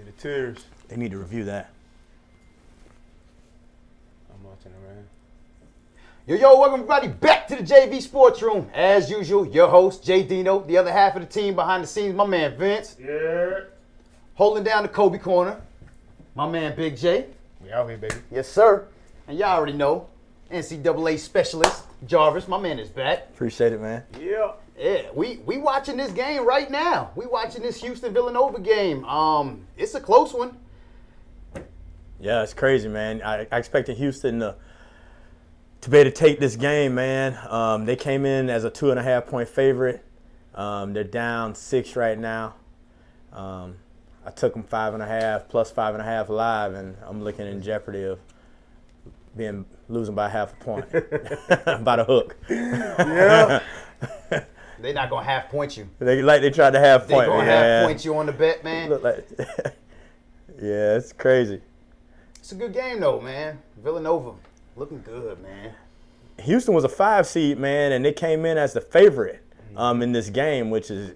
See the tears. They need to review that. I'm watching it, man. Yo, welcome everybody back to the JV Sports Room. As usual, your host, JDINO, the other half of the team behind the scenes, my man Vince. Yeah. Holding down the Kobe corner, my man Big J. We out here, baby. Yes, sir. And y'all already know, NCAA specialist, Jarvis, my man is back. Appreciate it, man. Yeah. Yeah, we watching this game right now. We watching this Houston-Villanova game. It's a close one. Yeah, it's crazy, man. I expected Houston to be able to take this game, man. They came in as a 2.5-point favorite. They're down 6 right now. I took them 5.5 plus 5.5 live, and I'm looking in jeopardy of losing by half a point by the hook. Yeah. They're not gonna half point you. They tried to half point. They're gonna half point you on the bet, man. Look like, yeah, it's crazy. It's a good game though, man. Villanova looking good, man. Houston was a 5 seed, man, and they came in as the favorite in this game, which is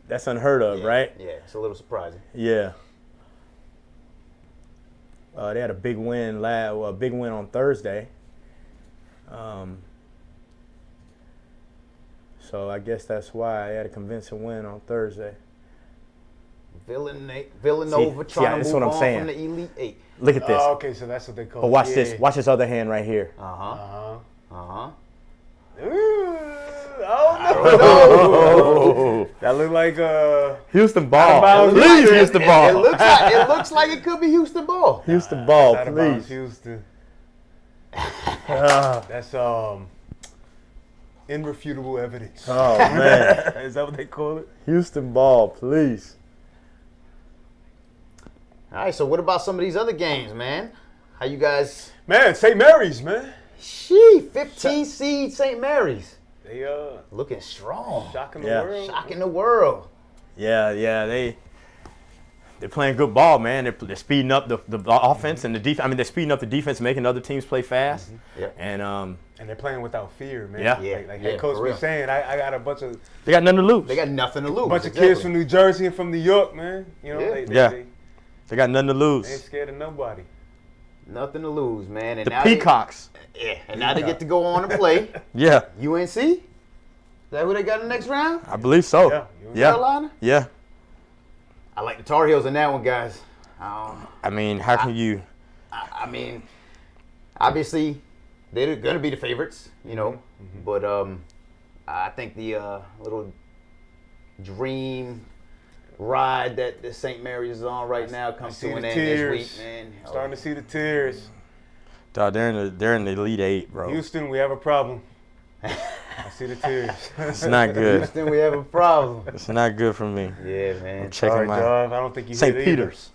that's unheard of, right? Yeah, it's a little surprising. Yeah. They had a big win on Thursday. So I guess that's why I had a convincing win on Thursday. Villanova trying to move on from the Elite Eight. Look at this. Oh, okay, so that's what they call it. But watch this. Watch this other hand right here. Oh, no. That looked like Houston ball. Please, Houston ball. It looks like it could be Houston ball. Houston ball, Out of bounds, please. Houston. That's irrefutable evidence. Oh, man. Is that what they call it? Houston ball, please. All right, so what about some of these other games, man? How you guys? Man, St. Mary's, man. 15 seed St. Mary's. They Looking strong. shocking the world. Shocking the world. Yeah, they're playing good ball, man. They're speeding up the offense and the defense. I mean, they're speeding up the defense, making other teams play fast. Yep. And they're playing without fear, man. Yeah. Like head coach was saying, I got a bunch of they got nothing to lose. They got nothing to lose. bunch of kids from New Jersey and from New York, man. You know, They got nothing to they lose. ain't scared of nobody. Nothing to lose, man. And The now Peacocks. and now they get to go on and play. Yeah, UNC? Is that who they got in the next round? I believe so. Yeah. Carolina? Yeah. I like the Tar Heels in that one, guys. I mean, how can you? I mean, obviously, they're going to be the favorites, you know. But I think the little dream ride that the St. Mary's is on right now comes to an end this week, man. Starting to see the tears. Dog, they're in the Elite Eight, bro. Houston, we have a problem. I see the tears. It's not good. Houston, we have a problem. It's not good for me. Yeah, man. I'm checking my Jarv, I don't think you St. hit either. Peters.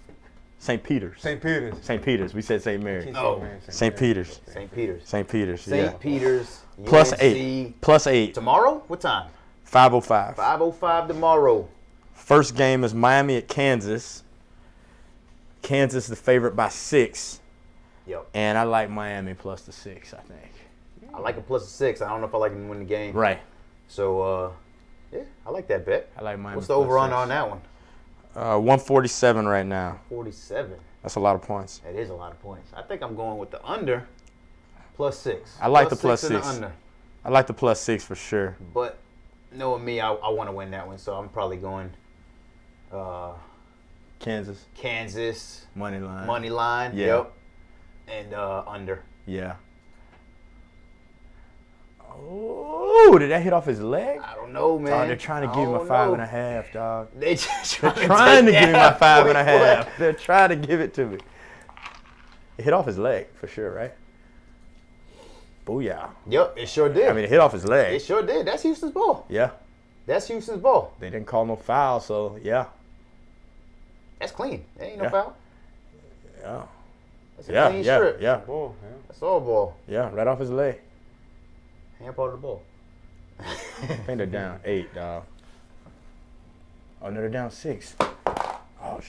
St. Peters. St. Peters. St. Peters. We said St. Mary. Oh. St. Peters. St. Peter's. St. Peters. St. Yeah. Peter's. Plus UNC. 8. Plus 8. Tomorrow? What time? 5:05. 5:05 tomorrow. First game is Miami at Kansas. Kansas the favorite by 6. Yep. And I like Miami plus the 6, I think. I like a plus of 6. I don't know if I like them to win the game. Right. So, yeah, I like that bet. I like Miami. What's the plus over-under 6. on that one? 147 right now. 47. That's a lot of points. That is a lot of points. I think I'm going with the under plus 6. I like the plus and the 6. under. I like the plus 6 for sure. But knowing me, I want to win that one, so I'm probably going Kansas. Money line. money line. Yeah. Yep. And under. Yeah. Oh, did that hit off his leg? I don't know, man. Oh, they're trying to give him a 5.5, dog. They just They're trying to give him my 5.5. They're trying to give it to me. It hit off his leg for sure, right? Booyah. Yep, it sure did. I mean, it hit off his leg. It sure did. That's Houston's ball. Yeah. That's Houston's ball. They didn't call no foul, so yeah. That's clean. There ain't no Yeah. foul. Yeah. That's a Yeah, clean yeah, strip. yeah. Ball, yeah. That's all ball. Yeah, right off his leg. Hand part of the ball. I think they're down 8, dog. Oh, no, they're down 6. Oh,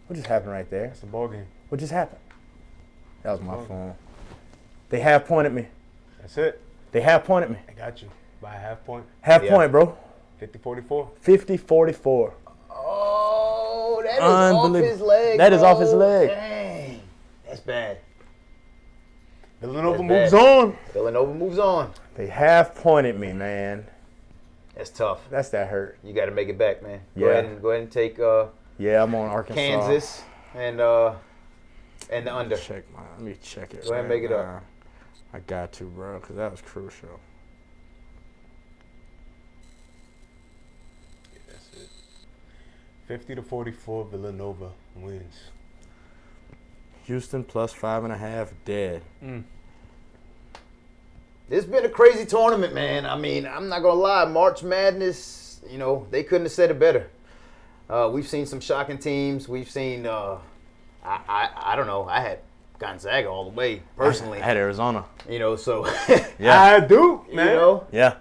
What just happened right there? It's a ball game. What just happened? That was my phone. They half pointed me. That's it. They half pointed me. I got you by a half point. Half Yeah. point, bro. 50-44. 50-44. Oh, that is off his leg. That is off his leg. Dang. That's bad. Villanova That's moves bad. on. Villanova moves on. They half-pointed me, man. That's tough. That hurt. You got to make it back, man. Yeah. Go ahead and take Yeah, I'm on Arkansas. Kansas and the under. Let me check it. Go ahead and make it up. now. I got to, bro, because that was crucial. Yeah, that's it. 50-44, Villanova wins. Houston plus 5.5 dead. It's been a crazy tournament, man. I mean, I'm not gonna lie. March Madness, you know, they couldn't have said it better. We've seen some shocking teams. We've seen, I don't know. I had Gonzaga all the way personally. I had Arizona. You know, so Yeah. I Duke, man. you know. Yeah.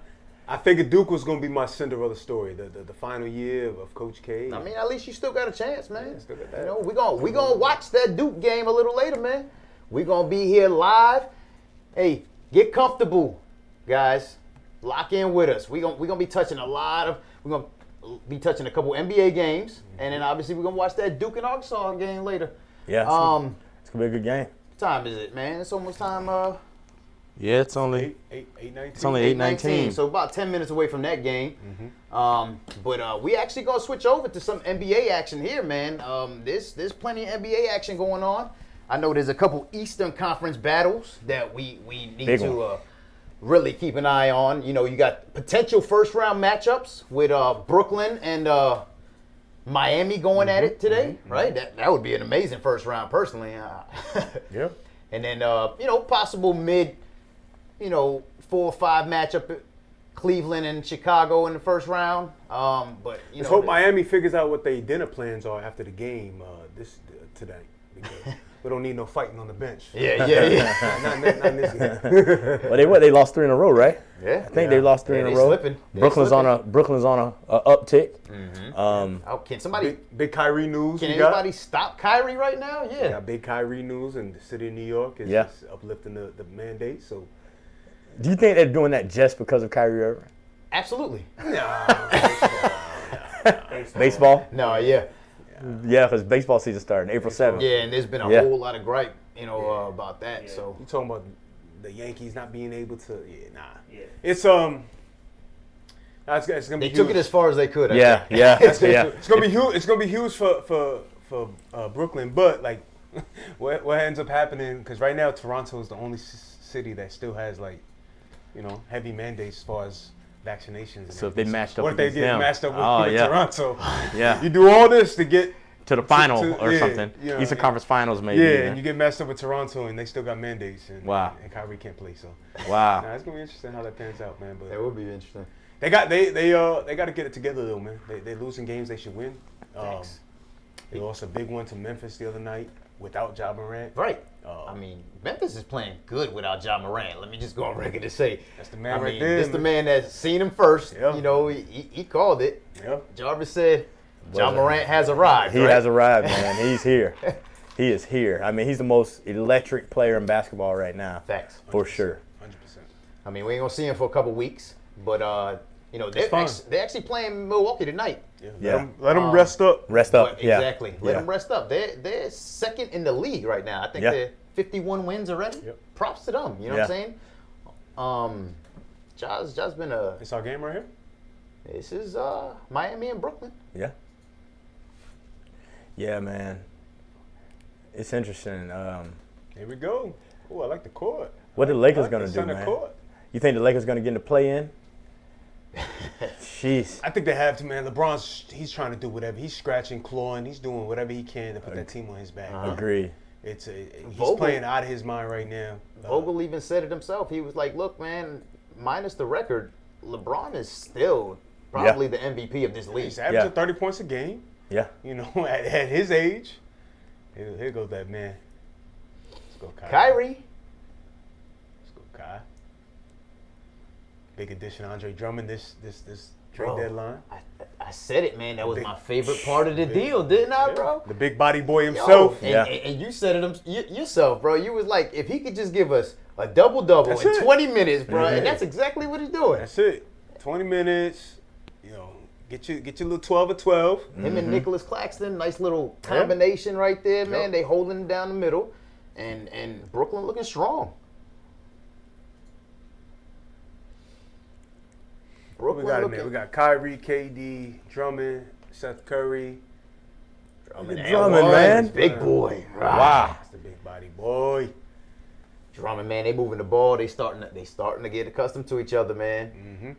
I figured Duke was going to be my Cinderella story, the final year of Coach K. I mean, at least you still got a chance, man. Yeah, still got that. You know, we gonna watch that Duke game a little later, man. We gonna be here live. Hey, get comfortable, guys. Lock in with us. We gonna be touching a couple NBA games, and then obviously we're gonna watch that Duke and Arkansas game later. Yeah. It's going to be a good game. What time is it, man? It's almost time. Yeah, it's only 8-19. It's only 8:19. So about 10 minutes away from that game. But we actually gonna switch over to some NBA action here, man. There's plenty of NBA action going on. I know there's a couple Eastern Conference battles that we need Big to really keep an eye on. You know, you got potential first round matchups with Brooklyn and Miami going at it today, right? That would be an amazing first round, personally. Yeah. And then you know, possible mid, 4 or 5 matchup, Cleveland and Chicago in the first round. But you Let's know, hope Miami figures out what their dinner plans are after the game today. Because we don't need no fighting on the bench. Yeah. Not in this game. Well, they lost 3 in a row, right? Yeah. I think they lost 3 in a they row. slipping. They Brooklyn's slipping. on a uptick. Oh, can somebody? Big Kyrie news. Can we got. anybody stop Kyrie right now? Yeah. Got big Kyrie news, and the city of New York is uplifting the mandate. So Do you think they're doing that just because of Kyrie Irving? Absolutely. Baseball? No, yeah. Yeah, because baseball season starting April 7th. Yeah, and there's been a whole lot of gripe, about that. So you talking about the Yankees not being able to? It's gonna be. they took it as far as they could. I think. It's gonna be huge. It's gonna be huge for Brooklyn, but like, what ends up happening? Because right now Toronto is the only city that still has heavy mandates as far as vaccinations. And So if they matched up what if they against get them? matched up with Toronto? Yeah. You do all this to get To the final to- or yeah, something. yeah, Eastern yeah. Conference Finals maybe. Yeah, even. and you get matched up with Toronto, and they still got mandates. And, Wow. And Kyrie can't play, so Wow. it's gonna be interesting how that pans out, man. But That would be interesting. they got to get it together though, man. They losing games they should win. Thanks. They lost a big one to Memphis the other night without Ja Morant. Right. I mean, Memphis is playing good without Ja Morant. Let me just go on record to say. That's the man right there, This the man. man that's seen him first. Yeah. He called it. Yeah. Jarvis said, Ja Morant has arrived. He has arrived, man. He's here. He is here. I mean, he's the most electric player in basketball right now. Facts. For sure. 100%. I mean, we ain't gonna see him for a couple weeks, but they're actually playing Milwaukee tonight. Yeah. Let them rest up. Rest up. But Yeah. exactly. Let them rest up. They're second in the league right now. I think they're 51 wins already. Yep. Props to them. You know what I'm saying? Ja's been It's our game right here. This is Miami and Brooklyn. Yeah. Yeah, man. It's interesting. Here we go. Oh, I like the court. What are the Lakers I like going the to do, center man? court. You think the Lakers going to get in the play-in? Jeez. I think they have to, man. He's trying to do whatever. He's scratching, clawing. He's doing whatever he can to put that team on his back. Agree. He's Vogel- playing out of his mind right now. Vogel even said it himself. He was like, "Look, man, minus the record, LeBron is still probably the MVP of this league." He's averaging 30 points a game. Yeah. At his age. Here goes that man. Let's go, Kyrie. Let's go, Kai. Big addition, Andre Drummond. This trade Bro, deadline. I said it, man. That was Big- my favorite part of the deal, didn't I, bro? The big body boy himself. Yo, and you said it yourself, bro. You was like, if he could just give us a double-double That's in it. 20 minutes, bro, and that's exactly what he's doing. That's it. 20 minutes. Get your little 12 or 12. Him and Nicholas Claxton, nice little combination right there, man. Yep. They holding him down the middle, and Brooklyn looking strong. Brooklyn We got looking. we got Kyrie, KD, Drummond, Seth Curry. Drummond, man. big boy. Wow. That's the big body boy. Drummond, man, they moving the ball. They starting to get accustomed to each other, man.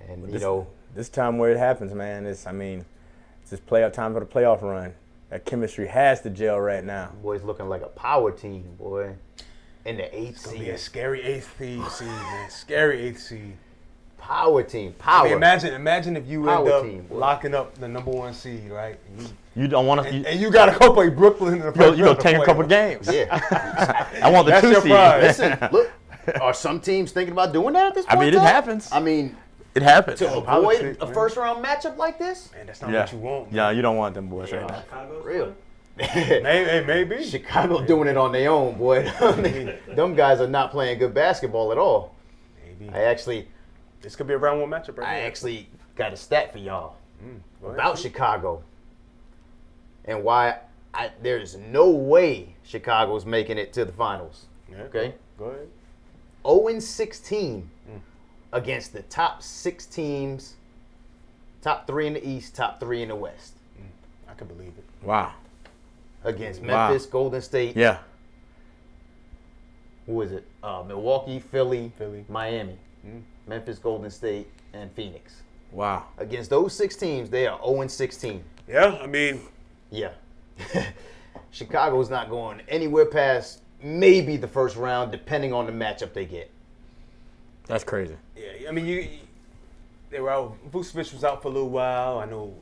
Mm-hmm. And This time where it happens, man, it's this playoff time for the playoff run. That chemistry has to gel right now. boys looking like a power team, boy. In the eighth It's gonna be a seed, scary eighth seed, man. Scary eighth seed. power team, I power. mean, imagine if you Power end up team, boy. locking up the number 1 seed, right? You don't want to. And you got to go play Brooklyn in the first You go round of take a couple playoffs. games. Yeah. I want the That's 2 your seed. prize. Listen, look, are some teams thinking about doing that at this point? I mean, in it time? happens. I mean, It happens. to avoid politics, a man. first round matchup like this? Man, that's not Yeah. what you want. Yeah, Man. you don't want them boys right now. Chicago's Real. Maybe. Chicago doing it on their own, boy. Them guys are not playing good basketball at all. Maybe. This This could be a round 1 matchup right I here. actually got a stat for y'all Go ahead. about Chicago and why there's no way Chicago's making it to the finals. Yeah, Okay. Go ahead. 0-16 against the top 6 teams, top 3 in the East, top 3 in the West. I can believe it. Wow. Against Wow. Memphis, Golden State, Yeah. who is it? Milwaukee, Philly, Philly. Miami, Memphis, Golden State, and Phoenix. Wow. Against those 6 teams, they are 0-16. Yeah, I mean, Yeah. Chicago's not going anywhere past maybe the first round, depending on the matchup they get. That's crazy. yeah, I mean, they were out. Vucevic was out for a little while. I know.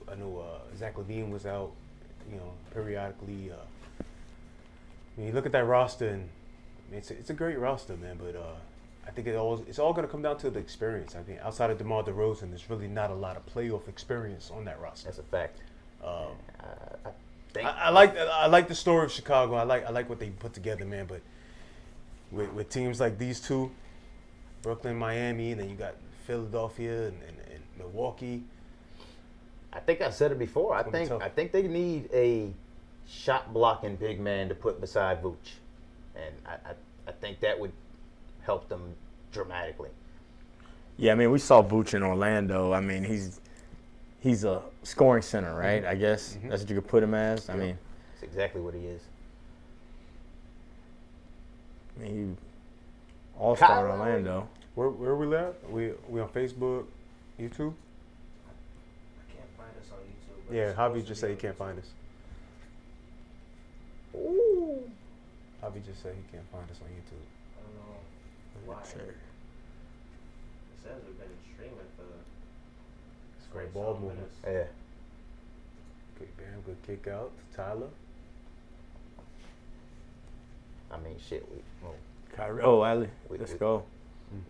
Zach LaVine was out. Periodically. I mean, you look at that roster, and I mean, it's a great roster, man. But I think it's all going to come down to the experience. I mean, outside of DeMar DeRozan, there's really not a lot of playoff experience on that roster. That's a fact. I like the story of Chicago. I like what they put together, man. But with teams like these two, Brooklyn, Miami, and then you got Philadelphia and Milwaukee. I think I said it before. gonna be tough. I think they need a shot blocking big man to put beside Vooch, and I think that would help them dramatically. Yeah, I mean, we saw Vooch in Orlando. I mean, he's a scoring center, right? I guess that's what you could put him as. I mean, That's exactly what he is. he all-star in Kyle Lowry. Orlando. Where we at? We on Facebook, YouTube? I can't find us on YouTube. but Yeah, it's Javi supposed just to said be he can't on find us. Ooh. Javi just said he can't find us on YouTube. I don't know why. It says we've been streaming for. It's great ball movement. Yeah. Good, bam, good kick out to Tyler. I mean, shit. Kyrie. Oh, Ali. Let's we- go.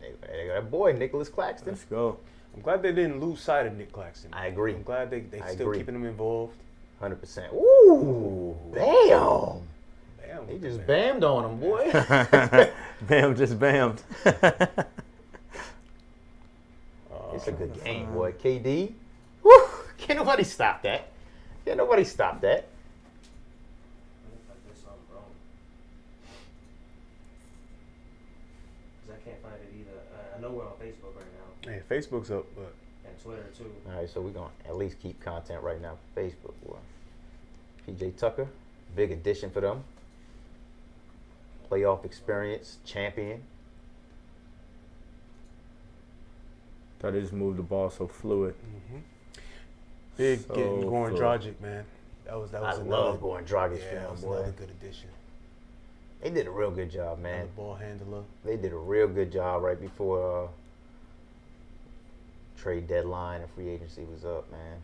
They got that boy, Nicholas Claxton. Let's go. I'm glad they didn't lose sight of Nick Claxton. I agree. I'm glad they I still agree. keeping him involved. 100%. Ooh, bam. Bam. He with just it, man. bammed on him, boy. Bam, just bammed. It's a good game, boy. KD. Woo! Can't nobody stop that. Can't nobody stop that. Let me put this on Chrome. 'Cause I can't find it either. I know we're on Facebook right now Yeah, Facebook's up, but and Twitter too. All right, so we're going to at least keep content right now for Facebook, boy. PJ Tucker, big addition for them. Playoff experience, champion. Thought they just moved the ball so fluid. big So getting Goran fluid. Dragic, man. That was I another, love going Dragic yeah, for that them, was boy. another good addition. They did a real good job, man. Another ball handler. They did a real good job right before trade deadline and free agency was up, man.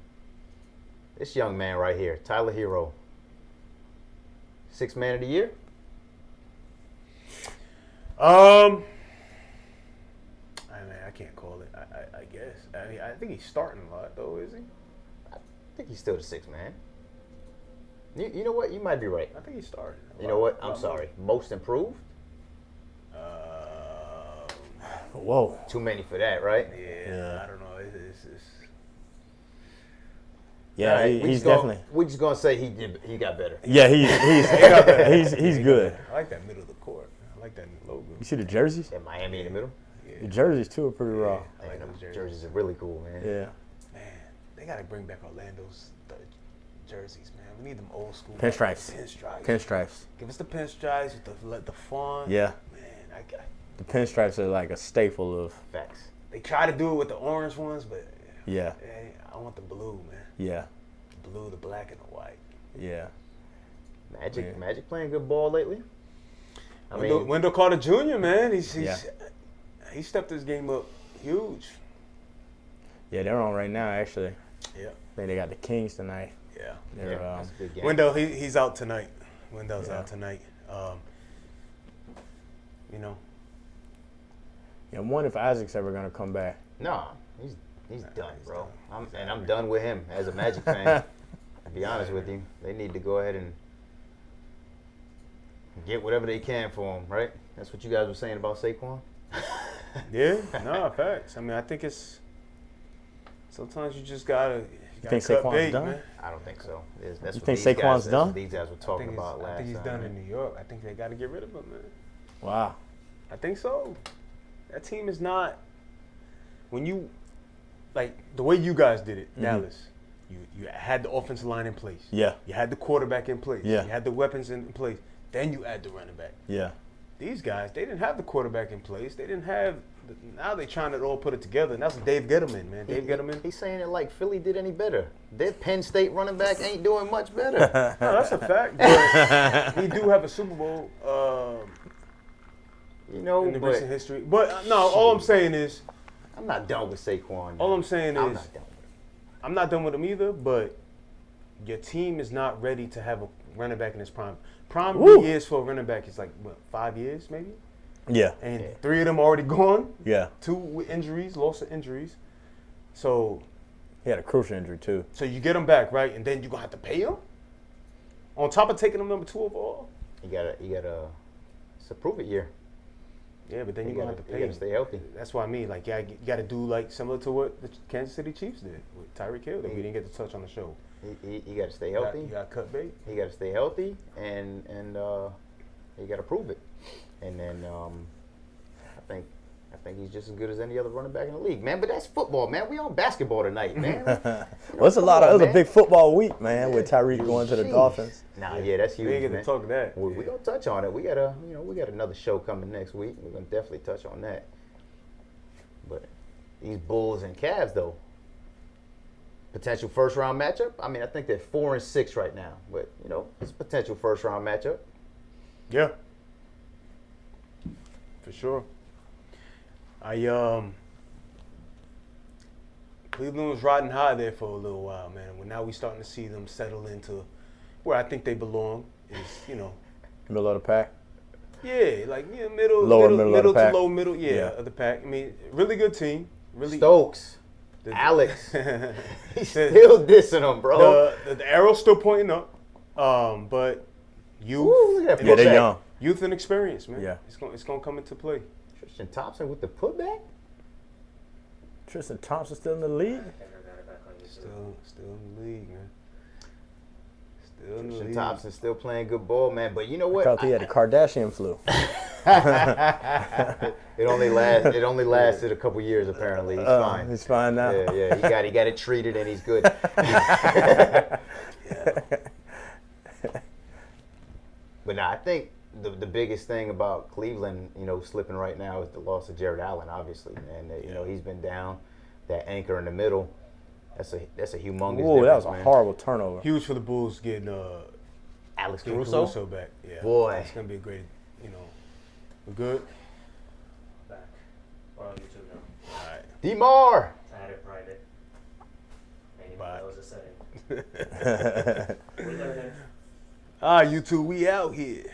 This young man right here, Tyler Hero, 6th man of the year. I can't call it. I guess. I mean, I think he's starting a lot, though, is he? I think he's still the 6th man. You know what? You might be right. I think he's starting. You know what? I'm sorry. Most improved? Whoa. Too many for that, right? Yeah, Yeah. I don't know. It's Yeah, All right, he's definitely. We're just gonna say he got better. Yeah, he's good. I like that middle of the court. I like that logo. You see the jerseys? And Miami in the middle. The jerseys too are pretty raw. I like Man, those them jerseys. jerseys are really cool, man. Yeah. Man, they gotta bring back Orlando's jerseys, man. We need them old school Pinstripes. Pinstripes. Give us the pinstripes with the font. Yeah. Man, The pinstripes are like a staple of. Facts. they try to do it with the orange ones, but Yeah. I want the blue, man. Yeah. The blue, the black, and the white. Yeah. Magic playing good ball lately. I mean, Wendell Carter Jr., man, Yeah. he stepped his game up huge. Yeah, they're on right now actually. Yeah. I think they got the Kings tonight. Yeah. They're, that's a good game. Wendell, he's out tonight. Wendell's Yeah. out tonight. You know, Yeah, I'm wondering if Isaac's ever gonna come back. No, he's done, he's bro. done. I'm done with him as a Magic fan. To be honest with you, they need to go ahead and get whatever they can for him, right? That's what you guys were saying about Saquon. yeah, no, facts. I mean, I think it's sometimes you just gotta. You think cut Saquon's bait, done? man. I don't think so. That's You what think these guys, Saquon's that's done? what these guys were talking about last I think he's time. done in New York. I think they got to get rid of him, man. Wow. I think so. That team is not. When you, like the way you guys did it, Dallas. You had the offensive line in place. Yeah. You had the quarterback in place. Yeah. You had the weapons in place. Then you add the running back. Yeah. These guys, they didn't have the quarterback in place. They didn't have. Now they're trying to all put it together, and that's Dave Gettleman, man. Dave Gettleman. He's saying it like Philly did any better. Their Penn State running back ain't doing much better. No, that's a fact. But he do have a Super Bowl You know, in the but recent history. But no, all I'm saying is, I'm not done with Saquon. all I'm saying I'm is, not done with him. I'm not done with him either. But your team is not ready to have a running back in his prime. Prime Woo. years for a running back is like what, 5 years maybe, Yeah. and 3 of them already gone. Yeah. 2 with injuries, loss of injuries. So He had a crucial injury too. you get him back, right? And then you're going to have to pay him? On top of taking him number 2 overall? You gotta, it's a prove it year. Yeah, but then You you're going to gotta, have to you pay gotta him. stay healthy. That's what I mean. Like, you got to do like similar to what the Kansas City Chiefs did with Tyreek Hill that we didn't get to touch on the show. You gotta stay You healthy. got cut bait. He got to stay healthy, and he got to prove it. And then I think he's just as good as any other running back in the league, man. But that's football, man. We on basketball tonight, man. Well, it's a lot of come on, other man. big football week, man, with Tyreek going to the Jeez. Dolphins. Nah, yeah, that's huge, We ain't get man. to talk that. We gonna touch on it. We got another show coming next week. We're gonna definitely touch on that. But these Bulls and Cavs, though, potential first round matchup. I mean, I think they're 4-6 right now, but it's a potential first round matchup. Yeah. For sure. Cleveland was riding high there for a little while, man. Well, now we starting to see them settle into where I think they belong. Is Middle of the pack. yeah, like middle, Lower middle, middle of the to pack. low middle, Yeah. of the pack. I mean, really good team. Really. Stokes, the- Alex, the, he's still dissing them, bro. the arrow's still pointing up, but youth, Ooh, look at that Yeah, they're putback. young. youth and experience, man. Yeah. It's gonna come into play. Tristan Thompson with the putback. Tristan Thompson still in the league. I never got it back on YouTube. Still in the league, man. Still in the Tristan league. Thompson still playing good ball, man. But you know I what? thought he had the Kardashian flu. It only lasted a couple years. Apparently, he's fine. He's fine now. Yeah. He got it treated and he's good. But nah, I think the biggest thing about Cleveland, slipping right now is the loss of Jared Allen. Obviously, man. He's been down. That anchor in the middle. That's a humongous Ooh, that was difference, a man. horrible turnover. Huge for the Bulls getting Alex getting Caruso. Caruso back. Yeah, Boy. it's gonna be a great. We're good. Back. Or on YouTube now. All right. DeMar. I had it private. Anyway, Bye. that was a setting. We learning. YouTube, we out here.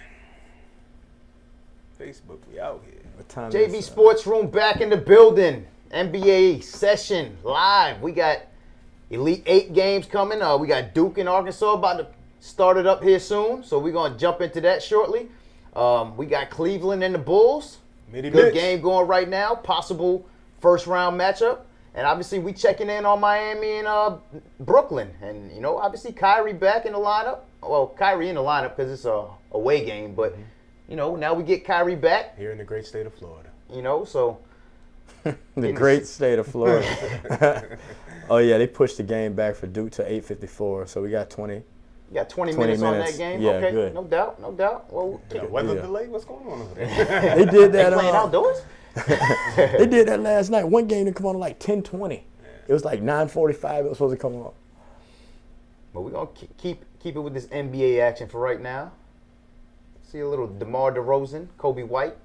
Facebook, we out here. What time JV is, Sports Room back in the building. NBA session live. We got Elite 8 games coming. We got Duke and Arkansas about to start it up here soon. So we're going to jump into that shortly. We got Cleveland and the Bulls. Mitty Good Mitch. game going right now. Possible first round matchup. And obviously we checking in on Miami and Brooklyn. And, you know, obviously Kyrie back in the lineup. Well, Kyrie in the lineup because it's a away game. But, you know, now we get Kyrie back. Here in the great state of Florida. You know, so. The great state of Florida. Oh, yeah, they pushed the game back for Duke to 8:54. So we got 20. You got 20 minutes on that game? Yeah, okay, good. no doubt, no doubt. Well, Weather Yeah. delay? What's going on over there? They did they that. playing outdoors? They did that last night. One game didn't come on at like 10:20. It was like 9:45. It was supposed to come on. But we're going to keep it with this NBA action for right now. See a little DeMar DeRozan, Kobe White.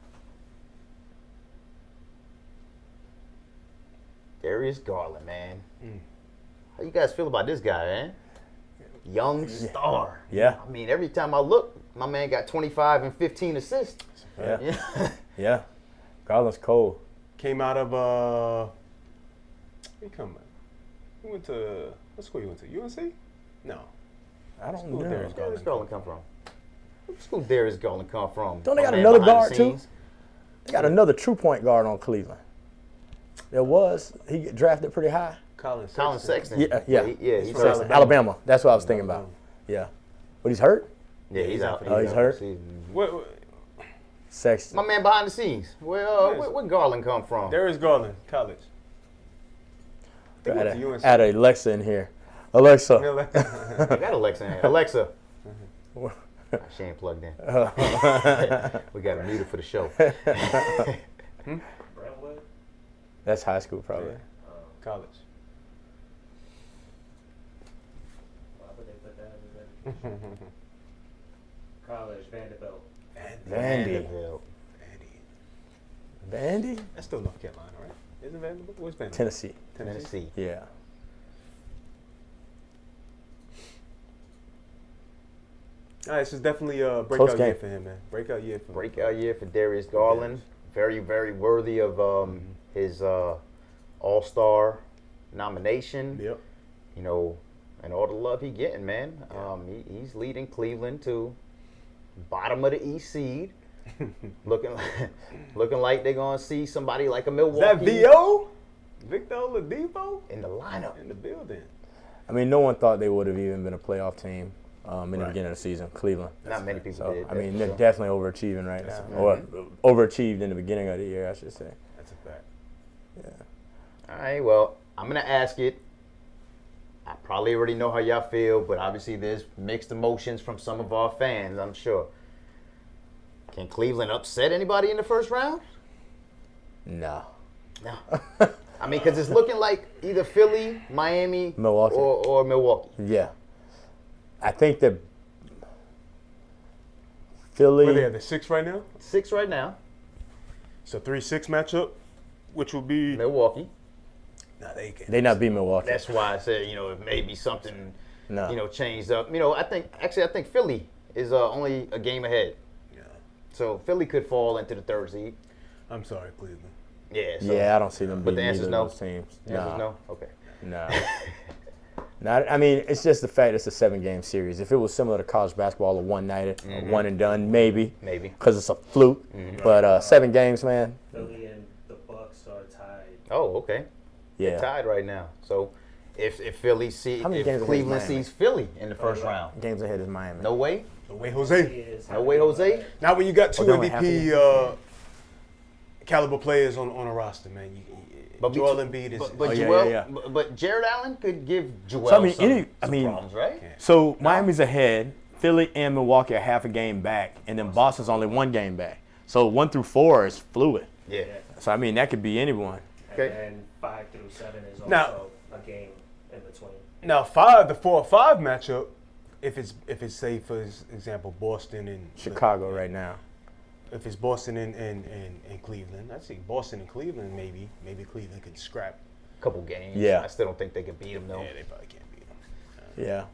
Darius Garland, man. How you guys feel about this guy, man? Young star. Yeah. I mean, every time I look, my man got 25 and 15 assists. Yeah. Yeah. Garland's cold. Came out of where you come at? He went to what school you went to? UNC? No. I don't School know. Darius Where Darius Garland come from? What school Darius Garland come from? Don't they My got man another behind guard the too? scenes. They got another true point guard on Cleveland. There was. He get drafted pretty high. Colin Sexton. Yeah. He's from hurt. Alabama. Alabama. That's what I was thinking about. Yeah. But he's hurt? Yeah, he's out. Oh, he's hurt? What? Sexton. My man behind the scenes. Where Garland come from? Darius Garland, college. I think he went to UNC. Add a Alexa in here. Alexa. I got Alexa in here. Alexa. She ain't plugged in. We got to mute her for the show. Brentwood? That's high school, probably. Yeah. College. Why would they put that in the registration? College, Vanderbilt. Vandy. Vanderbilt. Vandy? That's still North Carolina, right? Isn't Vanderbilt? Where's Vanderbilt? Tennessee. Tennessee. Yeah. All right, this is definitely a Close breakout game. year for him, man. Breakout year for him. Breakout year for Darius Garland. Very, very worthy of his All-Star nomination. Yep. You know, and all the love he getting, man. He's leading Cleveland to bottom of the East seed. looking like they're gonna see somebody like a Is Milwaukee that VO? Victor Oladipo? in the lineup. In the building. I mean, no one thought they would have even been a playoff team in the Right. beginning of the season, Cleveland. Not many people So, did. I mean, that, they're so. definitely overachieving right That's now. a Or fact. overachieved in the beginning of the year, I should say. That's a fact. Yeah. All right, well, I'm gonna ask it. I probably already know how y'all feel, but obviously there's mixed emotions from some of our fans, I'm sure. Can Cleveland upset anybody in the first round? No. No. I mean, because it's looking like either Philly, Miami, Milwaukee. or Milwaukee. Yeah. I think that Philly. Where they at? The 6 right now? 6 right now, It's a 3-6 matchup, which will be. Milwaukee. Nah, they can't. They not beat Milwaukee. That's why I said, you know, it may be something, No. you know, changed up. You know, I think Philly is only a game ahead. Yeah. So Philly could fall into the 3rd seed. I'm sorry, Cleveland. Yeah. So Yeah, I don't see them But the beating answer's either no? of those teams. the answer's no? Okay. No. Not, I mean, it's just the fact it's a 7-game series. If it was similar to college basketball, a one-nighter, a one and done, maybe. Maybe. Because it's a fluke. But 7 games, man. Philly and the Bucks are tied. Oh, okay. Yeah. Tied right now. So if Philly How many games if ahead Cleveland is Miami? sees Philly in the first round, Games ahead is Miami. no way. No way, Jose. Is No way, Jose. Not when you got 2 they only have MVP caliber players on a roster, man. But Joel bet- Embiid is. But Oh, yeah, Joel, yeah. But Jared Allen could give Joel So, I mean, some problems, right? Yeah. So Miami's ahead. Philly and Milwaukee are half a game back. And then Boston's only 1 game back. So 1 through 4 is fluid. Yeah. So, I mean, that could be anyone. Okay. And then 5 through 7 is also Now- a game in between. Now, the 4-5 matchup, if it's say for example Boston and Chicago right now. If it's Boston and Cleveland, I'd say Boston and Cleveland maybe Cleveland could scrap. Couple games. Yeah. I still don't think they could beat him though. Yeah, they probably can't beat them. Yeah.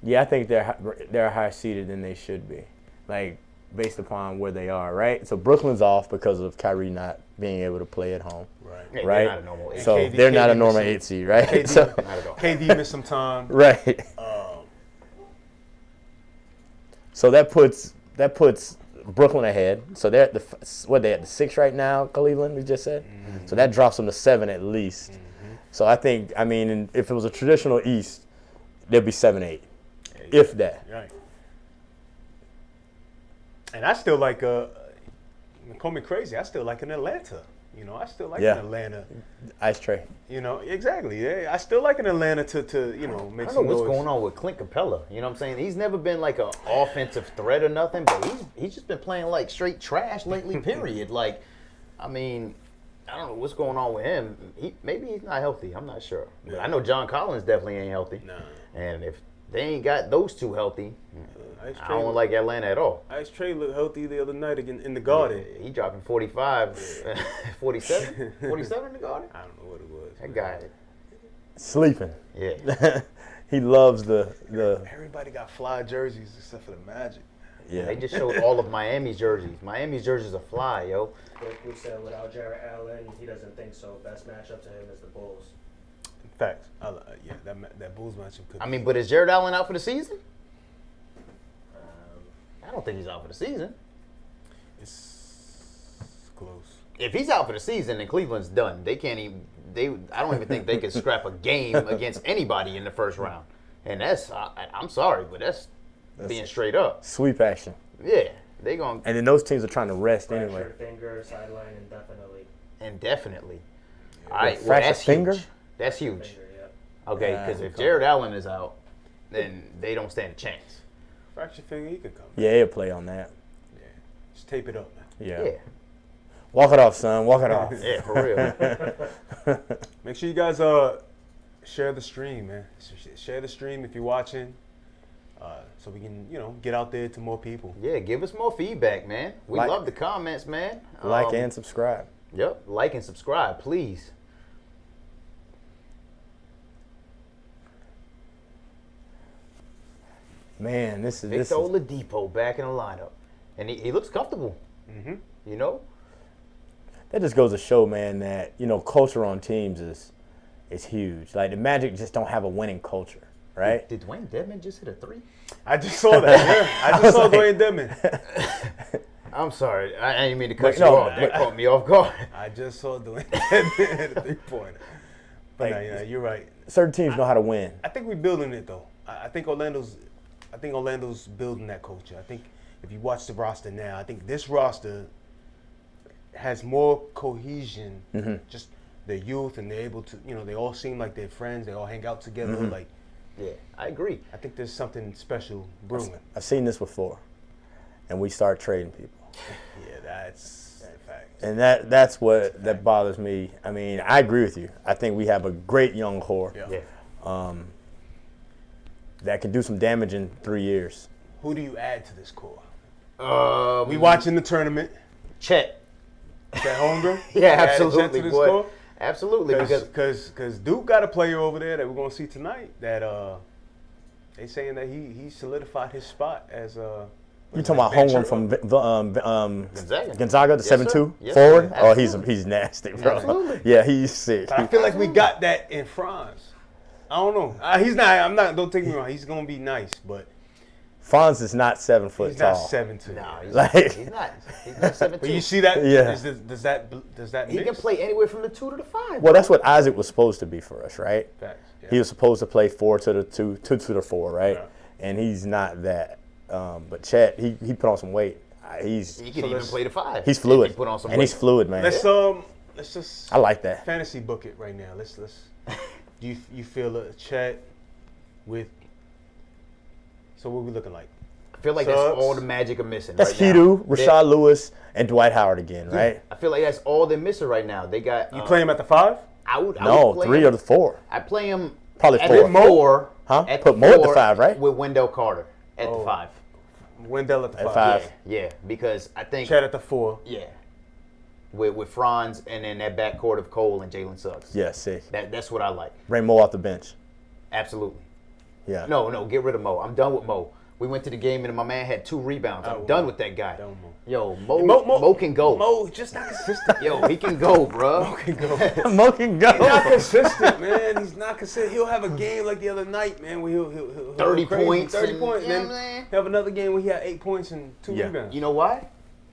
Yeah, I think they're higher seeded than they should be. Like, based upon where they are, right? So Brooklyn's off because of Kyrie not being able to play at home. Right. Yeah, Right. They're not a normal eight. So KD they're not a normal missing- 8 seed, right? KD, So, Not at all. KD missed some time. right. So that puts Brooklyn ahead. So they're at they at the 6 right now, Cleveland, we just said. So that drops them to 7 at least. So I think, I mean, if it was a traditional East, they'd be 7-8, if that. Right. And I still like, call me crazy, I still like an Atlanta. You know, I still like an Atlanta. Ice tray. You know, exactly. Yeah, I still like an Atlanta to you know, make I don't some know what's noise. going on with Clint Capella. You know what I'm saying? He's never been like an offensive threat or nothing, but he's just been playing like straight trash lately, period. Like, I mean, I don't know what's going on with him. Maybe he's not healthy. I'm not sure. But I know John Collins definitely ain't healthy. Nah. And if they ain't got those two healthy, I don't like Atlanta at all. Ice Trey looked healthy the other night again in the Garden. He dropping 45, 47? 47 in the Garden? I don't know what it was. That guy, Sleeping. yeah. He loves the Everybody got fly jerseys except for the Magic. yeah. They just showed all of Miami's jerseys. Miami's jerseys are fly, yo. Goku said without Jared Allen, he doesn't think so. Best matchup to him is the Bulls. Facts. Yeah, that Bulls matchup could. I mean, but is Jared Allen out for the season? I don't think he's out for the season. It's close. If he's out for the season, then Cleveland's done. They can't even. I don't even think they could scrap a game against anybody in the first round. And that's. I'm sorry, but that's being straight up. sweep action. Yeah, they gonna And then those teams are trying to rest anyway. Fractured finger, sideline indefinitely. indefinitely. All right, well, Fractured that's finger? huge. That's huge. Finger, yeah. Okay, Yeah, because if Jared Allen is out, then they don't stand a chance. Fracture finger, he could come. Yeah, he'll play on that. Yeah. Just tape it up, man. Yeah. Yeah, Walk it off, son. Walk it off. yeah, for real. Make sure you guys share the stream, man. Share the stream if you're watching, so we can get out there to more people. Yeah, give us more feedback, man. We Like- love the comments, man. Like and subscribe. Yep, like and subscribe, please. Man, this is Victor Oladipo back in the lineup, and he looks comfortable. Mm-hmm. You know, that just goes to show, man, that culture on teams is huge. Like the Magic just don't have a winning culture, right? Did Dwayne Dedmon just hit a 3? I just saw that. Yeah. I just saw Dwayne Dedmon. I'm sorry, I didn't mean to cut But you no, off. That but- caught me off guard. I just saw Dwayne Dedmon hit a 3-pointer. But Like- no, you're right. Certain teams know how to win. I think we're building it though. I think Orlando's building that culture. I think if you watch the roster now, I think this roster has more cohesion. Just the youth, and they're able to, they all seem like they're friends. They all hang out together. Like, Yeah, I agree. I think there's something special brewing. I've seen this before, and we start trading people. Yeah, that's a fact. And that's what that bothers me. I mean, I agree with you. I think we have a great young core Yeah. that can do some damage in 3 years. Who do you add to this core? We We watching the tournament. Chet. Chet Holmgren. Yeah, You add Chet absolutely, to this boy. core? Absolutely, because Because Duke got a player over there that we're gonna see tonight that they saying that he solidified his spot as You talking about venture Holmgren from Gonzaga. the Yes, 7'2" sir. Yes, forward? sir. Oh, Absolutely. he's nasty, bro. Absolutely. Yeah, he's sick. I feel like we got that in France. I don't know. He's not. I'm not. Don't take me wrong. He's gonna be nice, but Franz is not 7 foot he's tall. not 7'2". No, he's Like- not. He's not 17. But you see that? Yeah. Does that he mix? can play anywhere from the 2 to the 5. Well, that's what Isaac was supposed to be for us, right? Facts, yeah. He was supposed to play 4 to the 2, 2 to the 4, right? Yeah. And he's not that. But Chet, he put on some weight. He can even play the 5. He's fluid. If he put on some and he's weight. fluid, man. Let's just I like that. fantasy book it right now. Let's do you feel a Chet with? So what we looking like? I feel like Suggs. that's all the Magic are missing That's right Hidu, now. Rashad Lewis, and Dwight Howard again, right? I feel like that's all they're missing right now. They got You play him at the 5? I would No, play 3 him. or the 4. I play him Probably at 4. the 4. Huh? At Put the Mo at the 4 5, right? With Wendell Carter at Oh. the 5. Wendell at the 5. 5. Yeah, because I think Chet at the 4. yeah, with Franz and then that backcourt of Cole and Jalen Suggs. Yeah, sick. That's what I like. Bring Mo off the bench. Absolutely. Yeah. No, get rid of Mo. I'm done with Mo. We went to the game and my man had 2 rebounds. I'm Oh, done Mo. with that guy. Done with Mo. Yo, Mo can go. Mo just not consistent. Yo, he can go, bro. Mo can go. Mo can go. He's not consistent, man. He's not consistent. He'll have a game like the other night, man, where he'll 30 go crazy, points 30 and- points. you know Then what I'm saying? he'll have another game where he had 8 points and 2 Yeah. rebounds. You know why?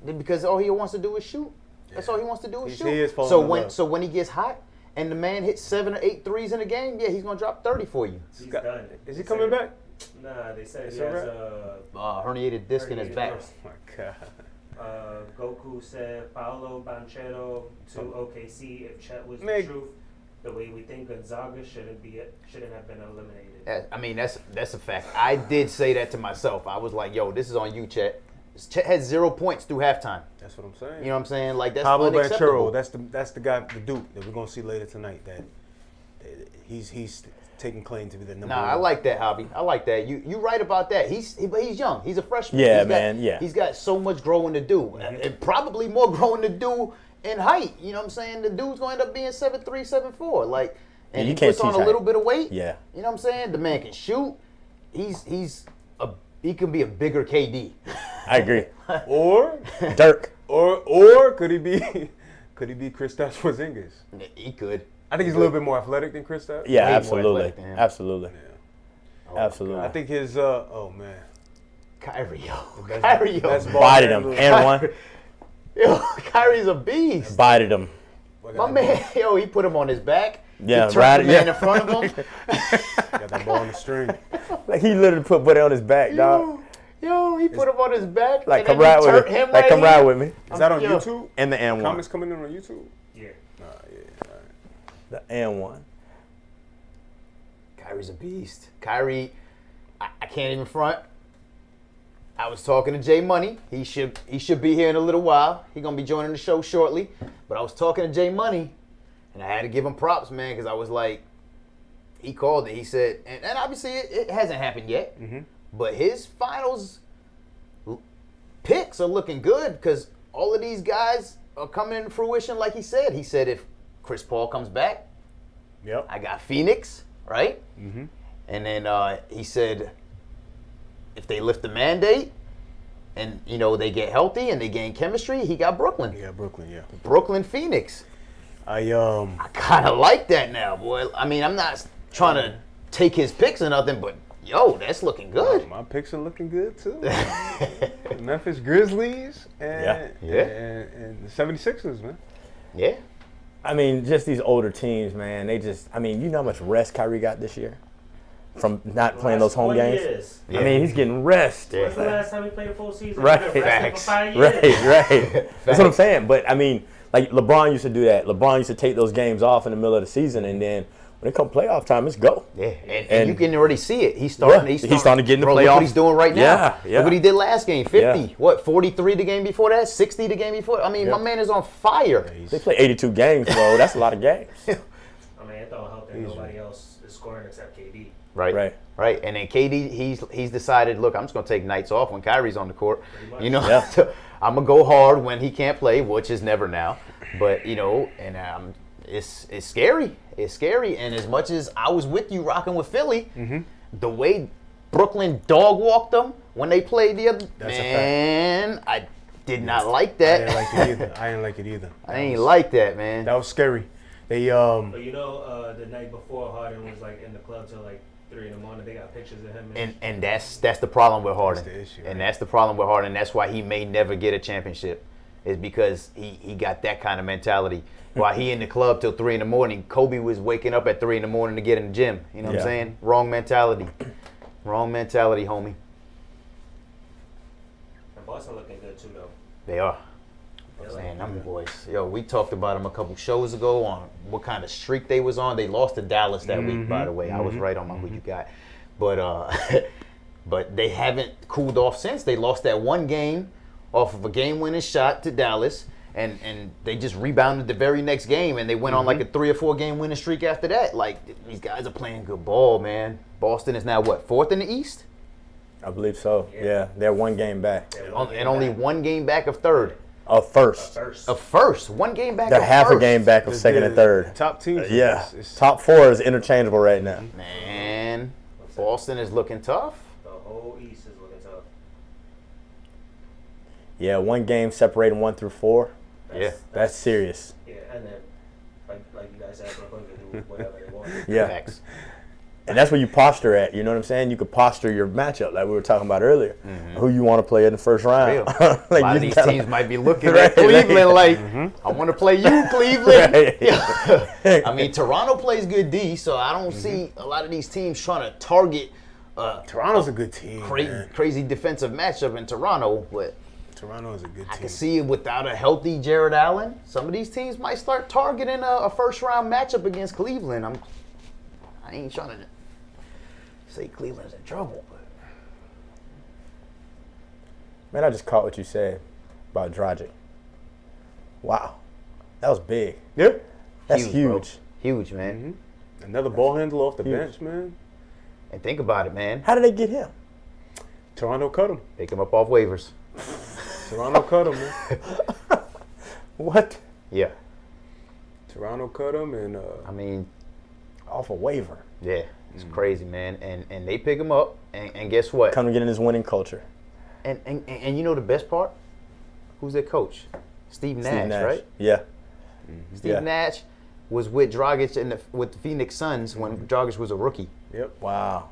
because all he wants to do is shoot. That's all he wants to do is He shoot. is falling in love. So when he gets hot and the man hits 7 or 8 threes in a game, yeah, he's gonna drop 30 for you. He's done. Is he coming back? Nah, they said Is he that has right? Herniated disc in his herniated back. disc. Oh my God. Goku said Paolo Banchero to OKC if Chet was the Meg. truth. The way we think Gonzaga shouldn't have been eliminated. I mean, that's a fact. I did say that to myself. I was like, yo, this is on you, Chet. Chet had 0 points through halftime. That's what I'm saying. You know what I'm saying? Like, that's Pablo unacceptable. Banchero, that's the guy, the Duke that we're gonna see later tonight. That he's taking claim to be the number one. Nah, I like that, Hobby. I like that. You right about that. He's young. He's a freshman. Yeah, He's man, yeah. He's got so much growing to do, and probably more growing to do in height. You know what I'm saying? The dude's going to end up being 7'3", 7'4". Like, and you he can't puts on teach a little height. bit of weight. Yeah. You know what I'm saying? The man can shoot. He can be a bigger KD. I agree. Or Dirk. or could he be Kristaps Porzingis? He could. I think he's a little bit more athletic than Kristaps. Yeah, Way more absolutely. athletic than him. Absolutely. Oh, Absolutely. I think his oh man, Kyrie, yo. best- Kyrie, yo. best ball Bited him. handler. And one. Yo, Kyrie's a beast. Bited him. My man, yo, he put him on his back. Yeah, he turned the man yeah. in front of him. Got that ball on the string. Like he literally put Buddy on his back, dog. Yo, he put him on his back. Like and come then he ride with turned me. him Like right come here. ride with me. Is that on Yo. YouTube? And the and one. Comments coming in on YouTube? Yeah. Nah, yeah. All right. The and one. Kyrie's a beast. Kyrie, I can't even front. I was talking to Jay Money. He should be here in a little while. He's gonna be joining the show shortly. But I was talking to Jay Money, and I had to give him props, man, because I was like, he called it. He said, and obviously it hasn't happened yet, but his finals picks are looking good because all of these guys are coming into fruition, like he said. He said if Chris Paul comes back, Yep. I got Phoenix, right? Mm-hmm. And then he said, if they lift the mandate and, you know, they get healthy and they gain chemistry, he got Brooklyn. Yeah, Brooklyn. Yeah. Brooklyn, Phoenix. I I kind of like that now, boy. I mean, I'm not trying to take his picks or nothing, but, yo, that's looking good. My picks are looking good too. The Memphis Grizzlies and Yeah. and the 76ers, man. Yeah. I mean, just these older teams, man. They just, I mean, you know how much rest Kyrie got this year from not playing those home games. Years. Yeah. I mean, he's getting rest. When's the last time he played a full season? Right. He's been resting for Facts. 5 years. Right. That's what I'm saying. But I mean, like LeBron used to do that. LeBron used to take those games off in the middle of the season, and then when it come playoff time, it's go. Yeah, and you can already see it. He's starting. Yeah, he's starting to get in the bro, look playoffs. what he's doing right now. Yeah, yeah. Look what he did last game. 50. Yeah. What? 43 the game before that. 60 the game before. I mean, my man is on fire. They play 82 games, bro. That's a lot of games. I mean, it don't help that nobody else is scoring except KD. Right. And then KD, he's decided. Look, I'm just gonna take nights off when Kyrie's on the court. You know, Yeah. I'm gonna go hard when he can't play, which is never now. But you know, and it's scary. It's scary. And as much as I was with you rocking with Philly, the way Brooklyn dog walked them when they played the other man, I did not like I that. didn't like it either. I ain't like that, man. That was scary. They But you know, the night before Harden was like in the club till like 3 in the morning. They got pictures of him. And that's the problem with Harden. That's the issue, And right? that's the problem with Harden. That's why he may never get a championship, is because he got that kind of mentality. While he in the club till 3 in the morning, Kobe was waking up at 3 in the morning to get in the gym. You know what I'm Yeah. saying? Wrong mentality. Wrong mentality, homie. And Boston looking good too, though. They are. They're Man, looking them good. boys. Yo, we talked about them a couple shows ago on what kind of streak they was on. They lost to Dallas that week, by the way. I was right on my who you got. But but they haven't cooled off since. They lost that one game off of a game-winning shot to Dallas, and they just rebounded the very next game, and they went on like a 3 or 4 game winning streak after that. Like, these guys are playing good ball, man. Boston is now, what, 4th in the East? I believe so. Yeah, they're one game back. And only 1 game back of 3rd. First. First. Of 1st. 1 game back They're of half 1st. a game back of second and third. Top teams. Yeah. It's Top 4 is interchangeable right now. Man, Boston is looking tough. The whole East is looking tough. Yeah, one game separating 1 through 4. That's serious. Yeah, and then like you guys said, Brooklyn can do whatever they want. Yeah. Facts. And that's where you posture at. You know what I'm saying? You could posture your matchup like we were talking about earlier. Who you want to play in the first round. Like a lot of these teams might be looking at Right, Cleveland like, I want to play you, Cleveland. Right. I mean, Toronto plays good D, so I don't see a lot of these teams trying to target Toronto's a good team. Man. crazy defensive matchup in Toronto, but Toronto is a good I team. can see it without a healthy Jared Allen. Some of these teams might start targeting a first round matchup against Cleveland. I ain't trying to say Cleveland's in trouble, but Man, I just caught what you said about Dragic. Wow. That was big. Yeah. That's bro. huge. Huge, man. Another ball handler off the huge. bench, man. And think about it, man. How did they get him? Toronto cut him. Pick him up off waivers. Toronto cut him, man. What? Yeah. Toronto cut him, and I mean, Off a waiver. yeah, it's crazy, man. And they pick him up, and guess what? Come to get in his winning culture. And you know the best part? Who's their coach? Steve Nash, right? Yeah. Steve Yeah. Nash was with Dragic with the Phoenix Suns when Dragic was a rookie. yep. Wow.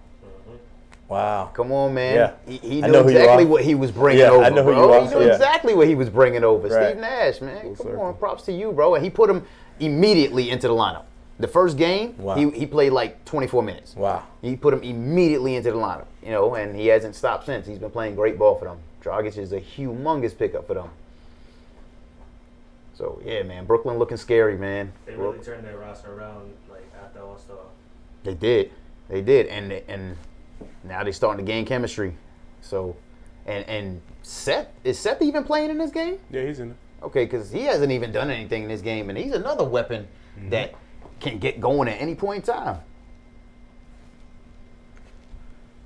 Wow. Come on, man. Yeah. He I knew know who you exactly are. what he was bringing Yeah, over, I know who bro. you are. He knew Yeah. exactly what he was bringing over. Right. Steve Nash, man. Full Come circle. on, props to you, bro. And he put him immediately into the lineup. The first game, Wow. he played like 24 minutes. Wow. He put him immediately into the lineup, and he hasn't stopped since. He's been playing great ball for them. Dragic is a humongous pickup for them. So, yeah, man, Brooklyn looking scary, man. They really turned their roster around like after All-Star. They did. And now they're starting to gain chemistry. So, and Seth, is Seth even playing in this game? Yeah, he's in it. Okay, because he hasn't even done anything in this game, and he's another weapon that can get going at any point in time.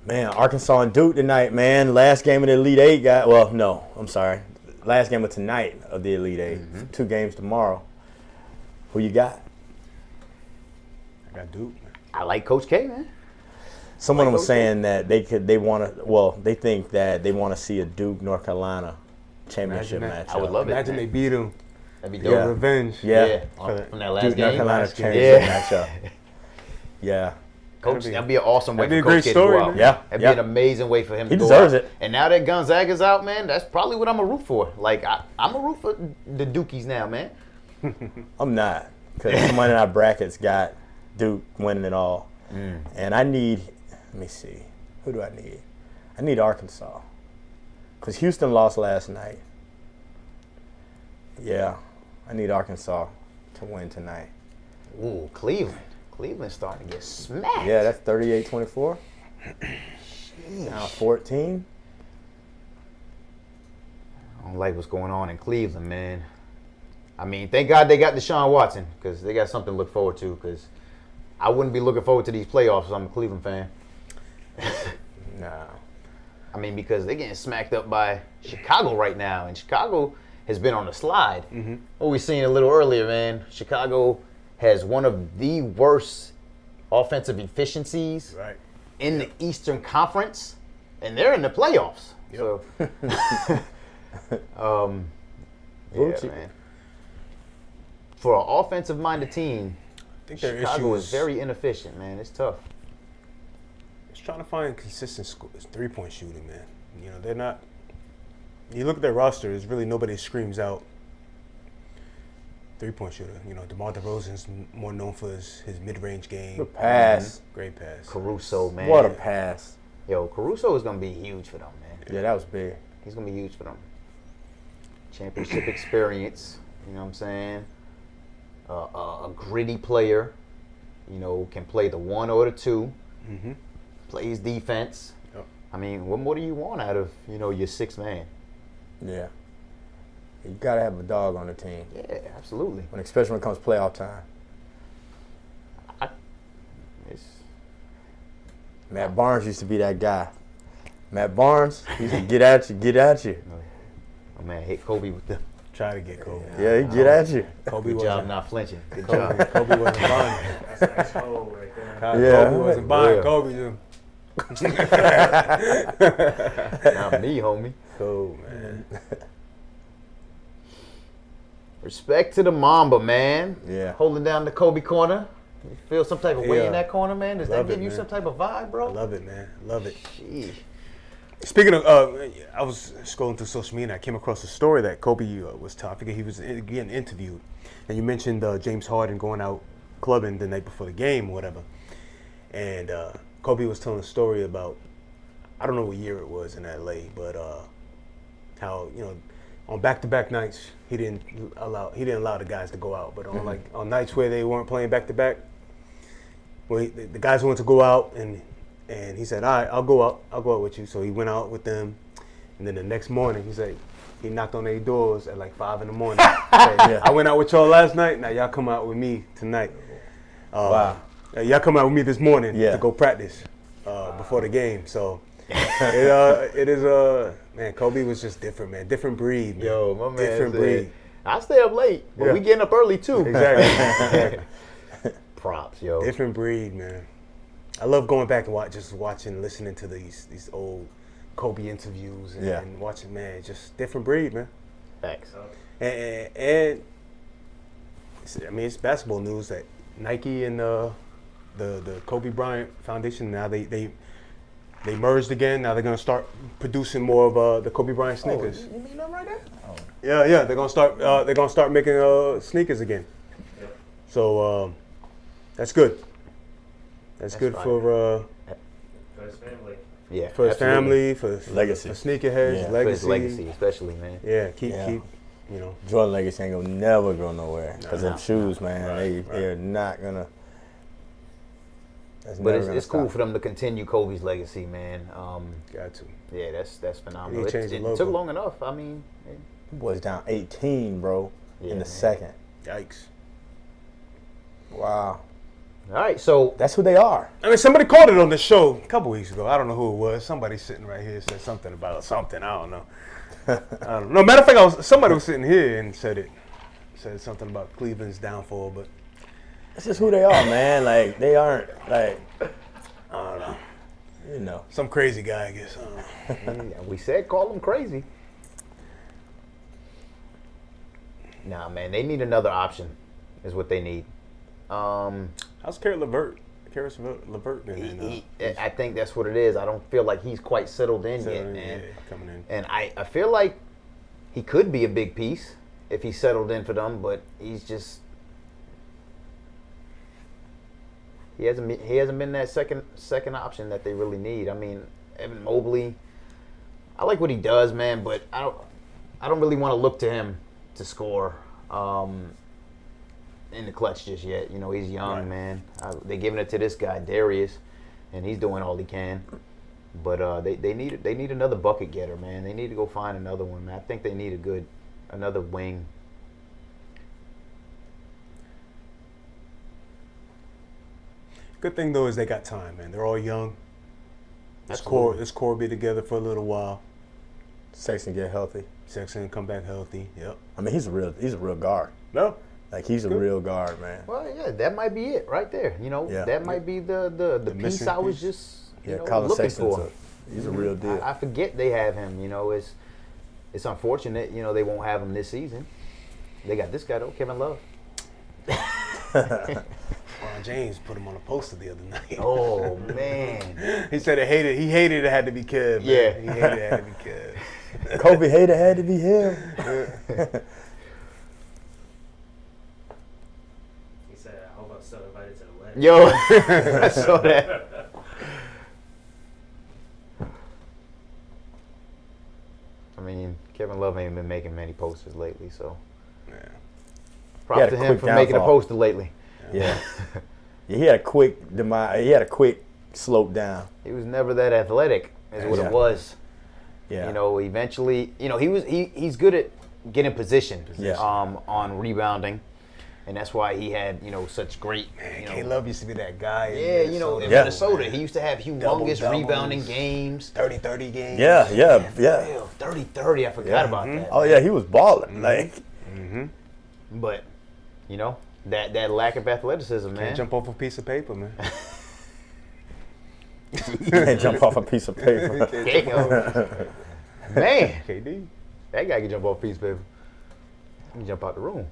Man, Arkansas and Duke tonight, man. Last game of the Elite Eight last game of tonight of the Elite Eight. 2 games tomorrow. Who you got? I got Duke, man. I like Coach K, man. Someone Like was those saying that they think that they want to see a Duke North Carolina championship Imagine that. matchup. I would love it. Imagine man. they beat him. That'd be Their dope. revenge. Yeah. From that last Duke North game. Carolina Last game. championship Yeah. matchup. Yeah. Coach, That'd be- that'd be an awesome way that'd for be a Coach great K story, to go out. man. Yeah, That'd yeah. be an amazing way for him He to go deserves out. it. And now that Gonzaga's out, man, that's probably what I'm a root for. Like, I'm a root for the Dukies now, man. I'm not, because someone in our brackets got Duke winning it all. And I need, let me see, who do I need? I need Arkansas, because Houston lost last night. Yeah, I need Arkansas to win tonight. Ooh, Cleveland. Cleveland's starting to get smacked. Yeah, that's 38-24. Now 14. I don't like what's going on in Cleveland, man. I mean, thank God they got Deshaun Watson, because they got something to look forward to, because I wouldn't be looking forward to these playoffs if I'm a Cleveland fan. Nah. I mean, because they're getting smacked up by Chicago right now, and Chicago has been on the slide. What we seen a little earlier, man, Chicago has one of the worst offensive efficiencies Right. in the Eastern Conference, and they're in the playoffs. So, yeah, Gucci. man. For an offensive-minded team, I think their Chicago issue is very inefficient, man. It's tough. It's trying to find consistent three-point shooting, man. You know, they're not. You look at their roster, there's really nobody that screams out three-point shooter. You know, DeMar DeRozan's more known for his mid-range game. Good pass. Great pass. Caruso, man. What a pass. Yo, Caruso is going to be huge for them, man. Yeah, that was big. He's going to be huge for them. Championship experience, you know what I'm saying? A gritty player, you know, can play the 1 or the 2. Plays defense. Yep. I mean, what more do you want out of, your 6th man? Yeah. You got to have a dog on the team, Yeah, absolutely. especially when it comes playoff time. It's, Matt Barnes used to be that guy. Matt Barnes used to get at you. oh, man, hit Kobe with the Try to get Kobe. Yeah, he get at you. Kobe good job wasn't. not flinching. Good job. Kobe wasn't buying. That's a nice hole right there. Yeah. Kobe wasn't buying. Yeah. Kobe just. Not me, homie. Cool, man. Respect to the Mamba, man. Yeah. Holding down the Kobe corner. You feel some type of way Yeah. in that corner, man? Does that Love give it, you man. some type of vibe, bro? I love it, man. Love it. Sheesh. Speaking of, I was scrolling through social media and I came across a story that Kobe was telling. I forget he was getting interviewed, and you mentioned James Harden going out clubbing the night before the game or whatever. And Kobe was telling a story about, I don't know what year it was in LA, but how, you know, on back-to-back nights he didn't allow the guys to go out, but on like on nights where they weren't playing back-to-back, well, the guys wanted to go out and he said, all right, I'll go out with you. So he went out with them, and then the next morning he said he knocked on their doors at like 5 in the morning. Said, I went out with y'all last night. Now y'all come out with me tonight. Wow. Y'all come out with me this morning Yeah. to go practice before the game. So it is man. Kobe was just different, man. Different breed, man. Yo, my man Different said, breed. I stay up late, but Yeah. we getting up early too. Exactly. Props, yo. Different breed, man. I love going back and just watching, listening to these old Kobe interviews and watching, man, just different breed, man. Facts. And I mean, it's basketball news that Nike and the Kobe Bryant Foundation, now they merged again. Now they're gonna start producing more of the Kobe Bryant sneakers. You mean that right there? Yeah, they're gonna start making sneakers again. Yep. So that's good. That's good fire. for For his family. Yeah. his absolutely. family, for Legacy. for sneakerheads, Yeah. For legacy. his legacy, especially, man. Yeah, keep Yeah. you know. Jordan legacy ain't gonna never go nowhere because them shoes, man, Right, they're not gonna. That's But never gonna it's cool stop. for them to continue Kobe's legacy, man. Got to. Yeah, that's phenomenal. He changed the It logo. took long enough. I mean, Boys down 18, bro, Yeah, in the man. second. Yikes. Wow, all right. So that's who they are. I mean, somebody called it on the show a couple weeks ago. I don't know who it was. Somebody sitting right here said something about something. I don't know. I don't know. Matter of fact, somebody was sitting here and said something about Cleveland's downfall, but That's just who they are, man. Like they aren't like I don't know. you know. Some crazy guy, I guess. I don't know. yeah, we said call them crazy. Nah, man, they need another option. Is what they need. How's Karis LeVert? Karis LeVert been in? I think that's what it is. I don't feel like he's quite settled in yet, man. Coming in. And I feel like he could be a big piece if he settled in for them, but he's just he hasn't been that second option that they really need. I mean, Evan Mobley, I like what he does, man, but I don't really want to look to him to score in the clutch just yet. You know, he's young, Right. man. They're giving it to this guy Darius, and he's doing all he can. But they need another bucket getter, man. They need to go find another one, man. I think they need another wing. Good thing though is they got time, man. They're all young. This Absolutely. core be together for a little while. Sexton get healthy. Sexton come back healthy. Yep. I mean, he's a real guard. No. Like he's a real guard, man. Well, yeah, that might be it right there. You know, Yeah. that might be the piece missing I was piece. just Yeah, know, Colin looking Sexton's for. he's a real deal. I forget they have him. You know, it's unfortunate. You know, they won't have him this season. They got this guy though, Kevin Love. LeBron James put him on a poster the other night. Oh man. He said he hated it had to be Kev. Man. Yeah. He hated it had to be Kev. Kobe hater had to be him. He said, I hope I'm still invited to the wedding. Yo, I saw that. I mean, Kevin Love ain't been making many posters lately, so Yeah. props had to a him quick for making a downfall. poster lately. Yeah. Yeah, he had a quick demise. He had a quick slope down. He was never that athletic, is what Yeah. it was. Yeah. You know, eventually, you know, he's good at getting position, Yeah. on rebounding, and that's why he had, you know, such great, Man, you know, K-Love used to be that guy. yeah, you know, in Yeah. Minnesota, he used to have humongous Double-doubles. rebounding games. 30-30 games. Yeah. 30-30, I forgot about that. Oh yeah, he was balling. Like But, you know, that lack of athleticism, man. Can't jump off a piece of paper, man. he can't jump off a piece of paper. Damn. Man, KD. that guy can jump off a piece of paper. He can jump out the room.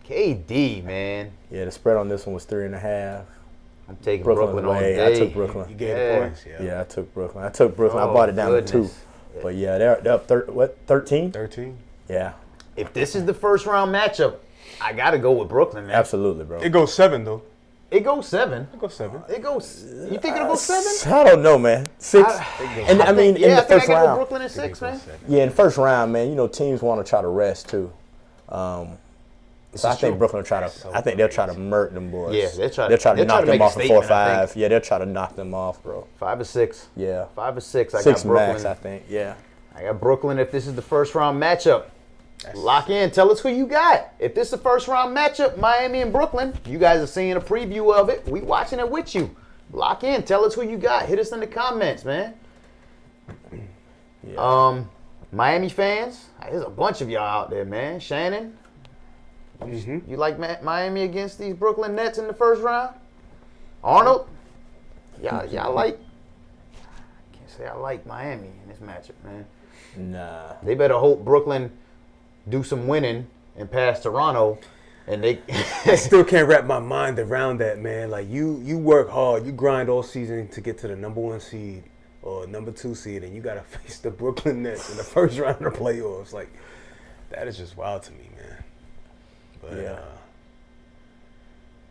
KD, man. Yeah, the spread on this one was 3.5. I'm taking Brooklyn Brooklyn all away. day. I took Brooklyn. You gave Yeah. the points, yeah. Yeah, I took Brooklyn. I Oh, bought it down to goodness. 2. But yeah, they're up 13? 13. Yeah, If this is the first round matchup, I got to go with Brooklyn, man. absolutely, bro. It goes 7 though. It goes 7. It goes 7. It goes. You think it'll go 7? I don't know, man. 6. And I mean, in yeah, the I think I first got to go round. Brooklyn in 6, man. Yeah, in the first round, man, you know, teams want to try to rest too. So I think Brooklyn will try to. So I think they'll try to murk them boys. Yeah, they'll try to knock to them make a off in 4 or statement, I 5. Yeah, they'll try to knock them off, bro. 5 or 6. Yeah, 5 or 6. I 6 got Brooklyn. max, I think. Yeah. I got Brooklyn if this is the first round matchup. Lock in. Tell us who you got. If this is the first round matchup, Miami and Brooklyn, you guys are seeing a preview of it. We watching it with you. Lock in. Tell us who you got. Hit us in the comments, man. Yeah. Miami fans, there's a bunch of y'all out there, man. Shannon, you like Miami against these Brooklyn Nets in the first round? Arnold, y'all like? I can't say I like Miami in this matchup, man. Nah. They better hope Brooklyn do some winning and pass Toronto, and they. I still can't wrap my mind around that, man. Like you work hard, you grind all season to get to the number 1 seed or number 2 seed, and you gotta face the Brooklyn Nets in the first round of the playoffs. Like that is just wild to me, man. But Yeah.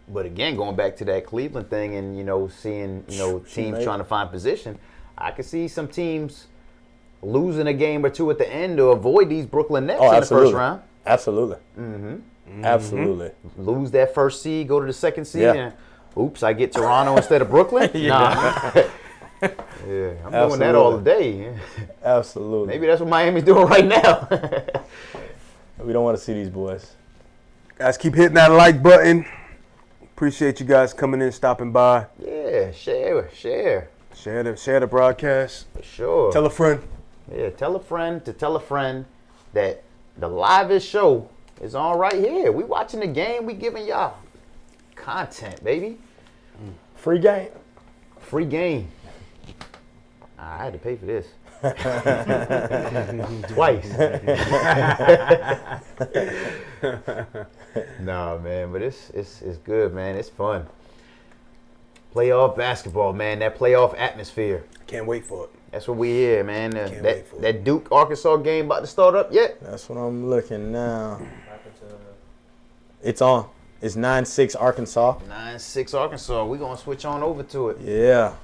But again, going back to that Cleveland thing, and seeing teams made trying to find position, I could see some teams losing a game or two at the end to avoid these Brooklyn Nets in the first round. Absolutely. Absolutely. Lose that first seed, go to the second seed, Yeah. and oops, I get Toronto instead of Brooklyn. Nah. Yeah, I'm doing that all day. Absolutely. Maybe that's what Miami's doing right now. We don't want to see these boys. guys, keep hitting that like button. Appreciate you guys coming in, stopping by. Yeah, share. Share the broadcast. For sure. Tell a friend. Yeah, tell a friend to tell a friend that the livest show is on right here. We watching the game. We giving y'all content, baby. Free game. Free game. I had to pay for this. Twice. No, man, but it's good, man. It's fun. Playoff basketball, man. That playoff atmosphere. Can't wait for it. That's what we hear, man. Can't wait for it. That Duke Arkansas game about to start up yet? That's what I'm looking now. Happened to It's on. It's 9-6 Arkansas. 9-6 Arkansas. We're going to switch on over to it. Yeah.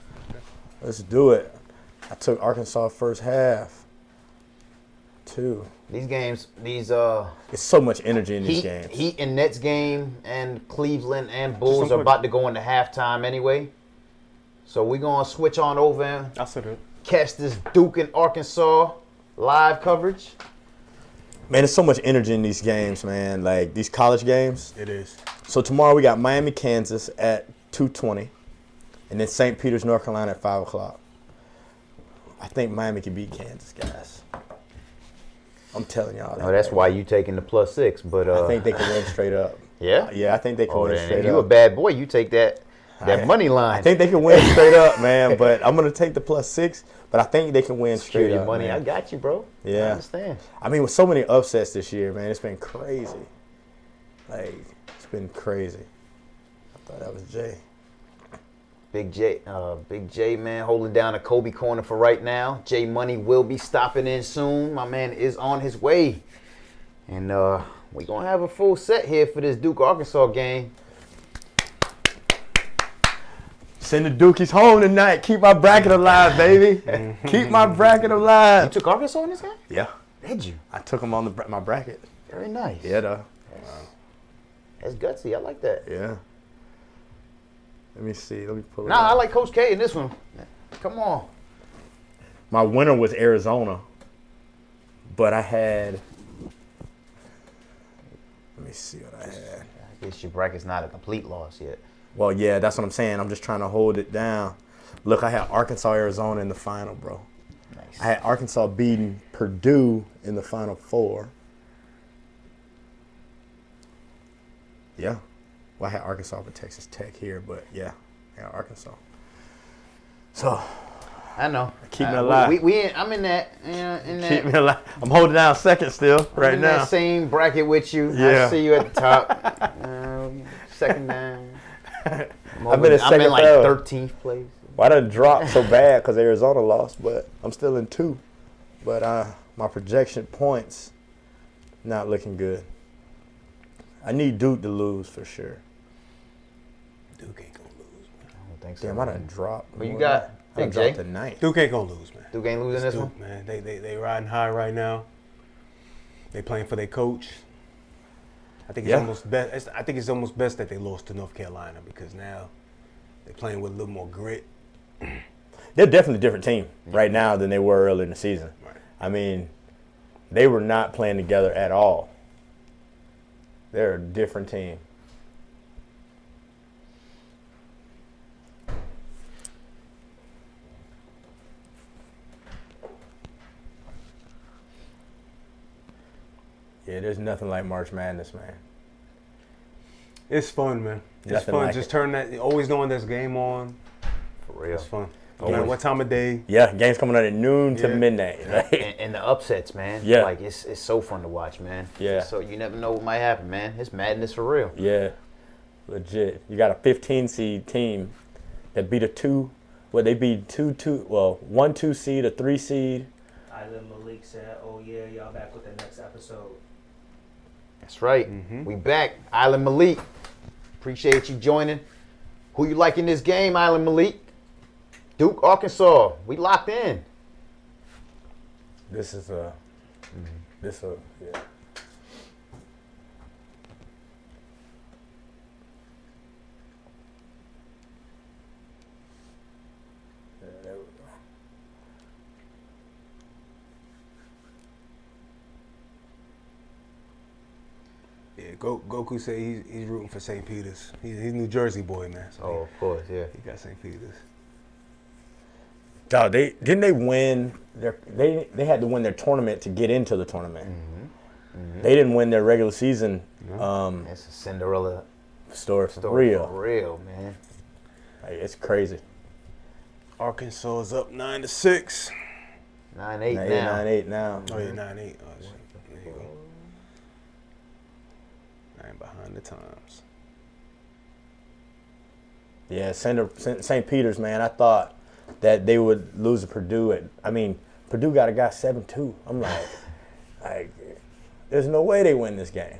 Let's do it. I took Arkansas first half. 2. These games, It's so much energy in these games. Heat and Nets game and Cleveland and Bulls some are about to go into halftime anyway. So we're going to switch on over and I said it. catch this Duke and Arkansas live coverage. Man, there's so much energy in these games, man. Like these college games. It is. So tomorrow we got Miami, Kansas at 2:20, and then St. Peter's, North Carolina at 5 o'clock. I think Miami can beat Kansas, guys. I'm telling y'all. Oh, that's why you taking the +6, but I think they can win straight up. yeah. Yeah, I think they can win Then straight if you a up. bad boy, you take that money line. I think they can win straight up, man. But I'm gonna take the +6. But I think they can win straight Security up. money. man. I got you, bro. Yeah. I understand. I mean, with so many upsets this year, man, it's been crazy. Like, it's been crazy. I thought that was Jay. Big J, man, holding down the Kobe corner for right now. J Money will be stopping in soon. My man is on his way. And we're going to have a full set here for this Duke Arkansas game. Send the Dukies home tonight. Keep my bracket alive, baby. Keep my bracket You alive. took Arkansas in this game? Yeah, Did you? I took them on my bracket. Very nice. Yeah, though. That's gutsy. I like that. Yeah. Let me see. Let me pull it Nah, I up. like Coach K in this one. Come on. My winner was Arizona, but I had. Let me see what I had. I guess your bracket's not a complete loss yet. Well, yeah, that's what I'm saying. I'm just trying to hold it down. Look, I had Arkansas, Arizona in the final, bro. Nice. I had Arkansas beating Purdue in the Final Four. Yeah. Well, I had Arkansas with Texas Tech here, but yeah, I got Arkansas. So, I know. Keep me alive. I'm in that. Keep me alive. I'm holding down second still right in now. that same bracket with you. Yeah. I see you at the top. Second down. I'm in like row. 13th place. Well, I done dropped so bad because Arizona lost, but I'm still in 2. But my projection points not looking good. I need Duke to lose for sure. Duke ain't gonna lose, man. I don't think so. Damn, I done dropped. But you got I Big dropped J. to 9th. Duke ain't gonna lose, man. Duke ain't losing this Duke, one. man. They riding high right now. They playing for their coach. I think it's almost best. I think it's almost best that they lost to North Carolina because now they're playing with a little more grit. They're definitely a different team right now than they were earlier in the season. Right. I mean, they were not playing together at all. They're a different team. Yeah, there's nothing like March Madness, man. It's fun, man. It's Nothing fun. like Just it. turn that. Always knowing there's a game on. For real. It's fun. No Always. matter what time of day. Yeah, game's coming out at noon to Yeah. midnight. Right? And the upsets, man. Yeah. Like, it's so fun to watch, man. Yeah. So you never know what might happen, man. It's madness for real. Yeah, legit. You got a 15 seed team that beat a 2. Well, they beat 1 2 seed, a 3 seed. Island Malik said, "Oh yeah, y'all back with the next episode." That's right. We back. Island Malik. Appreciate you joining. Who you like in this game, Island Malik? Duke, Arkansas. We locked in. This is yeah. There we go. Yeah, Goku said he's rooting for St. Peter's. He's a New Jersey boy, man. So Oh, of course, yeah. he got St. Peter's. Dog, didn't they win they had to win their tournament to get into the tournament. They didn't win their regular season It's a Cinderella story for story real. for real, man. Like, it's crazy. Arkansas is up 9-6. 9-8 9-8 now. 9-8 now. Oh yeah, 9-8. Oh shit. There you go. 9 behind the times. Yeah, St. Peter's, man. I thought that they would lose to Purdue. Purdue got a guy 7-2. I'm like, there's no way they win this game.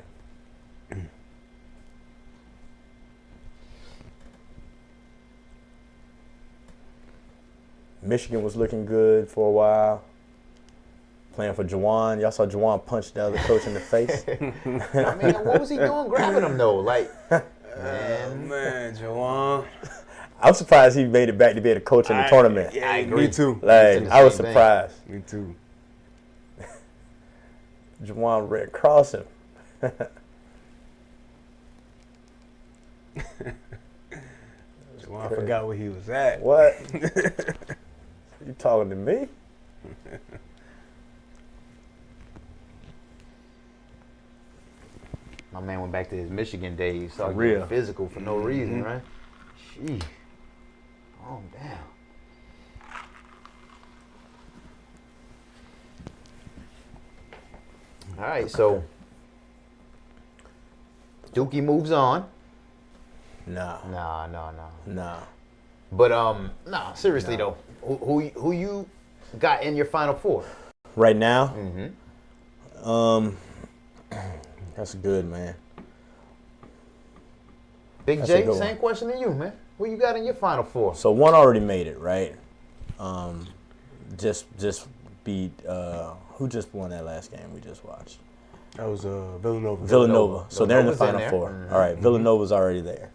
Michigan was looking good for a while. Playing for Juwan. Y'all saw Juwan punch the other coach in the face. I mean, what was he doing grabbing him, though? Like, Man, Jawan. I'm surprised he made it back to be a coach in the tournament. Yeah, I agree. Me too. Like, the I was same thing. surprised. Me too. Juwan Red cross him. Jawan forgot where he was at. What? You talking to me? my man went back to his Michigan days. Started real. getting physical for no reason, right? Gee. Calm down. All right, so Dookie moves on. Nah. Nah. But seriously though, who you got in your Final Four? Right now? That's good, man. Big That's a J, good same one. question to you, man. Who you got in your Final Four? So one already made it, right? Just beat who just won that last game we just watched? That was Villanova. Villanova. So they're in the Villanova's in Final there. Four. All right, Villanova's already there.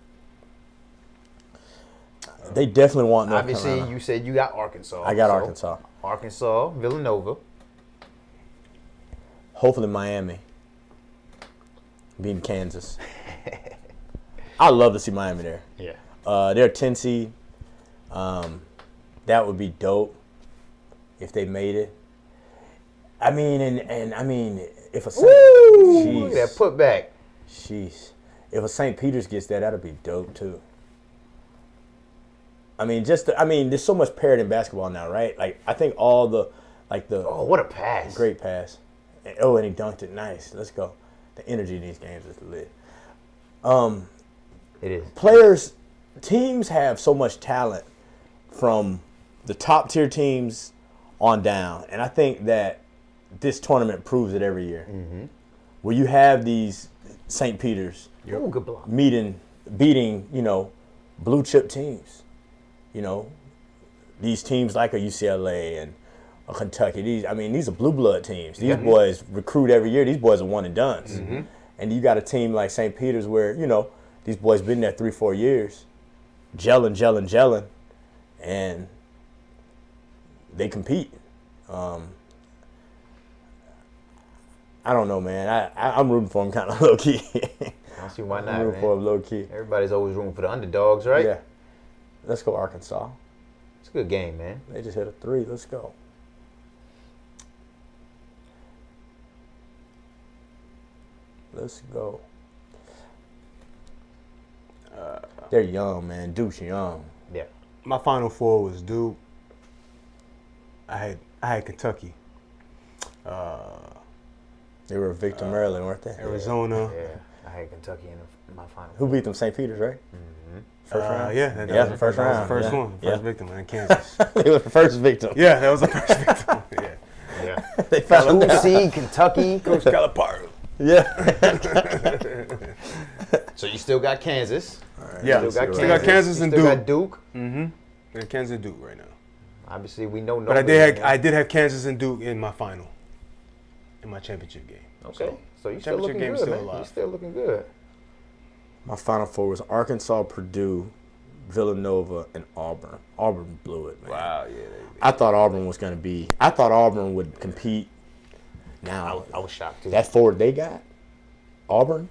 They definitely want North Obviously, Carolina. you said you got Arkansas. I got so Arkansas. Arkansas, Villanova. Hopefully Miami beating Kansas. I'd love to see Miami there. Yeah. They're a 10 seed. That would be dope if they made it. I mean, and I mean, if a St. Woo! Look at that putback. Jeez. If a St. Peter's gets that, that'd be dope too. I mean, there's so much parity in basketball now, right? Like, I think all the Oh, what a pass. great pass. And he dunked it. Nice. Let's go. The energy in these games is lit. It is. Teams have so much talent from the top tier teams on down. And I think that this tournament proves it every year. Mm-hmm. Where you have these St. Peter's Ooh, good block. beating, blue chip teams. These teams like a UCLA and a Kentucky. These are blue blood teams. These boys recruit every year. These boys are one and dones. Mm-hmm. And you got a team like St. Peter's where, these boys been there 3-4 years, gelling, and they compete. I don't know, man. I'm rooting for them kind of low key. I don't see why not. I'm rooting for them low key. Everybody's always rooting for the underdogs, right? Yeah. Let's go Arkansas. It's a good game, man. They just hit a 3. Let's go. Let's go. They're young, man. Duke's young. Yeah. My Final Four was Duke. I had Kentucky. They were a victim early, weren't they? Arizona. Yeah. I had Kentucky in my final. Who beat them? St. Peter's, right? Mm-hmm. First round? Yeah, that was the first that was round. the first Yeah. one. Yeah. First victim in Kansas. They were the first victim. Yeah, that was the first victim. Yeah. Yeah. They found Two seed Kentucky. Coach Calipari. Yeah. So you still got Kansas. Yeah, You still got Kansas You and still Duke. got Duke. Mm-hmm. Yeah, Kansas and Duke right now. Obviously, we know. But I did have Kansas and Duke in my final, in my championship game. Okay. So you still championship looking game's good, still man. alive. You still looking good. My Final Four was Arkansas, Purdue, Villanova, and Auburn. Auburn blew it, man. Wow, yeah. I thought Auburn would compete. Now, I was shocked too. that forward they got, Auburn,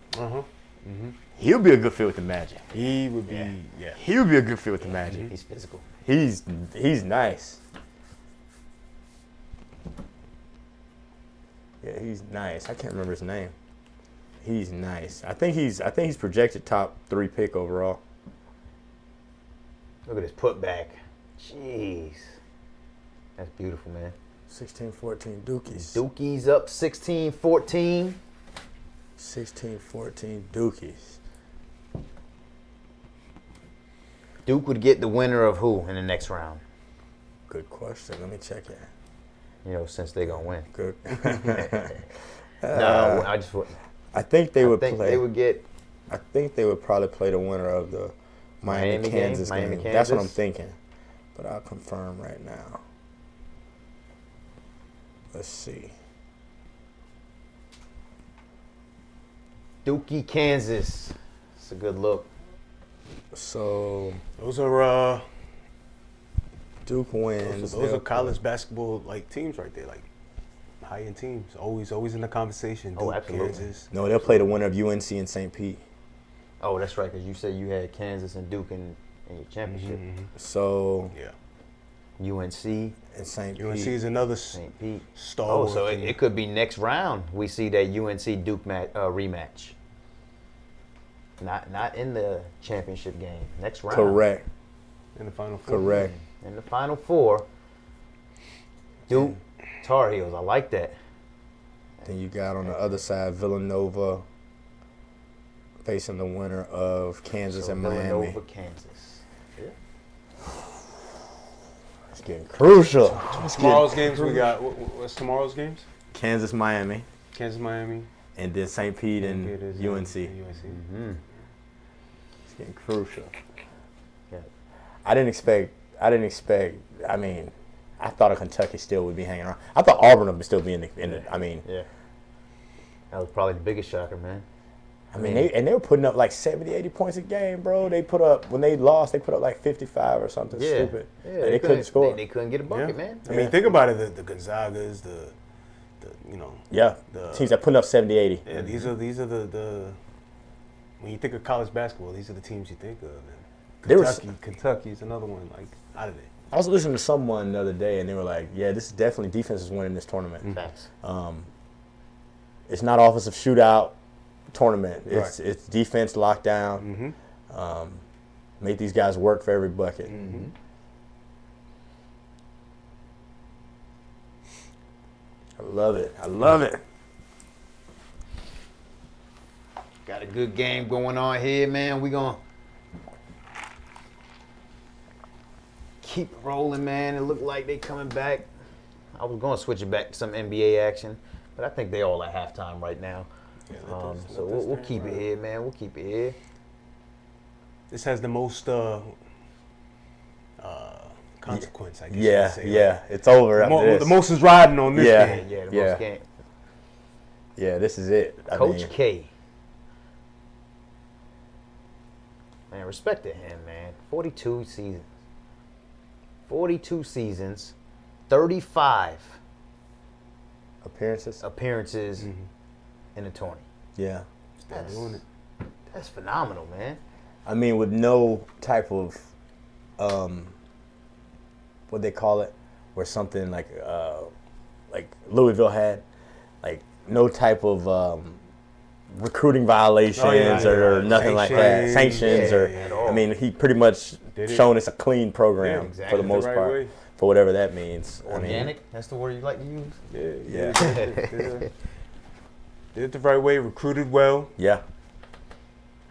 he'll be a good fit with the Magic. He would be, yeah. He would be a good fit with the Magic. He's physical. He's nice. Yeah, he's nice. I can't remember his name. He's nice. I think he's projected top 3 pick overall. Look at his putback. Jeez. That's beautiful, man. 16-14 Dookies. Dookie's up 16-14. 16-14 Dookies. Duke would get the winner of who in the next round? Good question. Let me check it. Since they're going to win. Good. No, I think they would think play. they would get I think they would probably play the winner of the Miami Kansas game. Miami, That's what I'm Kansas? thinking. But I'll confirm right now. Let's see. Dookie, Kansas. It's a good look. So Those are Duke wins. those are college basketball like teams right there, like high end teams. Always in the conversation. Duke, Oh, absolutely. Kansas. No, they'll play the winner of UNC and St. Pete. Oh, that's right, because you said you had Kansas and Duke in your championship. So Yeah. UNC, and St. UNC Pete. is another St. Pete. star. Oh, so it could be next round we see that UNC Duke rematch. Not in the championship game. Next round. Correct. in the Final Four. Correct. In the Final Four. Duke, Tar Heels. I like that. Then you got on the other side Villanova facing the winner of Kansas So and Miami. Villanova, Kansas. Yeah. It's getting crucial. Tomorrow's games we got. What's tomorrow's games? Kansas, Miami, Kansas, Miami, and then St. Pete and It is, UNC. UNC. It's getting crucial. Yeah. I didn't expect. I mean, I thought Kentucky still would be hanging around. I thought Auburn would still be in the. I mean, Yeah. That was probably the biggest shocker, man. they were putting up like 70, 80 points a game, bro. They put up when they lost, they put up like 55 or something Yeah. stupid. Yeah, And they couldn't score. They couldn't get a bucket, Yeah. man. I mean, think about it. The Gonzagas, the Yeah, the- teams that putting up 70, 80. yeah, these are the when you think of college basketball, these are the teams you think of. They were- Kentucky's another one like out of it. I was listening to someone the other day, and they were like, "Yeah, this is definitely defense is winning this tournament. Facts. It's not offensive shootout tournament. It's Right. it's defense lockdown. Make these guys work for every bucket. I love it. I love it. Got a good game going on here, man. We gonna keep rolling, man. It looked like they coming back. I was gonna switch it back to some NBA action, but I think they all at halftime right now. So we'll keep it here, man. We'll keep it here. This has the most consequence, I guess. Yeah, you could say, yeah. It's over after this. The most is riding on this game. Yeah, the Yeah. most game. Yeah, this is it. I Coach mean, K. Man, respect to him, man. 42 seasons. 42 seasons, 35 appearances. appearances in a tourney. Yeah. That's, Doing it. that's phenomenal, man. I mean, with no type of, what they call it, where something like Louisville had, like no type of recruiting violations or nothing like that, sanctions at all. I mean, he pretty much Did it. shown it's a clean program Yeah, exactly. for the most The right part, way. for whatever that means. Organic, that's the word you like to use? Yeah. Yeah. Did it the right way, recruited well. Yeah.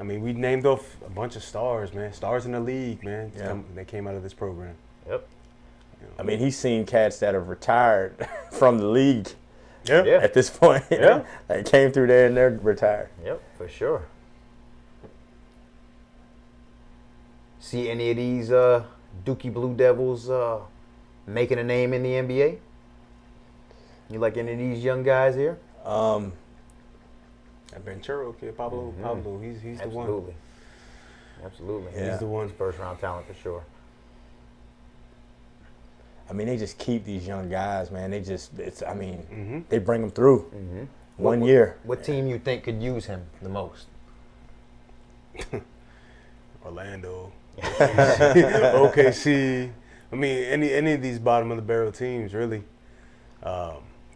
I mean, we named off a bunch of stars, man. Stars in the league, man. Yeah. They came out of this program. Yep. I mean, he's seen cats that have retired from the league Yeah. Yeah. at this point. Yeah. Like came through there and they're retired. Yep, for sure. See any of these Dookie Blue Devils making a name in the NBA? You like any of these young guys here? That Ventura kid, Pablo, he's the one. Absolutely. Absolutely. Yeah. He's the one. He's first round talent for sure. I mean, they just keep these young guys, man. They just, Mm-hmm. they bring them through. One year. What team you think could use him the most? Orlando, OKC. I mean, any of these bottom of the barrel teams, really.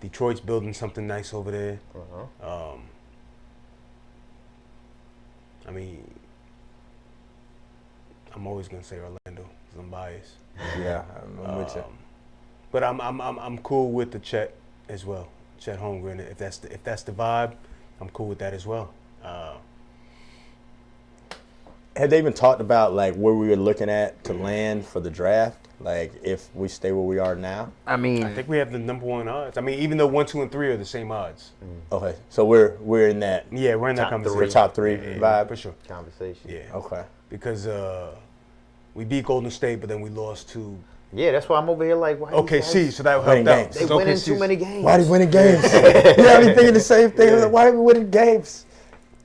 Detroit's building something nice over there. I mean, I'm always gonna say Orlando because I'm biased. Yeah, I'm with you. But I'm cool with the Chet as well. Chet Holmgren. If that's the vibe, I'm cool with that as well. Have they even talked about like where we were looking at to land for the draft? Like if we stay where we are now? I mean, I think we have the number one odds. I mean, even though 1, 2, and 3 are the same odds. Okay, so we're in that Yeah, we're in that Top conversation. three. top three Yeah, vibe. for sure. conversation. Yeah. Okay. Because we beat Golden State, but then we lost to Yeah, that's why I'm over here like, why OKC, so that Winning helped out. games. They So winning OKC's too many games. Why are they winning games? Yeah, I be thinking the same thing. Yeah. Like, why are we winning games?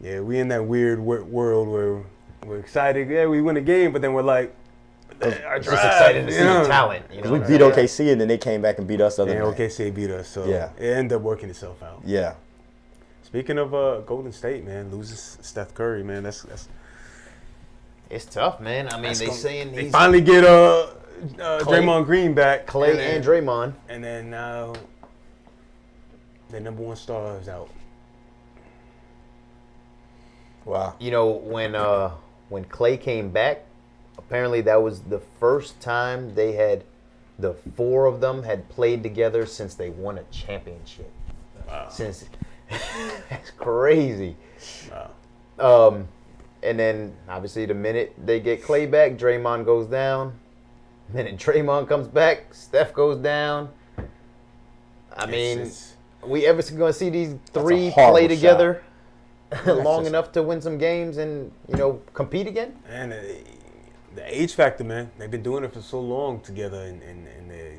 Yeah, we in that weird world where we're excited. Yeah, we win a game, but then we're like, our Just drive, excited to see you know? the talent. You know Because we what beat I'm saying? OKC and then they came back and beat us the other And night. OKC beat us, so Yeah. it ended up working itself out. Yeah. Speaking of Golden State, man, loses Steph Curry, man. That's It's tough, man. I mean, they saying they he's finally get Draymond Green back, Clay and Draymond. and then now their number one star is out. Wow. You know, when Clay came back, apparently that was the first time the four of them had played together since they won a championship. Wow. That's crazy. Wow. And then obviously the minute they get Clay back, Draymond goes down. The minute Draymond comes back, Steph goes down. I mean, It's- we ever going to see these three horrible play together long just- enough to win some games and, compete again? And the age factor, man. They've been doing it for so long together, and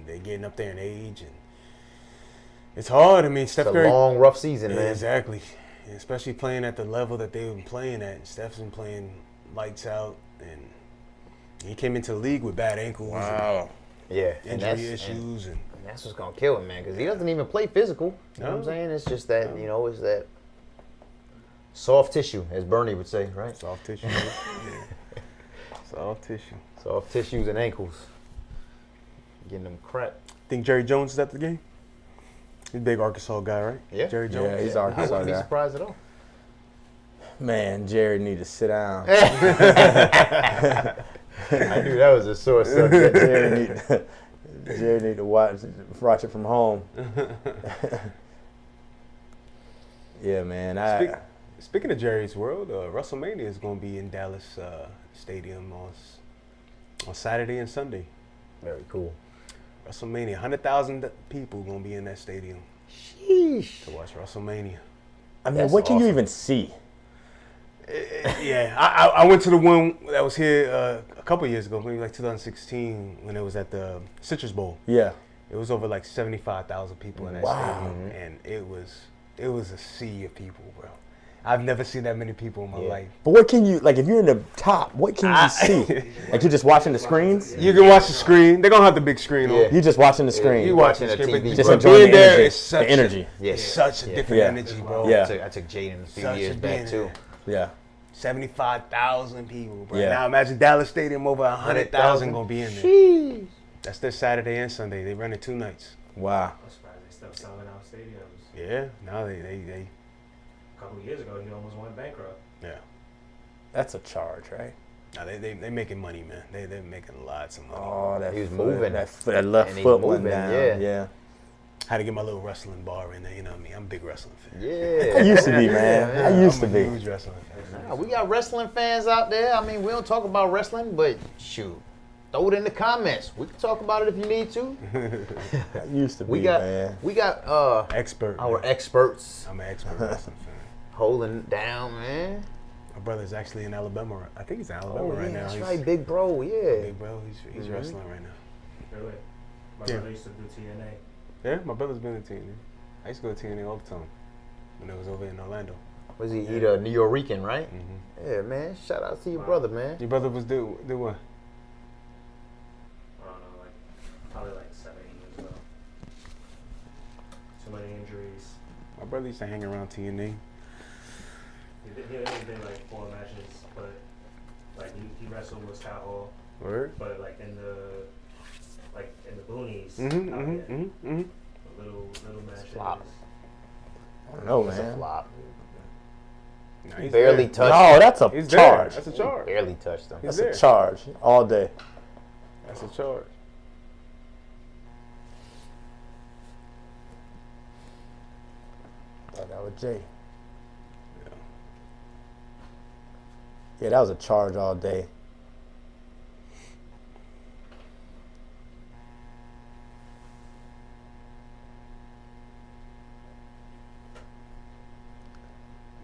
they're getting up there in age, and it's hard. I mean, Steph It's a Curry. long, rough season, Yeah, man. exactly. And especially playing at the level that they've been playing at. Steph's been playing lights out, and he came into the league with bad ankles, Yeah, and injury issues, and And that's what's gonna kill him, man, because he doesn't even play physical. You know what I'm No. saying? It's just that it's that soft tissue, as Bernie would say, right? soft tissue. Yeah. Soft tissue. Soft tissues and ankles, getting them crap. Think Jerry Jones is at the game? He's a big Arkansas guy, right? Yeah. Jerry Jones. Yeah, he's I Arkansas wouldn't be guy. surprised at all. Man, Jared need to sit down. I knew that was a sore subject. Jared Jerry need to watch it from home. Yeah, man. Speaking of Jerry's World, WrestleMania is going to be in Dallas Stadium on Saturday and Sunday. Very cool. WrestleMania, 100,000 people going to be in that stadium Sheesh. to watch WrestleMania. I mean, That's what can you awesome. even see? Yeah, I went to the one that was here a couple years ago, maybe like 2016, when it was at the Citrus Bowl. Yeah. It was over like 75,000 people in that Wow. stadium, and it was a sea of people, bro. I've never seen that many people in my life. But what can you, like, if you're in the top, what can you see? Like, you're just watching the screens? You can watch the screen. They're gonna have the big screen Yeah. on. You're just watching the screen. You watching the watching screen, the but, TV. Just but enjoying being the there energy, is such the energy. It's such a different Yeah. energy, bro. Yeah. I took Jaden a few Such years a back being too. there. Yeah. 75,000 people, bro. Yeah. Now imagine Dallas Stadium over 100,000 gonna be in there. Sheesh. That's their Saturday and Sunday. They run it 2 nights. Wow. I'm surprised they still selling out stadiums. Yeah. Now they A couple of years ago, he almost went bankrupt. yeah. That's a charge, right? No, they making money, man. They're making lots of money. Oh, that He was foot, moving. that left And he's foot went moving, down. yeah. Yeah. Had to get my little wrestling bar in there. You know what I mean? I'm a big wrestling fan. Yeah. I used to be, man. Yeah, I used to I'm be. a huge wrestling fan. Nah, we got wrestling fans out there. I mean, we don't talk about wrestling, but shoot, throw it in the comments. We can talk about it if you need to. I used to be, We got man. Expert. our man. experts I'm an expert wrestling fan. holding it down, man. My brother's actually in Alabama. I think he's in Alabama Oh right yeah, now. that's He's right, big bro. Yeah. big bro. He's wrestling right now. Really? My Yeah. brother used to do TNA. Yeah, my brother's been in TNA. I used to go to TNA all the time when it was over in Orlando. Was he a New Yorican, right? Mm-hmm. Yeah, man. Shout out to your Wow. brother, man. Your brother was do what? I don't know, probably 7, 8 years ago. Too many injuries. My brother used to hang around TNA. He only did 4 matches, but he wrestled with Scott Hall, Word? but in the boonies. Mm-hmm. out Mm-hmm. there. Mm-hmm. Little matches. Flop. I don't know, It's a man. flop. No, He he's barely there. touched No, him. that's a He's there. charge. That's a He charge. barely touched him. He's That's there. a charge all day. That's a charge. Thought that was Jay. Yeah. Yeah, that was a charge all day.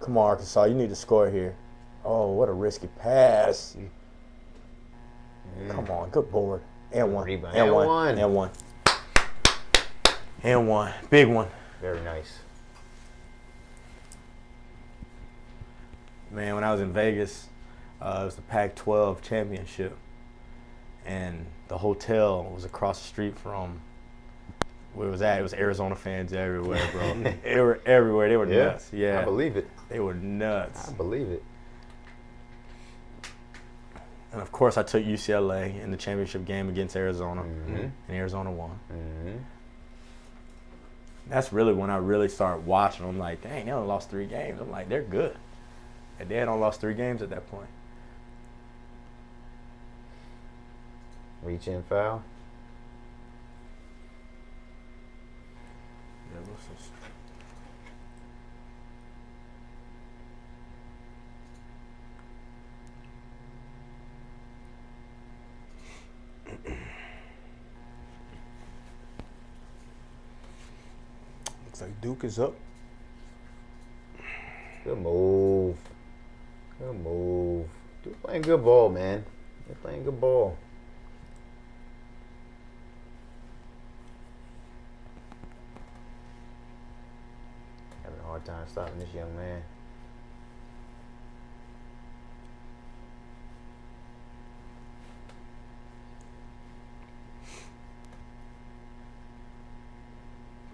Come on, Arkansas, you need to score here. Oh, what a risky pass. Come on, good board. And one. Rebound. And And one. one. And one. And one. Big one. Very nice. Man, when I was in Vegas, it was the Pac-12 championship, and the hotel was across the street from where it was at. It was Arizona fans everywhere, bro. They were everywhere. They were nuts. Yeah, I believe it. they were nuts. I believe it. And of course, I took UCLA in the championship game against Arizona, and Arizona won. Mm-hmm. That's really when I really started watching. I'm like, dang, they only lost 3 games. I'm like, they're good. And they had only lost 3 games at that point. Reach in foul. Yeah, what's this? Looks like Duke is up. Good move. Good move. Dude playing good ball, man. They're playing good ball. Having a hard time stopping this young man.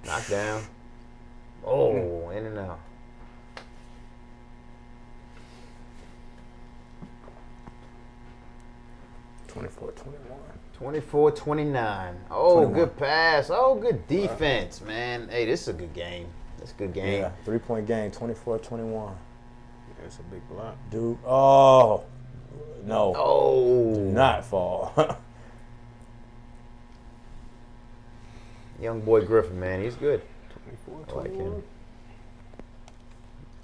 Knockdown. Oh, in and out. Twenty-four, 24-29. Oh, 21. good pass. Oh, good defense, man. Hey, this is a good game. This is a good game. Yeah, 3-point game, 24-21. Yeah, it's a big block. Dude, oh, no. Oh. Do not fall. Young boy Griffin, man, he's good. 24, I like 21. him.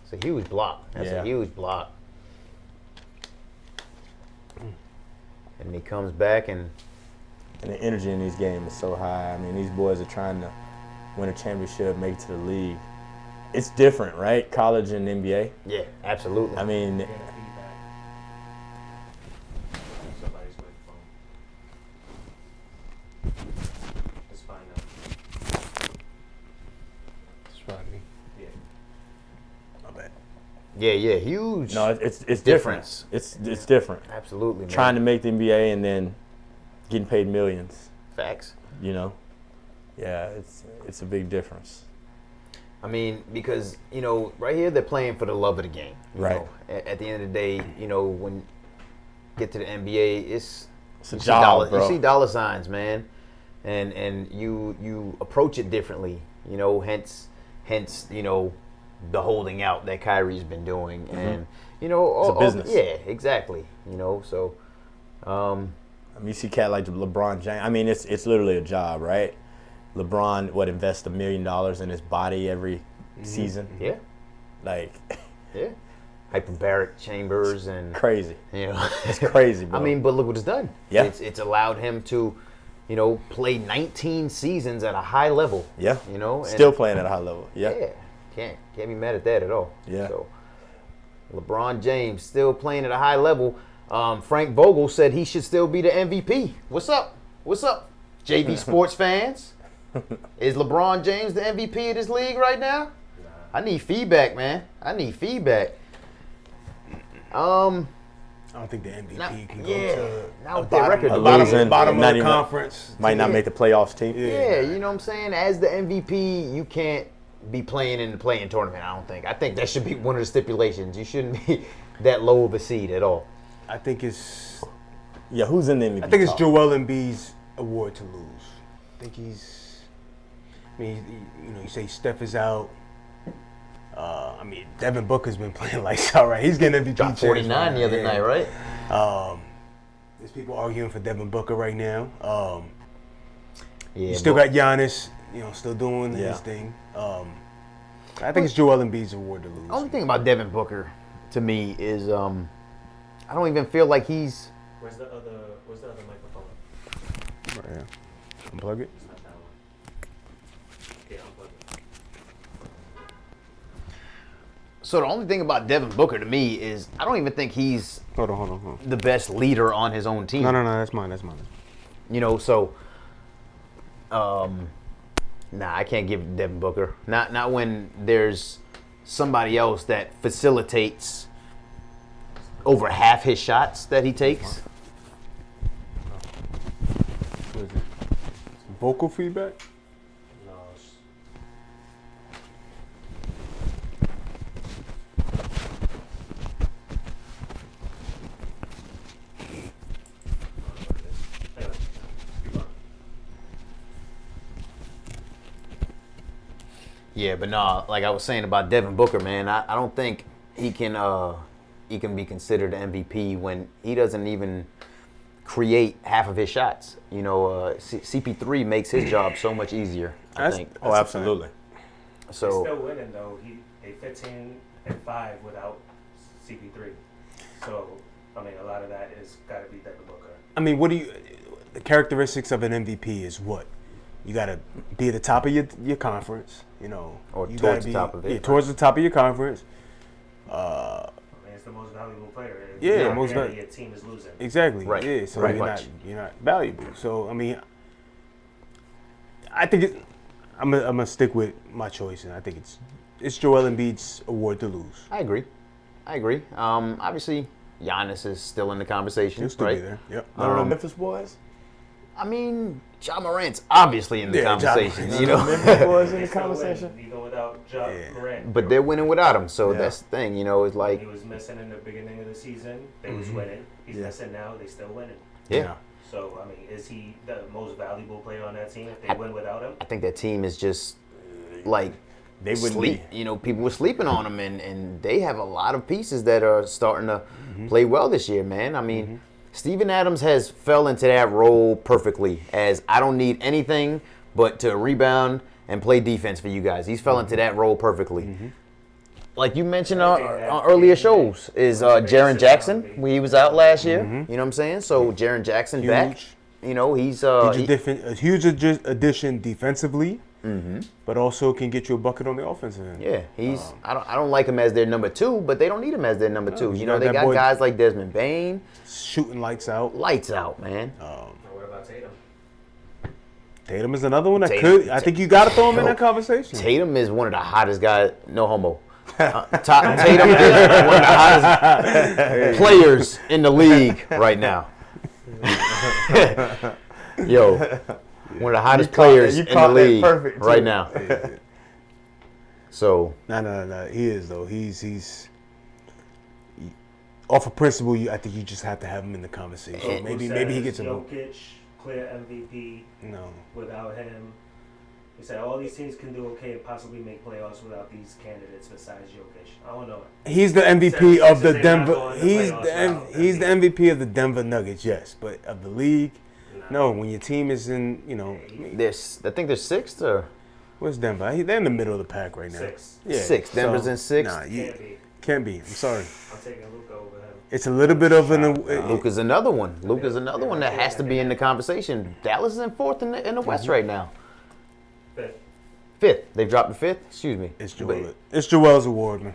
It's a huge block. That's Yeah. a huge block. And he comes back and the energy in these games is so high. I mean, these boys are trying to win a championship, make it to the league. It's different, right? College and NBA. yeah, absolutely. I mean, Getting feedback. Somebody's microphone. It's fine now. It's probably me. Yeah. My bad. yeah, huge. no, it's different. Difference. It's different. Absolutely, man. Trying to make the NBA and then getting paid millions. Facts. You know, yeah, it's a big difference. I mean, because, you know, right here they're playing for the love of the game. You Right. know. At the end of the day, you know, when you get to the NBA, It's a you see job, bro. You see dollar signs, man, and you approach it differently. You know, hence, you know, the holding out that Kyrie's been doing, and you know, It's a business. yeah, exactly. You know, so. I mean, you see cat like LeBron James. I mean, it's literally a job, right? LeBron invests $1 million in his body every season. Yeah, Like, yeah. Hyperbaric chambers and crazy. you know, It's crazy, bro. I mean, but look what it's done. Yeah. It's allowed him to, you know, play 19 seasons at a high level. Yeah. You know, and Still playing at a high level. Yeah. yeah, can't be mad at that at all. Yeah. So, LeBron James still playing at a high level. Frank Vogel said he should still be the MVP. What's up? What's up, JV Sports fans? Is LeBron James the MVP of this league right now? I need feedback, man. I need feedback. I don't think the MVP Now- can go yeah, to now a with their bottom, record a losing, bottom, bottom not of the even- conference. Might not Yeah. make the playoffs team. Yeah, you know what I'm saying? As the MVP, you can't be playing in the play-in tournament, I don't think. I think that should be one of the stipulations. You shouldn't be that low of a seed at all. I think it's Who's in the MVP? I think it's talk? Joel Embiid's award to lose. I think he's. I mean, you know, you say Steph is out. I mean, Devin Booker's been playing lights out, right? He's getting MVP. Dropped chance 49 the right other now, night, yeah. right? There's people arguing for Devin Booker right now. Yeah, You still but- got Giannis, you know, still doing Yeah. his thing. I think it's Joel Embiid's award to lose. The only thing about Devin Booker, to me, is I don't even feel like he's... Where's the other microphone? Right here. Unplug it. It's not that one. Yeah, unplug it. So the only thing about Devin Booker to me is I don't even think he's Hold on. the best leader on his own team. No, that's mine. You know, so... Nah, I can't give Devin Booker. Not when there's somebody else that facilitates over half his shots that he takes. What is it? Vocal feedback? No, it's, anyway, keep going. Yeah, but no, like I was saying about Devin Booker, man, I don't think he can be considered an MVP when he doesn't even create half of his shots. You know, CP3 makes his job so much easier, I That's- think. Oh, absolutely. They're So still winning though. They 15-5 without CP3. So I mean, a lot of that is got to be Devin Booker. I mean, the characteristics of an MVP is what? You got to be at the top of your conference, you know. Or you towards gotta the top of it. Yeah, towards the top of your conference. I mean, it's the most valuable player. Yeah, Not most really, val- your team is losing. Exactly. Right. Yeah, so Right. you're not valuable. So I mean, I think I'm gonna stick with my choice, and I think it's Joel Embiid's award to lose. I agree. Obviously, Giannis is still in the conversation, He'll still right? be there. Yep. None of the Memphis boys? I mean, Ja Morant's obviously in the Ja conversation, Morant. you know. Memphis boys in They the still conversation? win, even without Ja Yeah. Morant. But they're winning without him, so Yeah. that's the thing, you know. It's like, He was missing in the beginning of the season. They was winning. He's Yeah. missing now. They still winning. yeah. So I mean, is he the most valuable player on that team if they win without him? I think that team is just like They wouldn't sleep. be. You know, people were sleeping on them, and they have a lot of pieces that are starting to play well this year, man. I mean, Steven Adams has fell into that role perfectly. As I don't need anything but to rebound and play defense for you guys. He's fell into that role perfectly. Like you mentioned on earlier shows, is Jaren Jackson. He was out last year. You know what I'm saying? So Jaren Jackson back. You know, he's a huge addition defensively, but also can get you a bucket on the offensive end. Yeah, he's. I don't like him as their number 2, but they don't need him as their number 2. You know, they got guys like Desmond Bane shooting lights out. Lights out, man. What about Tatum? Tatum is another one that could. I think you got to throw him in that conversation. Tatum is one of the hottest guys. No homo. Tatum is one of the hottest players in the league right now. Yo, one of the hottest players in the league right now. So no. He is though. He's off of principle. I think you just have to have him in the conversation. Maybe he gets a vote. Jokic, clear MVP. No. Without him, he said all these teams can do okay and possibly make playoffs without these candidates besides Jokic. I don't know. He's the MVP of the Denver. He's the MVP of the Denver Nuggets. Yes, but of the league, no. When your team is in, you know, I think they're 6th or where's Denver? They're in the middle of the pack right now. 6. Yeah, 6. Denver's in 6th. Nah, can't be. I'm sorry. I'm taking Luka over him. It's a little bit of an. Luka's another one. Luka's another one that has to be in the conversation. Dallas is in 4th in the West right now. 5th. They've dropped the 5th. Excuse me. It's Joel. It's Joel's award, man.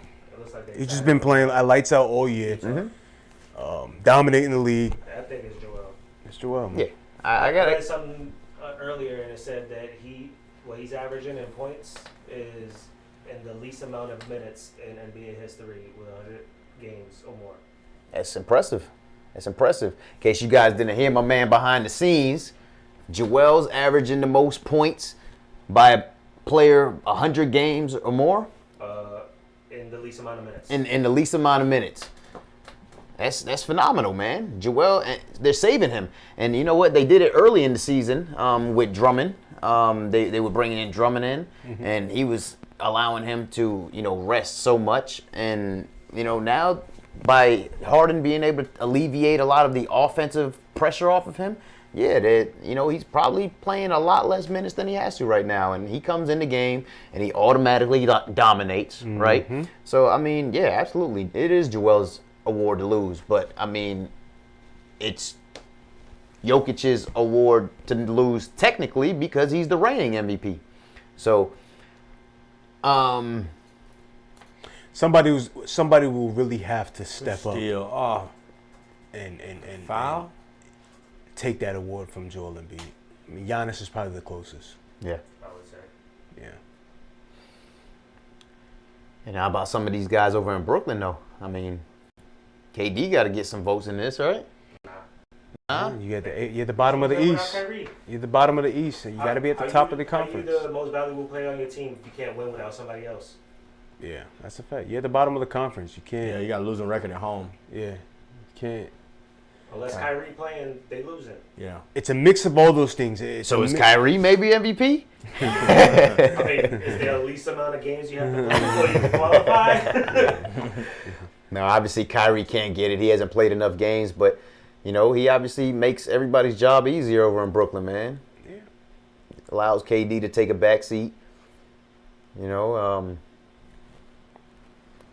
He's just been playing lights out all year, dominating the league. I think it's Joel. It's Joel, man. Yeah, I got read something earlier and it said that what he's averaging in points is in the least amount of minutes in NBA history with 100 games or more. That's impressive. That's impressive. In case you guys didn't hear my man behind the scenes, Joel's averaging the most points by a player 100 games or more. In the least amount of minutes. In the least amount of minutes. That's phenomenal, man. Joel, they're saving him. And you know what? They did it early in the season with Drummond. They were bringing in Drummond in, and he was allowing him to, you know, rest so much. And, you know, now by Harden being able to alleviate a lot of the offensive pressure off of him, you know, he's probably playing a lot less minutes than he has to right now. And he comes in the game and he automatically dominates, right? So, I mean, yeah, absolutely. It is Joel's award to lose. But, I mean, it's Jokic's award to lose technically because he's the reigning MVP. So, somebody will really have to step up and foul. Take that award from Joel Embiid. I mean, Giannis is probably the closest. Yeah. I would say. Yeah. And how about some of these guys over in Brooklyn, though? I mean, KD got to get some votes in this, right? Nah. You're at the bottom of the East. You're at the bottom of the East, and you got to be at the top of the conference. Are you the most valuable player on your team if you can't win without somebody else? Yeah, that's a fact. You're at the bottom of the conference. You can't. Yeah, you got a losing record at home. Yeah, you can't. Unless Kyrie playing, they losing. Yeah. It's a mix of all those things. So is Kyrie maybe MVP? I mean, is there the least amount of games you have to play before you can qualify? Now, obviously, Kyrie can't get it. He hasn't played enough games, but, you know, he obviously makes everybody's job easier over in Brooklyn, man. Yeah. Allows KD to take a back seat. You know,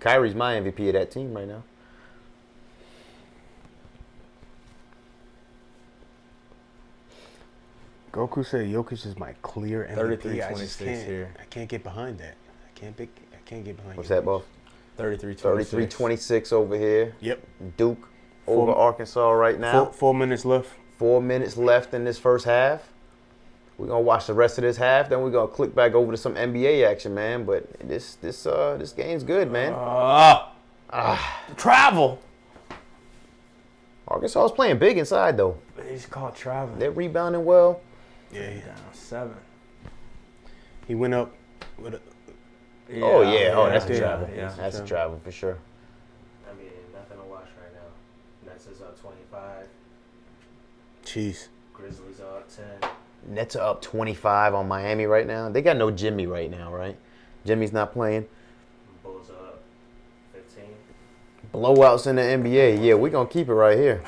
Kyrie's my MVP of that team right now. Goku said Jokic is my clear MVP. 33-26 here. I can't get behind that. I can't get behind. What's Jokic. that, boss? 33-26. 33-26 over here. Yep. Duke over Arkansas right now. 4 minutes left. 4 minutes left in this first half. We're going to watch the rest of this half. Then we're going to click back over to some NBA action, man. But this game's good, man. Travel. Arkansas is playing big inside, though. He's called traveling. They're rebounding well. Yeah. Down 7. He went up with a... Oh, yeah. Oh, that's a yeah. travel. Yeah. That's a travel for sure. I mean, nothing to watch right now. Nets is up 25. Jeez. Grizzlies are up 10. Nets are up 25 on Miami right now. They got no Jimmy right now, right? Jimmy's not playing. Bulls are up 15. Blowouts in the NBA. Yeah, we're going to keep it right here.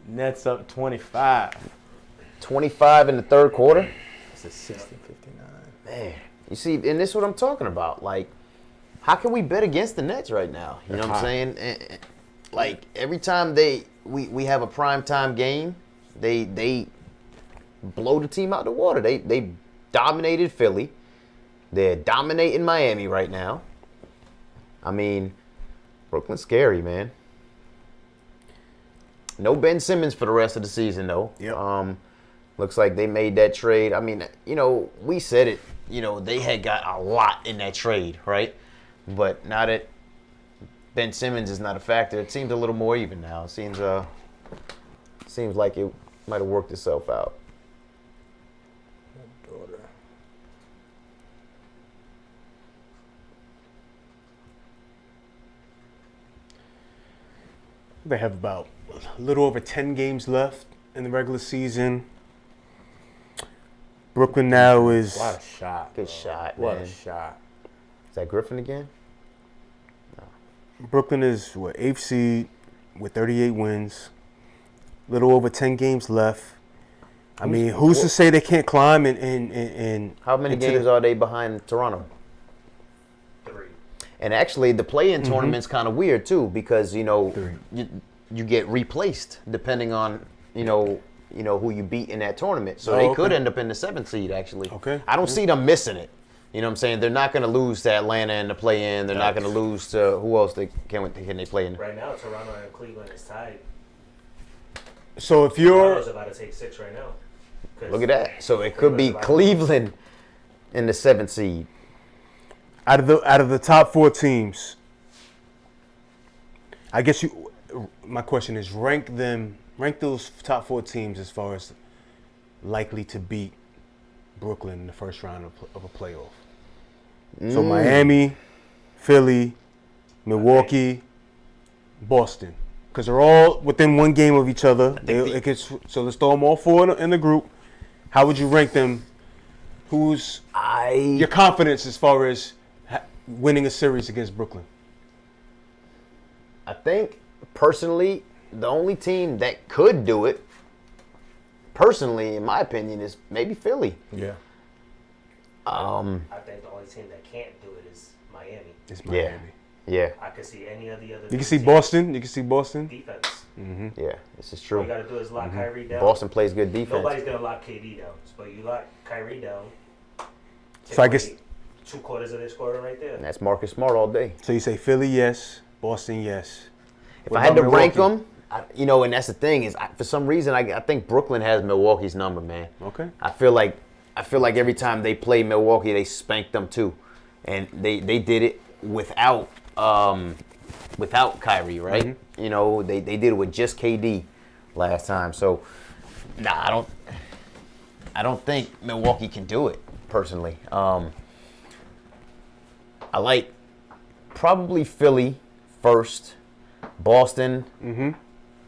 Nets up 25. 25 in the third quarter. It's a 60-59. Man, you see, and this is what I'm talking about. Like, how can we bet against the Nets right now? You know what I'm saying? Like, every time we have a primetime game, they blow the team out the water. They dominated Philly. They're dominating Miami right now. I mean, Brooklyn's scary, man. No Ben Simmons for the rest of the season, though. Yep. Looks like they made that trade. I mean, you know, we said it. You know, they had got a lot in that trade, right? But now that Ben Simmons is not a factor, it seems a little more even now. It seems like it might have worked itself out. They have about a little over 10 games left in the regular season. Brooklyn now is... What a shot. Good shot, What man. a shot. Is that Griffin again? Brooklyn is, what, 8th seed with 38 wins. Little over 10 games left. I mean, who's to say they can't climb and How many games are they behind Toronto? 3. And actually, the play-in tournament's kind of weird too, because you know you get replaced depending on you know who you beat in that tournament. So they could end up in the 7th seed actually. Okay. I don't see them missing it. You know what I'm saying? They're not going to lose to Atlanta in the play-in. They're not going to lose to who else? Can they play in? Right now, Toronto and Cleveland is tied. So if you're... Toronto's about to take 6 right now. Look at that. So it could be Cleveland in the 7th seed. Out of the top 4 teams, I guess my question is rank those top 4 teams as far as likely to beat Brooklyn in the first round of a playoff. So Miami, Philly, Milwaukee, Boston, because they're all within 1 game of each other. So let's throw them all 4 in the group. How would you rank them? Who's your confidence as far as winning a series against Brooklyn? I think, personally, the only team that could do it, personally, in my opinion, is maybe Philly. Yeah. I think the only team that can't do it is Miami. It's Miami. Yeah. I could see any of the other. You can see Boston. You can see Boston. Defense. Yeah, this is All true. you got to do is lock Kyrie down. Boston plays good defense. Nobody's going to lock KD down. But you lock Kyrie down. So I guess 2/4 of their scoring right there. And that's Marcus Smart all day. so. You say Philly, yes. Boston, yes. If I had to rank them, and that's the thing is, for some reason, I think Brooklyn has Milwaukee's number, man. Okay. I feel like every time they play Milwaukee, they spank them too, and they did it without Kyrie, right? Mm-hmm. You know, they did it with just KD last time. So, nah, I don't think Milwaukee can do it personally. I like probably Philly first, Boston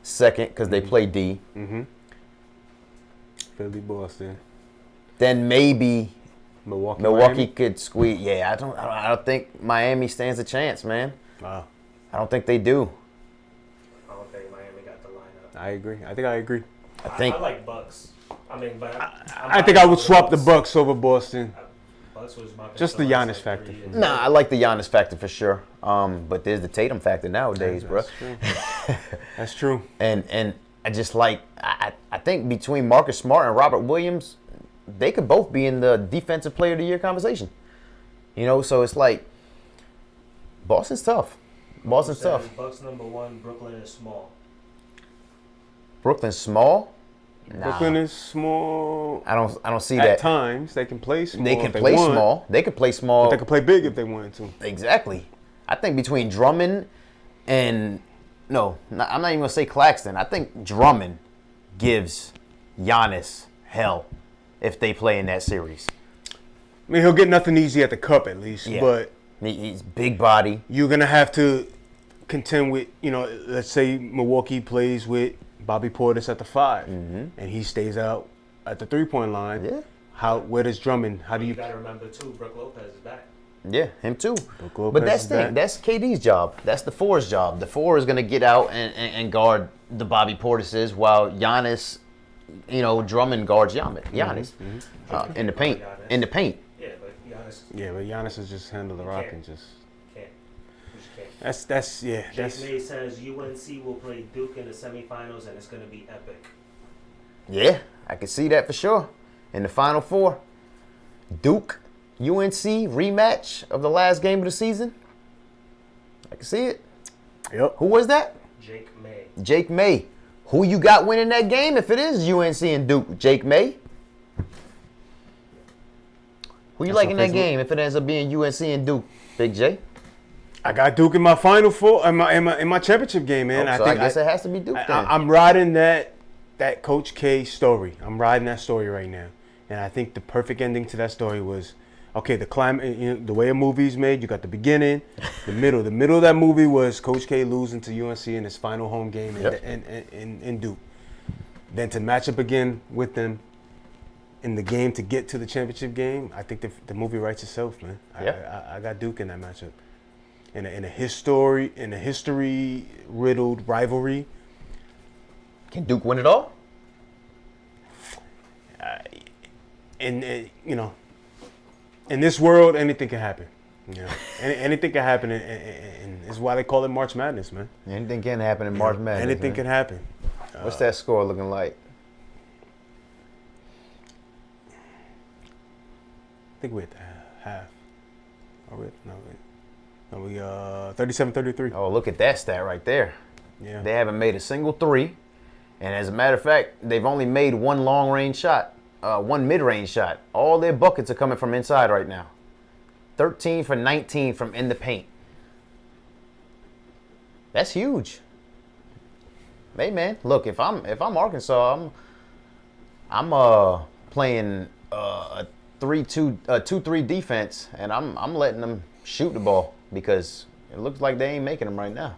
second because they play D. Philly, Boston, Then maybe Milwaukee. Milwaukee Miami? could squeeze. Yeah, I don't think Miami stands a chance, man. Wow. I don't think they do. I don't think Miami got the lineup. I agree. I think I agree. think- I like Bucks. I mean, but I think I would swap the Bucks over Boston. Bucks was my pick Just for the last, Giannis like, factor 3 for years. me. Nah, I like the Giannis factor for sure. But there's the Tatum factor nowadays, bro. That's true. That's true. And I just like I think between Marcus Smart and Robert Williams, they could both be in the Defensive Player of the Year conversation. You know, so it's like Boston's tough. Boston's Says tough. Bucks #1. Brooklyn is small. Brooklyn's small. Nah, Brooklyn is small. I don't see At that. times, they can play small. They can if they play want, small. They can play small. But they can play big if they wanted to. Exactly. I think between Drummond and I'm not even gonna say Claxton. I think Drummond gives Giannis hell if they play in that series. I mean, he'll get nothing easy at the cup at least, Yeah. but He's big body. you're gonna have to contend with, let's say Milwaukee plays with Bobby Portis at the 5, and he stays out at the 3-point line. Yeah. Where does Drummond? How do You you? got to remember too, Brook Lopez is back. Yeah, him too. Lopez But that's is the thing. back. That's KD's job. That's the 4's job. The 4 is going to get out and guard the Bobby Portises while Giannis, Drummond guards Giannis in the paint. Giannis. In the paint. Yeah, but Giannis Yeah, but Giannis has just handled the rock can't. and just. can't. We just can't. That's Jake May says UNC will play Duke in the semifinals, and it's going to be epic. Yeah, I can see that for sure. In the Final Four, Duke, UNC rematch of the last game of the season. I can see it. Yep. Who was that? Jake May. Jake May. Who you got winning that game if it is UNC and Duke? Jake May? Who you That's like in on that Facebook. game if it ends up being UNC and Duke? Big J? I got Duke in my Final Four, in my championship game, man. So I guess it has to be Duke then. I'm riding that Coach K story. I'm riding that story right now, and I think the perfect ending to that story was, okay, the climate, the way a movie's made. You got the beginning, the middle. The middle of that movie was Coach K losing to UNC in his final home game in Duke. Then to match up again with them in the game to get to the championship game, I think the movie writes itself, man. I got Duke in that matchup. In a history riddled rivalry. Can Duke win it all? In this world, anything can happen. Anything can happen, and it's why they call it March Madness, man. Anything can happen in March Madness. Anything man. can happen. What's that score looking like? I think we're at the half. Are we? No, we 37-33. Oh, look at that stat right there. Yeah. They haven't made a single three. And as a matter of fact, they've only made one long-range shot, one mid-range shot. All their buckets are coming from inside right now. 13 for 19 from in the paint. That's huge. Hey man, look, if I'm Arkansas, I'm playing a 2-3 defense, and I'm letting them shoot the ball because it looks like they ain't making them right now.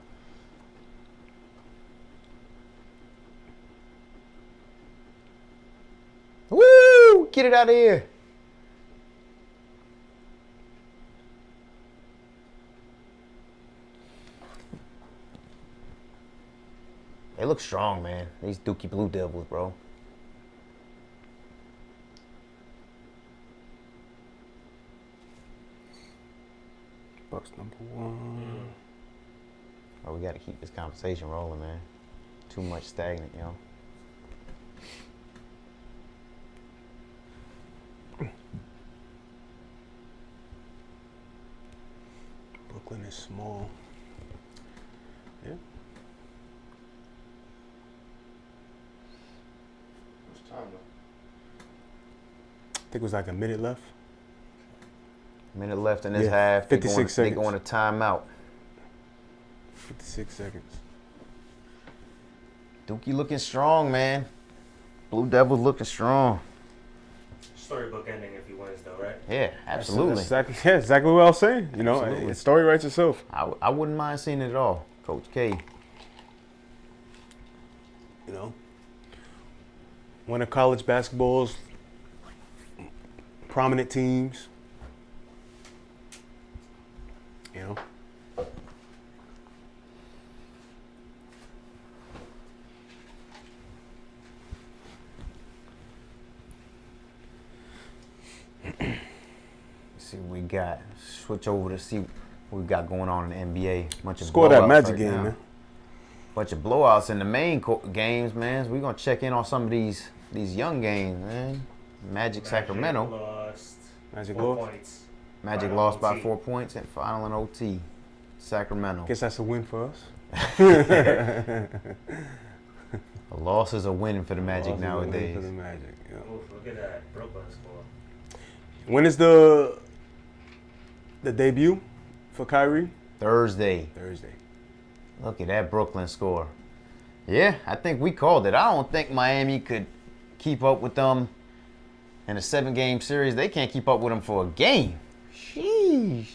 Woo! Get it out of here. They look strong, man. These Dookie Blue Devils, bro. Bucks #1. Oh, we got to keep this conversation rolling, man. Too much stagnant, yo. Brooklyn is small. Yeah. What's time though? I think it was like a minute left. Minute left in this Yeah, half. 56 They seconds. going to timeout. 56 seconds. Dookie looking strong, man. Blue Devils looking strong. Storybook ending if he wins, though, right? Yeah, absolutely. That's exactly what I was saying. Absolutely. The story writes itself. I wouldn't mind seeing it all. Coach K. One of college basketball's prominent teams. See what we got. Switch over to see what we got going on in the NBA. Bunch of Score that blowouts Magic right game, now. man. Bunch of blowouts in the main games, man. So we're gonna check in on some of these young games, man. Magic Sacramento. Lost Magic 4 lost. points. Magic Final lost by OT. 4 points and final in OT. Sacramento. Guess that's a win for us. A loss is a win for the Magic Loss is a win nowadays. For the Magic. Yeah. Oof, look at that. Brooklyn score. When is the debut for Kyrie? Thursday. Thursday. Look at that Brooklyn score. Yeah, I think we called it. I don't think Miami could keep up with them in a 7-game series. They can't keep up with them for a game. Sheesh.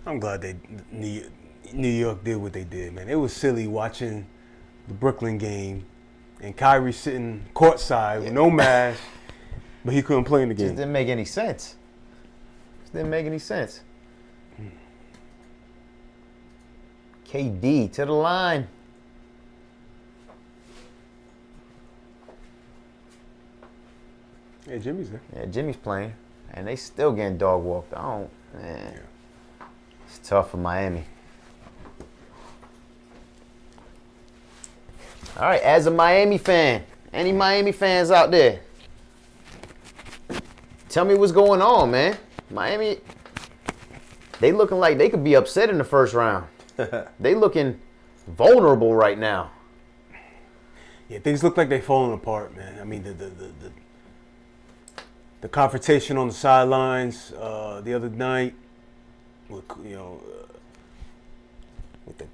I'm glad New York did what they did, man. It was silly watching the Brooklyn game and Kyrie sitting courtside with no mask, but he couldn't play in the Just game. didn't make any sense. KD to the line. Yeah, Jimmy's there. Yeah, Jimmy's playing, and they still getting dog walked. Man. It's tough for Miami. All right, as a Miami fan, any Miami fans out there, tell me what's going on, man. Miami, they looking like they could be upset in the first round. They looking vulnerable right now. Yeah, things look like they're falling apart, man. I mean, the confrontation on the sidelines the other night with with the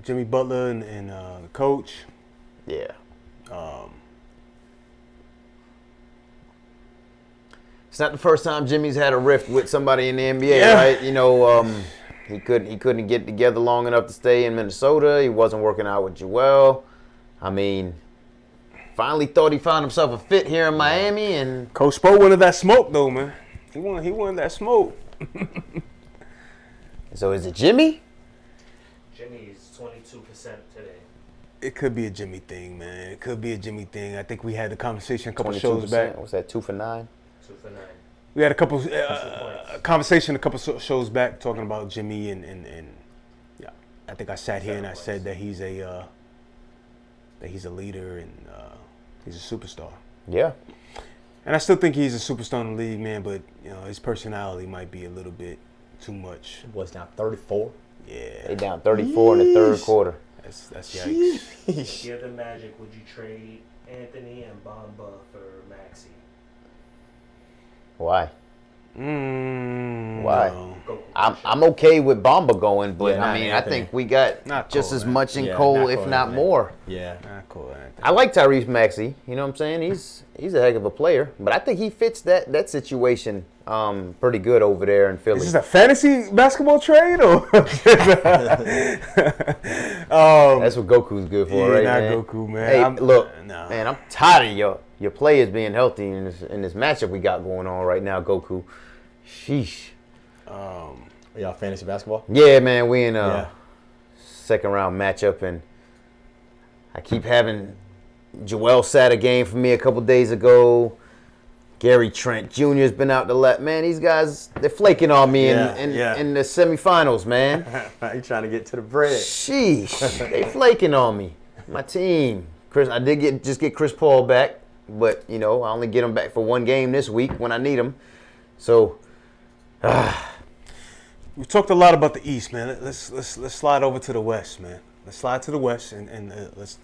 Jimmy Butler and the coach. Yeah. It's not the first time Jimmy's had a rift with somebody in the NBA, right? You know, he couldn't get together long enough to stay in Minnesota. He wasn't working out with Joel. I mean, finally thought he found himself a fit here in Miami, and Coach Spo wanted that smoke, though, man. He wanted that smoke. so is it Jimmy? Jimmy's 22% today. It could be a Jimmy thing, man. It could be a Jimmy thing. I think we had the conversation a couple shows back. What's that, 2 for 9? 2 for 9. We had a couple conversation a couple shows back talking about Jimmy and yeah, I think I sat here and I said that he's a leader and he's a superstar. Yeah. And I still think he's a superstar in the league, man. But his personality might be a little bit too much. Was down 34. Yeah. They down 34 in the third quarter. That's yikes. If you had the Magic, would you trade Anthony and Bamba for Maxey? Why? Why? No. I'm okay with Bamba going, but Yeah, I not mean, Anthony. I think we got Not just Cole, as man. much in Yeah, Cole, not if Cole not Anthony. more. Yeah. Not cool, Anthony. I like Tyrese Maxey. You know what I'm saying? He's a heck of a player, but I think he fits that situation pretty good over there in Philly. Is this a fantasy basketball trade or? That's what Goku's good for, Yeah, right, not man? Goku, man. Hey, look, nah. man, I'm tired of your players being healthy in this matchup we got going on right now, Goku. Sheesh. Y'all fantasy basketball? Yeah, man, we in a Yeah. second round matchup, and I keep having Joel sat a game for me a couple days ago. Gary Trent Jr. has been out the left. Man, these guys, they're flaking on me in the semifinals, man. You trying to get to the bread? Sheesh, they flaking on me. My team, Chris. I did get Chris Paul back, but I only get him back for one game this week when I need him. So, We've talked a lot about the East, man. Let's slide over to the West, man. Let's slide to the West and let's.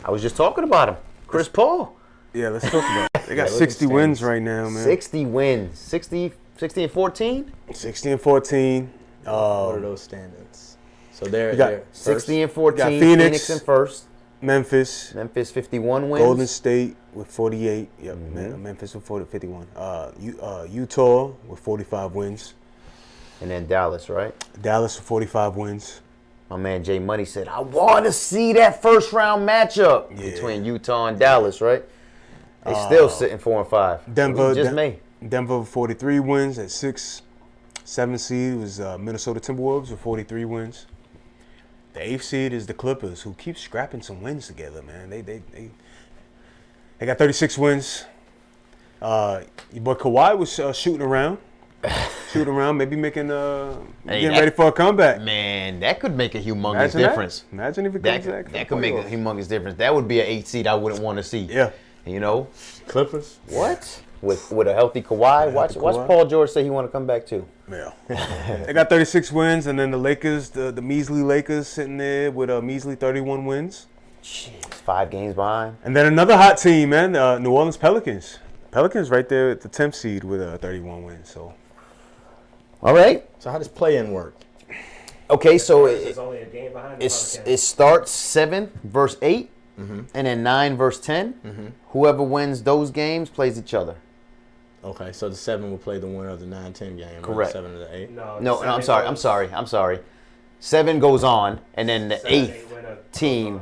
I was just talking about him, Chris Paul. Yeah, let's talk about it. They got look at 60 the wins standings. right now, man. 60 wins, 60 and 14. 60 and 14. What are those standings? So they're You got they're 60 and 14. got Phoenix in first. Memphis, 51 wins. Golden State with 48. Yep, Memphis with 51. Utah with 45 wins. And then Dallas, right? Dallas with 45 wins. My man Jay Money said, I want to see that first round matchup Yeah. between Utah and Dallas, right? They still sitting 4 and 5. Denver, Just me. Denver with 43 wins at 6. 7th seed was Minnesota Timberwolves with 43 wins. The 8th seed is the Clippers, who keep scrapping some wins together, man. They got 36 wins. Your boy Kawhi was shooting around, maybe making getting ready for a comeback. Man, that could make a humongous Imagine difference. That. Imagine if it That comes back. that could make a humongous difference. That would be an 8 seed I wouldn't want to see. Yeah. Clippers. What? With a healthy Kawhi? Watch Kawhi. Paul George say he want to come back too. Yeah. They got 36 wins, and then the Lakers, the measly Lakers, sitting there with a measly 31 wins. Jeez, 5 games behind. And then another hot team, man, New Orleans Pelicans. Pelicans right there at the 10th seed with 31 wins. So. All right. So how does play-in work? Okay, so It's only a game behind the it Pelicans. starts 7 versus 8, and then 9 versus 10. Whoever wins those games plays each other. Okay, so the 7 will play the winner of the 9-10 game. Right? Correct. 7 to the 8. No, I'm sorry. 7 goes on, and then the 8th team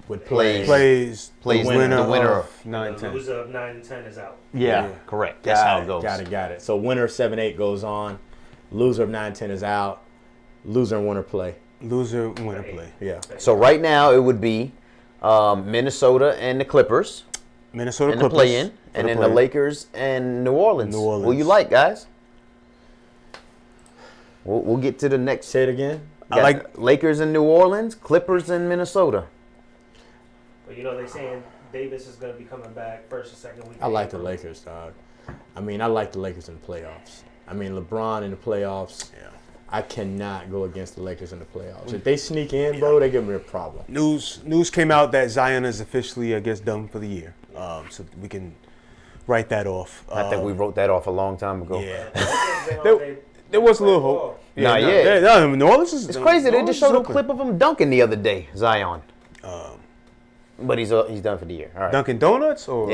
Would plays Plays the winner of The 9-10. loser of 9 and 10 is out. Yeah, correct. That's how it goes. Got it. So winner of 7-8 goes on. Loser of 9-10 is out. Loser and winner play. Loser, winner play. Yeah. So right now it would be Minnesota and the Clippers. Minnesota in the Clippers play-in, for and the then the play-in. Lakers and New Orleans. New Orleans. Who you like, guys? We'll get to the next. Say it again. I like Lakers in New Orleans, Clippers in Minnesota. But you know they're saying Davis is going to be coming back first or second week. I like the Lakers, dog. I mean, I like the Lakers in the playoffs. I mean, LeBron in the playoffs. Yeah. I cannot go against the Lakers in the playoffs. If they sneak in, bro, they give me a problem. News came out that Zion is officially, I guess, done for the year. So we can write that off. I think we wrote that off a long time ago. Yeah. There was a little hope. New Orleans is. It's crazy. They New just Orleans showed a is clip of him dunking the other day, Zion. But he's done for the year. All right. Dunkin' Donuts or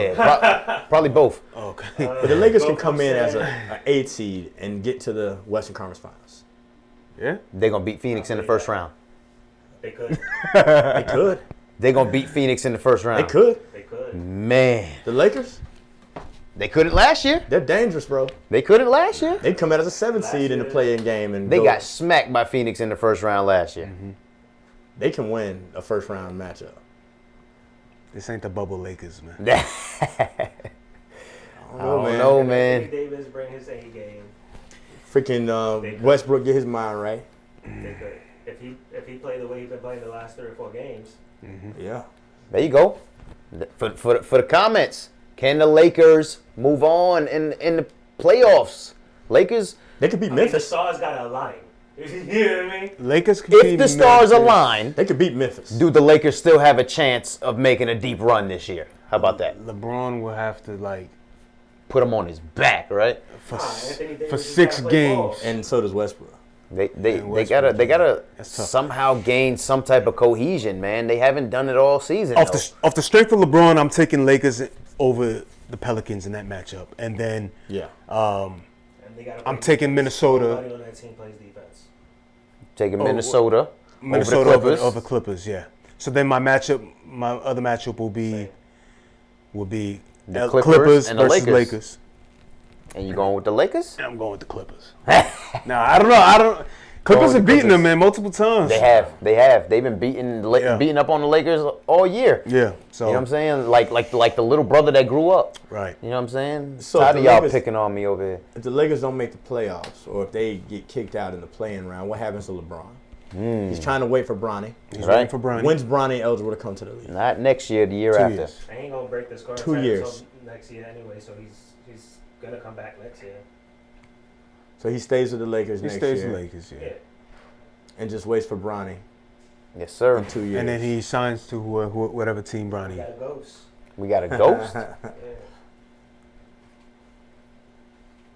Probably both. okay. But the Lakers can come in as an 8 seed and get to the Western Conference Finals. Yeah. They're gonna beat Phoenix in the first round. They could. They could. They're gonna beat Phoenix in the first round. They could. They could. Man, The Lakers, they couldn't last year. they're dangerous, bro. They couldn't last year. They come out as a 7 seed in the play-in game, and They got smacked by Phoenix in the first round last year. They can win a first-round matchup. This ain't the bubble Lakers, man. I don't know, man. Davis bring his A game. Freaking Westbrook get his mind right. They could. If he played the way he's been playing the last 3 or 4 games. Yeah. There you go. For the comments, can the Lakers move on in the playoffs? Lakers, They could beat I mean, the Memphis. stars got to align. You know what I mean? Lakers. Can if beat the stars Memphis. align, They could beat Memphis. do the Lakers still have a chance of making a deep run this year? How about that? LeBron will have to Put him on his back, right? for Anthony Davis for just 6 gotta play ball. games. And so does Westbrook. They Westbrook, gotta That's tough. somehow gain some type of cohesion, man. They haven't done it all season. Off though. the strength of LeBron, I'm taking Lakers over the Pelicans in that matchup, and then Yeah. And they gotta I'm play taking defense. Minnesota. Nobody on that team plays defense. Taking Minnesota, Minnesota over the Clippers. over Clippers, yeah. So then my other matchup will be The Clippers and the versus Lakers. Lakers. And you going with the Lakers? And I'm going with the Clippers. Nah, I don't know. Clippers with have the beaten them, Clippers. man, multiple times. They have. They've been beating up on the Lakers all year. Yeah. So You know what I'm saying? Like the little brother that grew up. right. You know what I'm saying? So Tired the of y'all Lakers- picking on me over here. If the Lakers don't make the playoffs, or if they get kicked out in the play-in round, what happens to LeBron? He's trying to wait for Bronny. He's Right. waiting for Bronny. When's Bronny eligible to come to the league? Not next year, the year 2 after. years. They ain't gonna break this contract 2 years. until next year anyway, so he's gonna come back next year. So he stays with the Lakers He next stays year with Lakers, yeah. Yeah. and just waits for Bronny Yes, sir. in 2 years. And then he signs to whatever team He Bronny. got a ghost. We got a ghost. Yeah.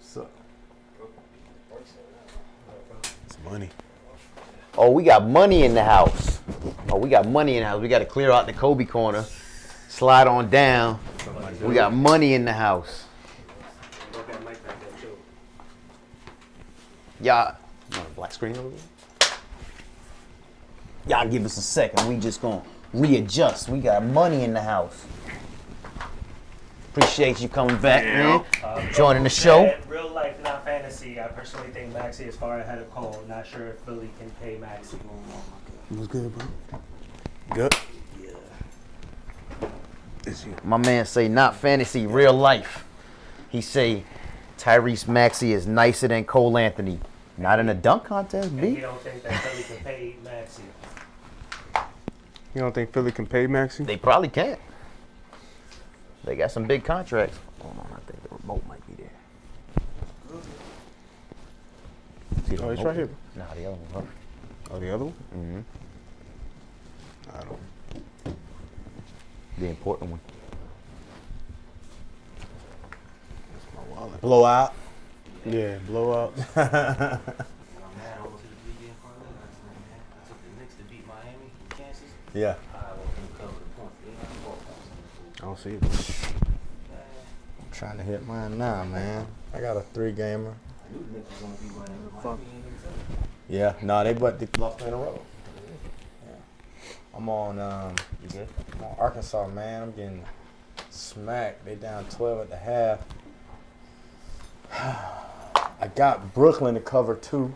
So, It's money. Oh, we got money in the house. We got to clear out the Kobe corner. Slide on down. We got money in the house. Look at Mike back there too. Y'all, you want a black screen over there? Y'all give us a second. We just gonna readjust. We got money in the house. Appreciate you coming back, man. Joining the show. Real life, not fantasy. I personally think Maxey is far ahead of Cole. Not sure if Philly can pay Maxey. What's good, bro? Good. My man say not fantasy, real life. He say Tyrese Maxey is nicer than Cole Anthony. Not in a dunk contest, And he B. don't think that Philly can pay Maxey. You don't think Philly can pay Maxey? They probably can't. They got some big contracts. Hold on, I think the remote might be there. See the Oh, it's remote? right here. Nah, the other one. Oh, the other one? Mm-hmm. I don't. The important one. That's my wallet. blowout. Yeah, blowout. I'm mad I went to the weekend parlay last night, man. I took the Knicks to beat Miami in Kansas. Yeah. I want them to cover the points. They got 4 points. I don't see it. I'm trying to hit mine now, man. I got a 3-gamer. I knew the Knicks was going to beat Miami. Miami ain't gonna tell me. Yeah, no, they lost in a row. Yeah. I'm on You good? I'm on Arkansas, man. I'm getting smacked. They down 12 at the half. I got Brooklyn to cover 2.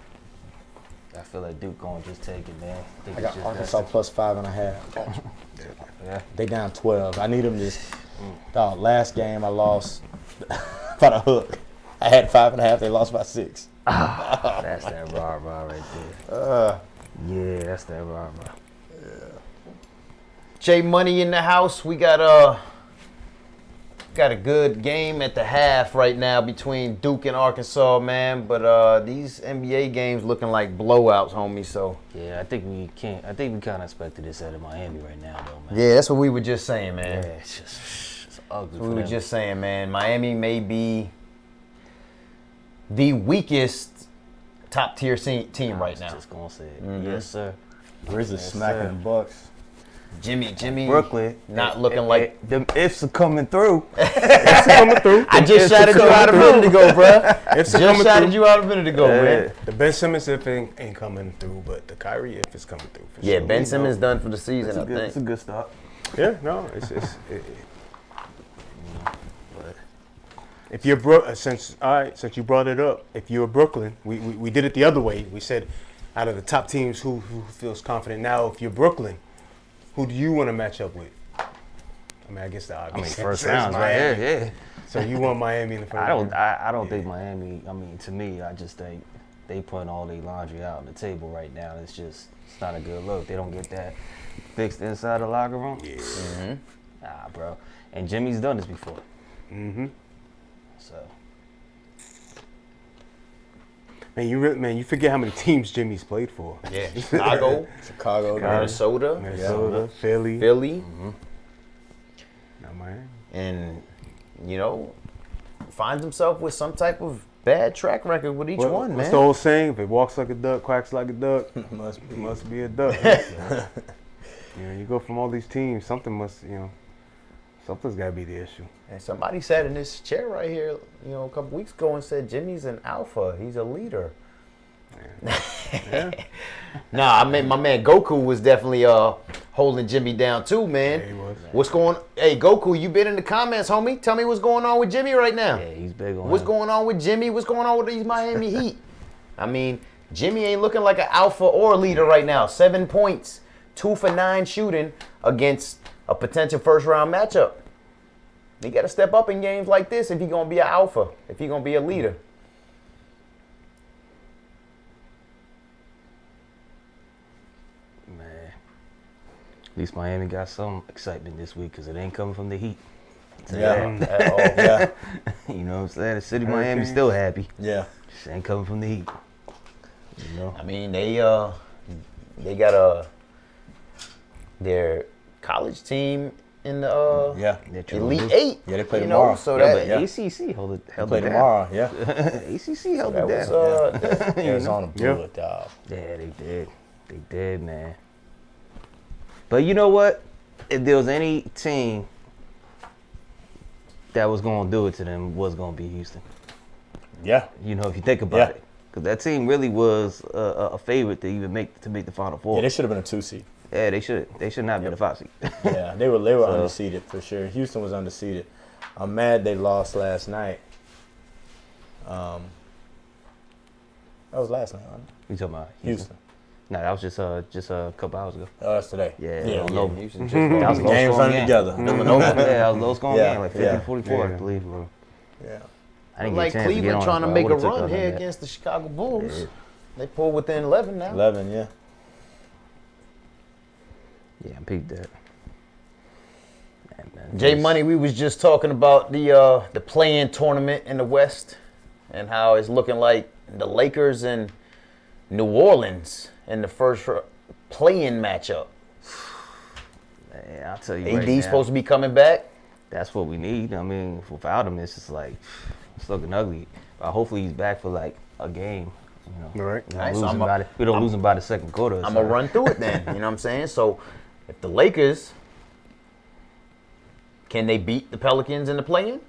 I feel like Duke going to just take it, man. I got Arkansas plus 5.5. Yeah. They down 12. I need them to just Dog, last game I lost by the hook. I had 5.5. They lost by 6. That's that rah-rah right there. Yeah, that's that rah-rah. J Money in the house. We got a good game at the half right now between Duke and Arkansas, man. But these NBA games looking like blowouts, homie. So Yeah, I think we kind of expected this out of Miami right now, though, man. yeah, that's what we were just saying, man. Yeah, it's ugly. We were just saying, man. Miami may be the weakest top tier team right now. Just gonna say it. Yes, sir. Grizzlies Yes, smacking sir. the Bucks. Jimmy, Brooklyn not looking like. them ifs are coming through. coming through. I just shouted you out a minute ago, bro. It's Just coming shouted through. you out a minute ago, man. The Ben Simmons if ain't coming through, but the Kyrie if is coming through. For Yeah, sure. Ben Simmons done for the season, I It's a think. good start. Yeah, no, it, But if you're since you brought it up, if you're Brooklyn, we did it the other way. We said out of the top teams, who feels confident. Now, if you're Brooklyn, who do you want to match up with? I mean, I guess the obvious. first answer is rounds right Miami. here, yeah. So you want Miami in the first round? I don't think Miami. I mean, to me, I just think they putting all their laundry out on the table right now. It's not a good look. They don't get that fixed inside the locker room. Yeah. Mm-hmm. Nah, bro. And Jimmy's done this before. Mm-hmm. So Man, you forget how many teams Jimmy's played for. Yeah, Chicago, Chicago. Minnesota, Philly. Not Miami. and finds himself with some type of bad track record with each one, What's man. the old saying? If it walks like a duck, quacks like a duck, must be a duck. You go from all these teams, something's got to be the issue. And somebody sat in this chair right here, a couple weeks ago and said Jimmy's an alpha. He's a leader. Yeah. Nah, I mean my man Goku was definitely holding Jimmy down too, man. Yeah, he was. What's going? Hey Goku, you been in the comments, homie? Tell me what's going on with Jimmy right now. yeah, he's big on. What's him. going on with Jimmy? What's going on with these Miami Heat? I mean, Jimmy ain't looking like an alpha or a leader right now. 7 points, 2 for 9 shooting against a potential first round matchup. He got to step up in games like this if he's going to be an alpha, if he's going to be a leader. Man, at least Miami got some excitement this week because it ain't coming from the Heat. Yeah. At all. Yeah. You know what I'm saying? The city of Miami's still happy. Yeah. Just ain't coming from the Heat. You know? I mean, they got their college team in the Yeah. They're trying to Elite lose. 8. Yeah, they play you tomorrow. know, so Yeah, that but yeah. ACC held it Play down. tomorrow. Yeah. ACC held that it was down. Arizona blew Yeah. it, dog. Yeah, they did. They did, man. But you know what? If there was any team that was going to do it to them, it was going to be Houston. Yeah. You know, if you think about Yeah. it. Because that team really was a favorite to even make the Final Four. Yeah, they should have been a 2 seed. Yeah, they should. They should not have been a 5 seed. Yeah, they were So- undefeated for sure. Houston was undefeated. I'm mad they lost last night. That was last night, wasn't it? You talking about Houston. No, that was just a couple hours ago. Oh, that's today. Yeah, yeah. no, Houston just That was a low Games scoring running game. together. Yeah, that was a low scoring Yeah, game, like 50 yeah. 44, Yeah. I believe, bro. Yeah. I didn't Like get a chance to get Cleveland on trying it, to bro. I make a would've took run on here that. against the Chicago Bulls. Yeah. They pulled within 11 now. 11, yeah. Yeah, I peeped that. Man, J Money, we was just talking about the play-in tournament in the West and how it's looking like the Lakers and New Orleans in the first play-in matchup. Man, I'll tell you AD right now, supposed to be coming back. that's what we need. I mean, without him, it's just like, it's looking ugly. But hopefully he's back for like a game. You know, Right. we don't, Alright, so lose, him by we don't lose him by the second quarter. I'm going to run through it then. You know what I'm saying? So if the Lakers, can they beat the Pelicans in the play-in?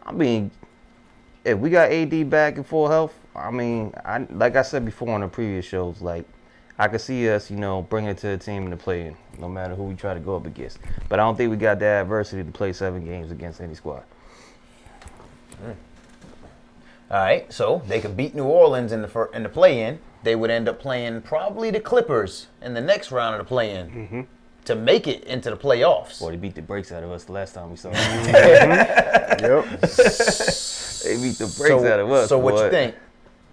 I mean, if we got AD back in full health, I mean, like I said before on the previous shows, like I could see us, bringing it to the team in the play-in, no matter who we try to go up against. But I don't think we got the adversity to play 7 games against any squad. All right, so they could beat New Orleans in the play-in. They would end up playing probably the Clippers in the next round of the play-in. to make it into the playoffs. Boy, they beat the brakes out of us the last time we saw them. Yep. They beat the brakes out of us. So what boy. you think?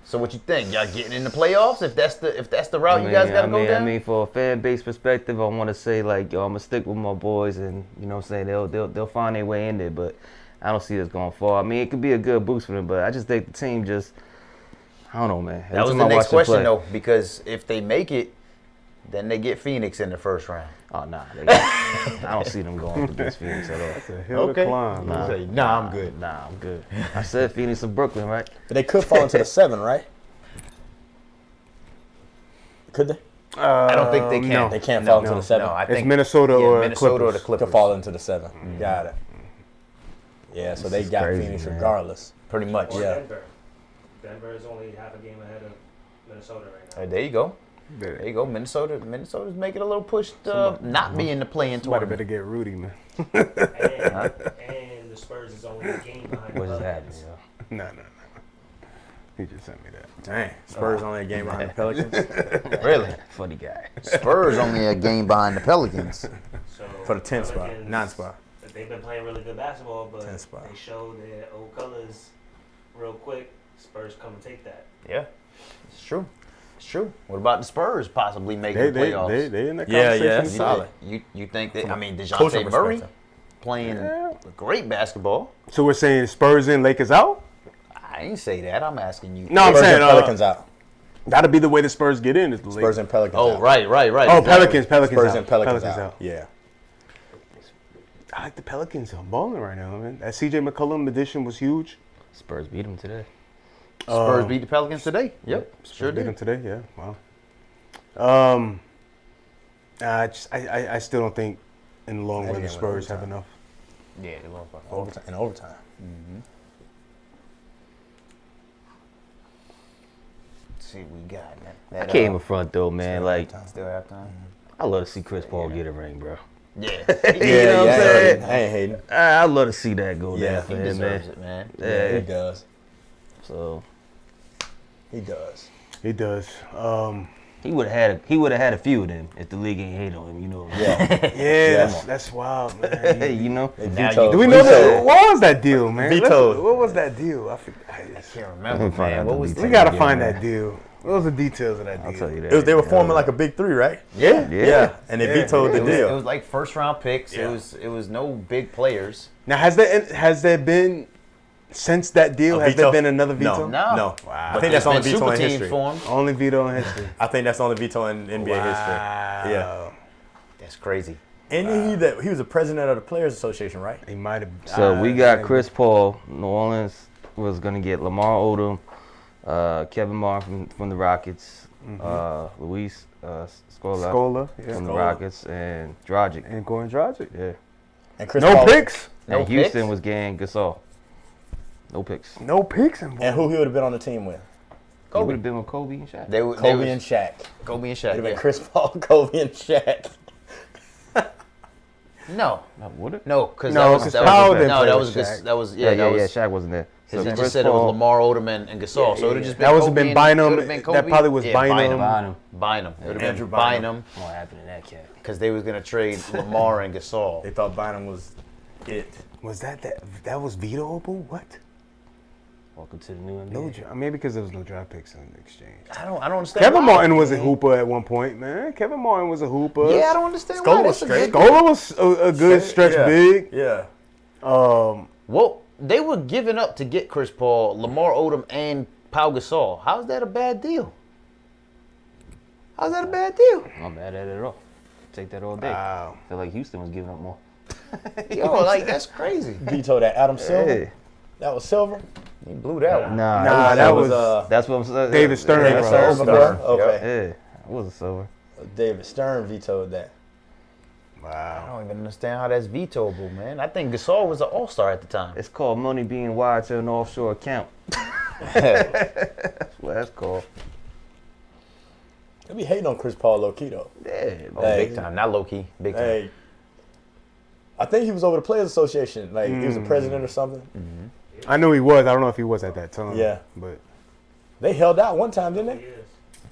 So what you think? Y'all getting in the playoffs if that's the route you guys gotta go down? I mean, for a fan base perspective, I want to say like, yo, I'm gonna stick with my boys, and you know what I'm saying, they'll find their way in there, but I don't see us going far. I mean, it could be a good boost for them, but I just think the team just, I don't know, man. That was the next question though, because if they make it, then they get Phoenix in the first round. Oh nah, I don't see them going up against Phoenix at all. That's a hell of a climb. Nah. Man. I'm good. Nah, I'm good. I said Phoenix and Brooklyn, right? But they could fall into the 7, right? Could they? I don't think they can. No. They can't fall into the 7. No, I It's think Minnesota or Minnesota or the Clippers. Clippers. Could fall into the 7. Got it. Yeah, so they is got crazy, Phoenix man. regardless. Pretty much. Or Yeah. Denver. Denver is only half a game ahead of Minnesota right now. There you go. There you go. Minnesota's making a little push to not be in the play-in Somebody tournament. better get Rudy, man. And the Spurs is only a game behind What the just happened, Pelicans. yo? No. He just sent me that. Dang, Spurs only a game behind the Pelicans Really? Funny guy. Spurs only a game behind the Pelicans. So for the 10th spot, Pelicans, 9th spot. They've been playing really good basketball, but 10th spot. they showed their old colors real quick. Spurs come and take that. Yeah, it's true. It's true. What about the Spurs possibly making the playoffs? They in that Yeah, conversation. yeah. You Solid. You think that? I mean, Coaching DeJounte Murray perspective. playing great basketball. So we're saying Spurs in, Lakers out? I ain't say that. I'm asking you. No, I'm Spurs saying and Pelicans out. that'll be the way the Spurs get in. Is the Spurs and Pelicans Oh, out. right. Oh, Exactly. Pelicans Spurs out. and Pelicans out. Yeah. I like the Pelicans. I'm balling right now, man. That CJ McCollum addition was huge. Spurs beat them today. Spurs beat the Pelicans today. Yep, sure Beat did. them today. Yeah. Wow. I still don't think in the long That run the game went Spurs have overtime. enough. Yeah, they won by Overtime. In overtime. Let's see what we got. I can't even front though, man. Like, Still halftime. I love to see Chris Paul get a ring, bro. Yeah, You know what I'm saying? I ain't hating. I love to see that go Yeah, down he for him, deserves man. it, man. Yeah, he does. So He does. He does. he would have had a few of them if the league ain't hate on him, you know. Yeah. That's wild, man. You know. They Now vetoed. Do we know vetoed. that? What was that deal, man? Vetoed. What was that deal? I Can't remember, Let me find man. out What the was details. we that? gotta Yeah, find man. that deal. What was the details of that deal? I'll tell you that. It was, they were forming like a big 3, right? Yeah. Yeah. And they vetoed the It deal. was like first round picks. Yeah. It was no big players. Now, has there been since that deal? A Has veto? there been another veto? No. No. Wow. I think that's the only There's veto been in super teams history. formed. Only veto in history. I think that's the only veto in NBA history. Yeah. That's crazy. And he was the president of the Players Association, right? He might have. So we got Chris Paul. New Orleans was gonna get Lamar Odom, Kevin Martin from the Rockets, Luis Scola yeah. from the Scola. Rockets, and Dragic. And Goran Dragic. Yeah. And Chris No Paul, picks. No And Houston picks? was getting Gasol. No picks. No picks involved. And who he would have been on the team with? He would have been with Kobe and Shaq. They Kobe was- and Shaq. Kobe and Would Shaq. have been Yeah. Chris Paul, Kobe, and Shaq. No, Would it? no, because No, 'cause Powell didn't play that with was Shaq. that was Yeah, that was. Shaq wasn't there. He So just Chris said it was Paul- Lamar Odom and Gasol. So it would have just been That was Kobe been and- Bynum. it would've been That Kobe. probably was Yeah, Bynum. Bynum. It would have Andrew been Bynum What happened to that cat? because they was gonna trade Lamar and Gasol. They thought Bynum was it. Was that was vetoable? What? Welcome to the new NBA. No, maybe because there was no draft picks in exchange. I don't understand. Kevin why. Martin was a hooper at one point, man. Kevin Martin was a hooper. Yeah, I don't understand Scola why. was That's a straight. good. Scola was a good stretch Yeah. big. Yeah. Well, they were giving up to get Chris Paul, Lamar Odom, and Pau Gasol. How's that a bad deal? How's that a bad deal? I'm not mad at it at all. Take that all day. Wow. Feel like Houston was giving up more. Yo, like that's crazy. Vetoed that Adam Silver. Hey. That was Silver. He blew that one. Nah, that was That's what I'm saying. David Stern. David bro. Stern Stern. before? Okay. Yeah, it wasn't silver. David Stern vetoed that. I Wow. don't even understand how that's vetoable, man. I think Gasol was an all-star at the time. It's called money being wired to an offshore account. That's what that's called. They be hating on Chris Paul low key though. Yeah, Oh, Hey. big time, not low key, big time. Hey, I think he was over the Players Association. Like he was the president or something. I knew he was. I don't know if he was at that time. Yeah. But They held out one time, didn't they? Yes.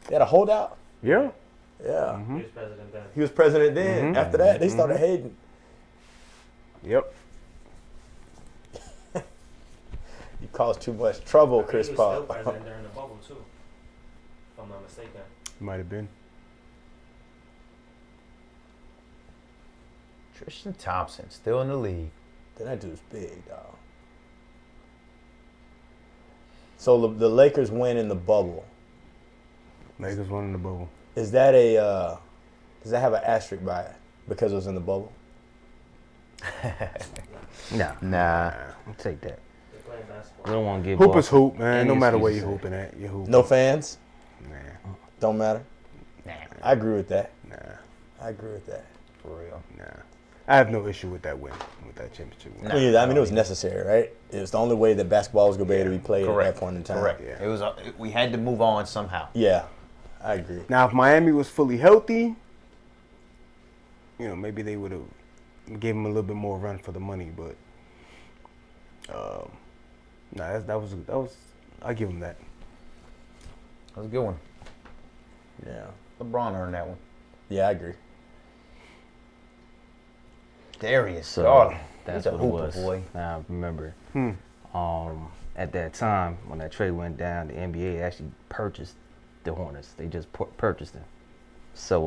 They had a holdout. yeah. Yeah. He was president then. He was president then. After that, they started hating. Yep. You caused too much trouble, I think Chris he was Paul. still president during the bubble too, if I'm not mistaken. Might have been. Tristan Thompson still in the league. Then that dude's big, dog. So the Lakers win in the bubble. Lakers won in the bubble. Is that a does that have an asterisk by it because it was in the bubble? Nah. I'll take that. They're playing basketball. We don't want to get Hoop is Boston hoop, man. any No matter where excuses. you're hooping at, you're hooping. No fans? Nah. Don't matter. Nah. I agree with that. Nah. I agree with that. For real. Nah. I have no issue with that win, with that championship win. Me either. I mean, it was necessary, right? It was the only way that basketball was going to be able to be played at that point in time. Correct. Yeah. It was. We had to move on somehow. Yeah, I agree. Now, if Miami was fully healthy, maybe they would have gave him a little bit more run for the money. But that was. I give him that. That was a good one. Yeah. LeBron earned that one. Yeah, I agree. Darius So Garland. that's He's a what it hooper, was. boy. I remember. At that time, when that trade went down, the NBA actually purchased the Hornets. They just purchased them. So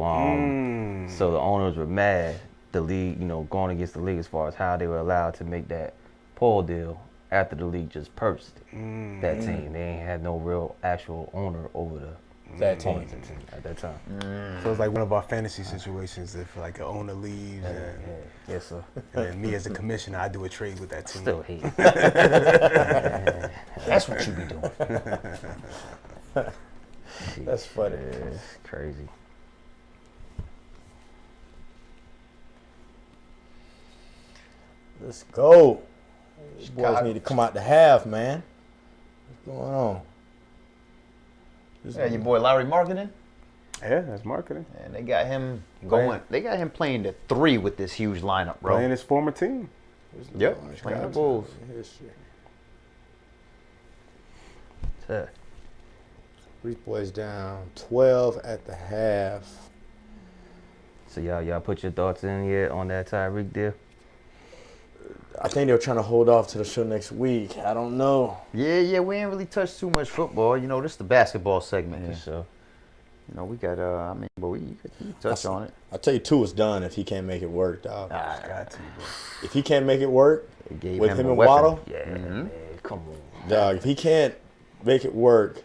so the owners were mad. The league, going against the league as far as how they were allowed to make that Paul deal after the league just purchased that team. They ain't had no real actual owner over That team. owning the team at that time. So it's like one of our fantasy situations. If like an owner leaves, and Yes, sir. then me as a commissioner, I do a trade with that team. Still hate. That's what you be doing. That's funny. It's crazy. Let's go. These boys Chicago. need to come out the half, man. What's going on? Yeah, your boy Larry Marketing. Yeah, that's marketing. And they got him going. They got him playing the 3 with this huge lineup, bro. Playing his former team. Yep. Playing the Bulls. Tough. These boys down 12 at the half. So y'all put your thoughts in yet on that Tyreek deal? I think they were trying to hold off to the show next week. I don't know. Yeah, we ain't really touched too much football. This is the basketball segment. For sure. We got, but you could touch on it. I'll tell you, two is done if he can't make it work, dog. Got to, bro. If he can't make it work They gave with him a and weapon. Waddle, Yeah, man, come on. dog, if he can't make it work,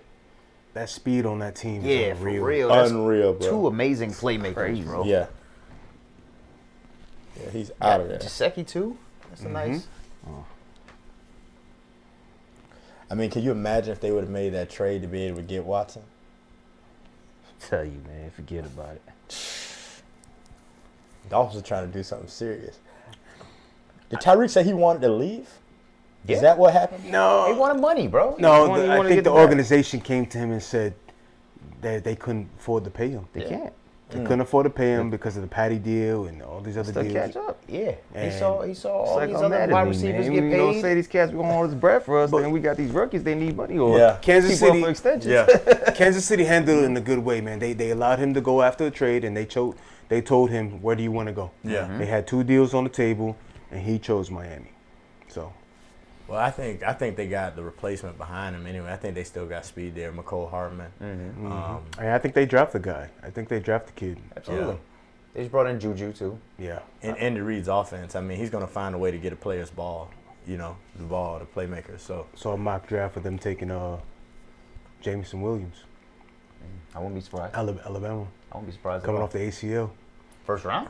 That speed on that team Yeah, is for unreal. real. That's unreal, bro. two amazing playmakers, Crazy. bro. Yeah. Yeah, he's out of there. Giseki too. That's a nice. I mean, can you imagine if they would have made that trade to be able to get Watson? Tell you, man, forget about it. Dolphins are trying to do something serious. Did Tyreek say he wanted to leave? Yeah. Is that what happened? They No, wanted money, bro. no. wanna- the- you I wanna think get the the bag. organization came to him and said that they couldn't afford to pay him. They can't. They couldn't afford to pay him because of the Patty deal and all these other Still deals. catch up. Yeah, And- he saw It's all like these I'm other mad wide at me, receivers man. get You know, paid. say these cats going all this bread for us, But- then we got these rookies they need money on. Yeah. Kansas Keep up City, for extensions. Yeah. Kansas City handled it in a good way, man. They allowed him to go after the trade, and they told him, where do you want to go? Yeah. They had 2 deals on the table, and he chose Miami. So Well, I think they got the replacement behind him anyway. I think they still got speed there, McCole Hardman. I think they draft the guy. I think they draft the kid. Absolutely. They just brought in Juju too. Yeah. And Andy Reid's offense, I mean, he's going to find a way to get a player's ball, the ball, the playmaker. So So a mock draft for them taking Jameson Williams, I wouldn't be surprised. Alabama, I wouldn't be surprised. coming at all. off the ACL, First round.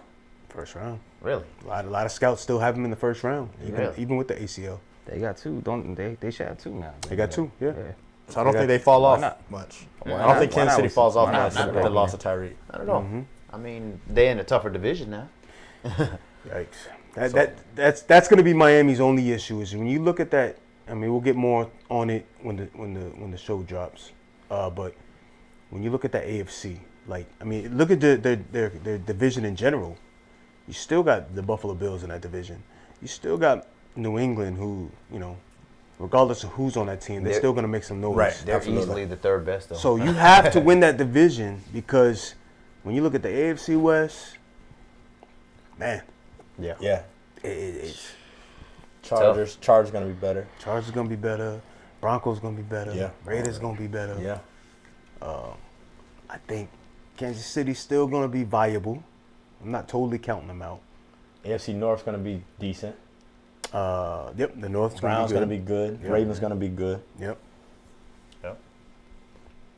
first round. Really? A lot of scouts still have him in the first round, Really? even with the ACL. They got 2, don't they? They should have 2 now. They got 2, yeah. I don't They think got- they fall why off not? much. Why I don't not? think Why Kansas not? City falls off Why not? much Not with at the all, loss man. of Tyreek. Not at all. I mean, they're in a tougher division now. Yikes. That's going to be Miami's only issue is when you look at that. I mean, we'll get more on it when the show drops. But when you look at that AFC, look at their division in general. You still got the Buffalo Bills in that division. You still got New England, who regardless of who's on that team, they're They're- still going to make some noise. Right. They're Absolutely. easily the third best, though. So you have to win that division because when you look at the AFC West, man, Yeah. it's Chargers gonna be better. Chargers gonna be better. Broncos gonna be better. Yeah. Raiders gonna be better. Yeah. I think Kansas City's still gonna be viable. I'm not totally counting them out. AFC North's gonna be decent. Yep, the North's Browns gonna gonna be be good. Yep. Ravens gonna be good. Yep. Yep.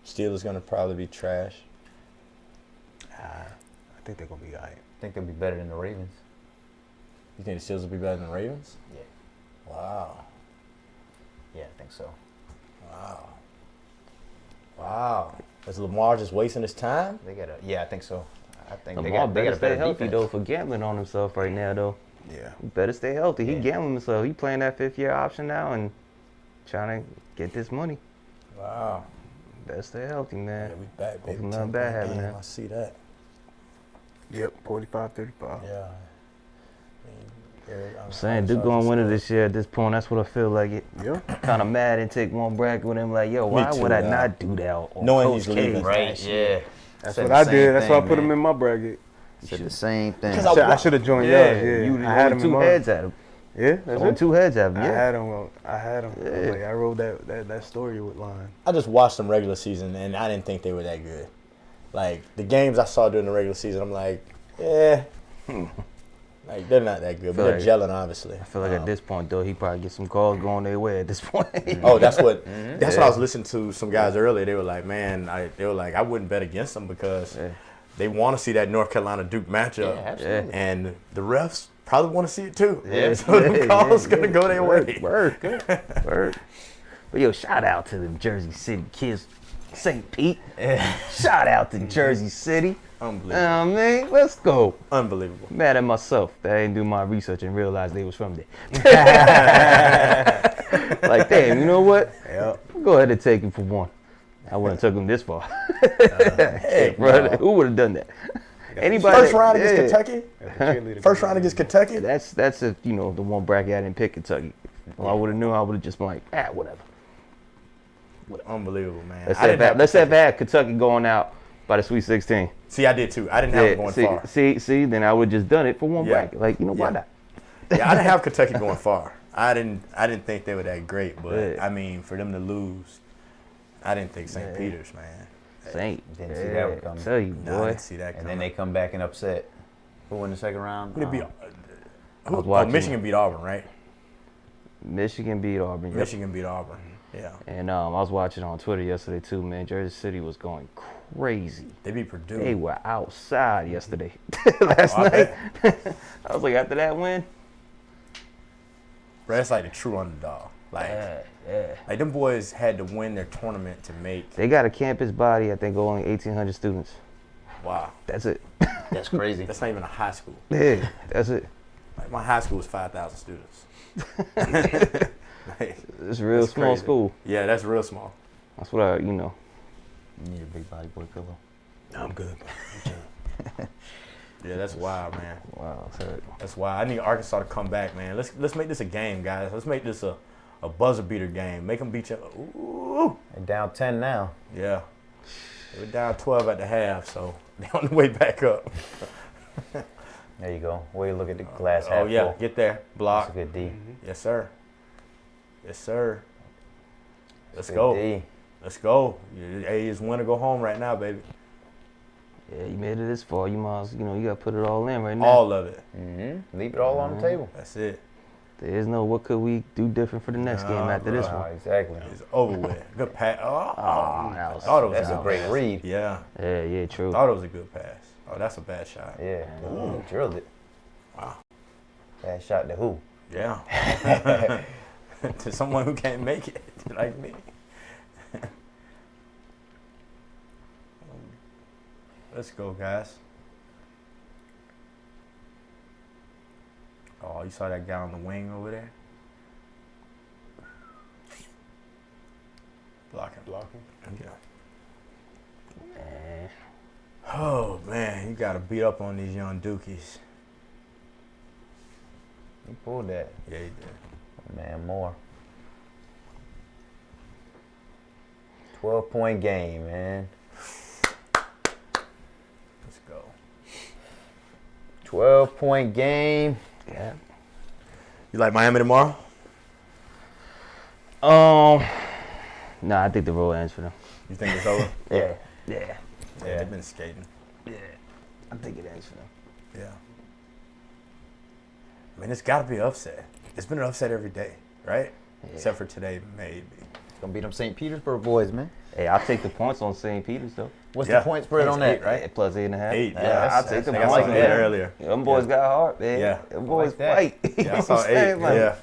Steelers gonna probably be trash. I think they're gonna be all right. I think they'll be better than the Ravens. You think the Steelers will be better than the Ravens? Yeah. Wow. Yeah, I think so. Wow. Is Lamar just wasting his time? They got a. Yeah, I think so. I think Lamar they better got a stay better healthy defense. though for gambling on himself right now though. Yeah. He better stay healthy. He Yeah. gambling himself. He playing that 5th-year option now and trying to get this money. Wow. Better stay healthy, man. Yeah, we back, baby. Hopefully nothing bad happen, Damn, man. I see that. Yep. 45-35. Yeah. I'm saying Duke gonna win it this year at this point. That's what I feel like it. Yeah. Kind of mad and take one bracket with him like, yo, why too, would I dog. not do that? Or Knowing Coach he's K. leaving. Right? Yeah. That's Said what the I same did. That's why I thing, put him man. in my bracket. Said the same thing. 'Cause I should have joined Yeah, yours. Yeah. you I had him only in two mine. heads at him. Yeah. That's Only it. 2 heads at him. I Yeah. had him. I had him. Yeah. Like, I wrote that story with line. I just watched them regular season, and I didn't think they were that good. Like, the games I saw during the regular season, I'm like, yeah. Like, they're not that good, but they're Feel gelling, obviously. I feel like at this point though, he probably get some calls going their way at this point. Oh, that's what I was listening to some guys earlier. They were like, man, I wouldn't bet against them because Yeah. they want to see that North Carolina Duke matchup. Yeah, absolutely. And the refs probably want to see it too. Yeah. So the call's going to go their way. Word. Word. But yo, shout out to them Jersey City kids, St. Pete. Shout out to Jersey City. Unbelievable. Man, let's go. Unbelievable. Mad at myself that I didn't do my research and realize they was from there. Like, damn, you know what? Yep. Go ahead and take him for one. I wouldn't have took him this far. Hey, Brother, who would have done that? Anybody? First round against yeah. Kentucky? Cheerleader. First round against Kentucky? That's if the one bracket I didn't pick Kentucky. Well, I would have knew. I would have just been like, whatever. Unbelievable, man. Let's have had Kentucky going out by the Sweet 16. See, I did too. I didn't have them going far. See, then I would have just done it for one Yeah. bracket. Like, why Yeah. not? Yeah, I didn't have Kentucky going far. I didn't think they were that great, but Yeah. I mean, for them to lose, I didn't think St. Yeah. Peter's, man. Saint. Didn't see that one coming. Tell you, No, I boy. didn't see that And coming. then they come back and upset. Who won the second round? Who did beat? I was watching- Michigan beat Auburn, right? Michigan beat Auburn. Yep. Michigan beat Auburn. Yeah, And I was watching on Twitter yesterday too, man. Jersey City was going crazy. they beat Purdue. They were outside yesterday. Last Oh, I night. I was like, after that win, Bro, that's like the true underdog. Like, like them boys had to win their tournament to make. they got a campus body. I think only 1,800 students. Wow, That's it. That's crazy. that's not even a high school. Yeah, that's it. Like my high school was 5,000 students. Like, It's a real that's small crazy. school. Yeah, that's real small. That's what I. You need a big body boy pillow. No, I'm good. Yeah, that's wild, man. Wow, sorry. That's wild. I need Arkansas to come back, man. Let's make this a game, guys. Let's make this a buzzer beater game. Make them beat you. Ooh. They're down 10 now. Yeah. They were down 12 at the half, so they're on the way back up. There you go. Way to look at the glass half Oh, yeah. full. Get there. That's Block. a good D. Yes, sir. Yes, sir. Let's Good go. D. Let's go. Hey, it's win or go home right now, baby. Yeah, you made it this far. You might, as- you got to put it all in right now. All of it. Mm-hmm. Leave it all on the table. That's it. There is no what could we do different for the next game Nah, after this bro. Oh, one. exactly. It's over with. Good pass. Oh, that was- I thought it was That's a good great pass. read. Yeah. Yeah, true. Thought it was a good pass. Oh, that's a bad shot. Yeah. Drilled it. Wow. Bad shot to who? Yeah. To someone who can't make it, like me. Let's go, guys. Oh, you saw that guy on the wing over there? Blocking. Yeah. Oh, man, you got to beat up on these young dookies. He pulled that. Yeah, he did. Man, more. 12-point game, man. Let's 12-point game. Yeah. You like Miami tomorrow? Nah, I think the road ends for them. You think it's over? Yeah. Yeah, they've been skating. Yeah. I think it ends for them. Yeah. I mean, it's got to be an upset. It's been an upset every day, right? Yeah. Except for today, maybe. It's gonna be them St. Petersburg boys, man. Hey, I'll take the points on St. Peter's though. What's Yeah. the point spread on that? Eight, right? Yeah, plus 8.5. 8, Yeah, yeah. I'll take the I saw points. that Man. earlier. Them boys got heart, man. Yeah. Them boys Like that. fight. Yeah, I You know saw what I'm 8. saying? Like, Yeah.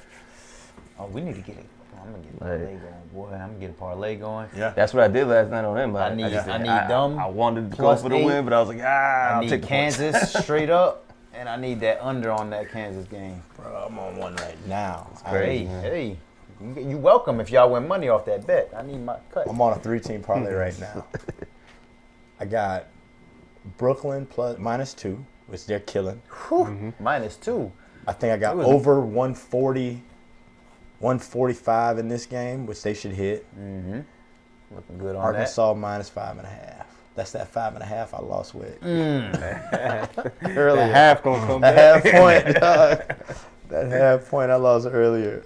Oh, we need to get it. I'm gonna get a Right. parlay going, boy. I'm gonna get a parlay going. Yeah. That's what I did last night on them. I need them I wanted to go plus for the 8. win, but I was like, I I'll need take the points. Kansas straight up, and I need that under on that Kansas game. Bro, I'm on one right now. Hey, man. hey, you welcome if y'all win money off that bet. I need my cut. I'm on a 3-team parlay right now. I got Brooklyn plus -2, which they're killing. -2. I think I got It was- over 140, 145 in this game, which they should hit. Mm-hmm. Looking good on Arkansas -5.5. That's that 5.5 I lost with. that. Earlier. The half gonna come That back. half point, dog. That half point I lost earlier.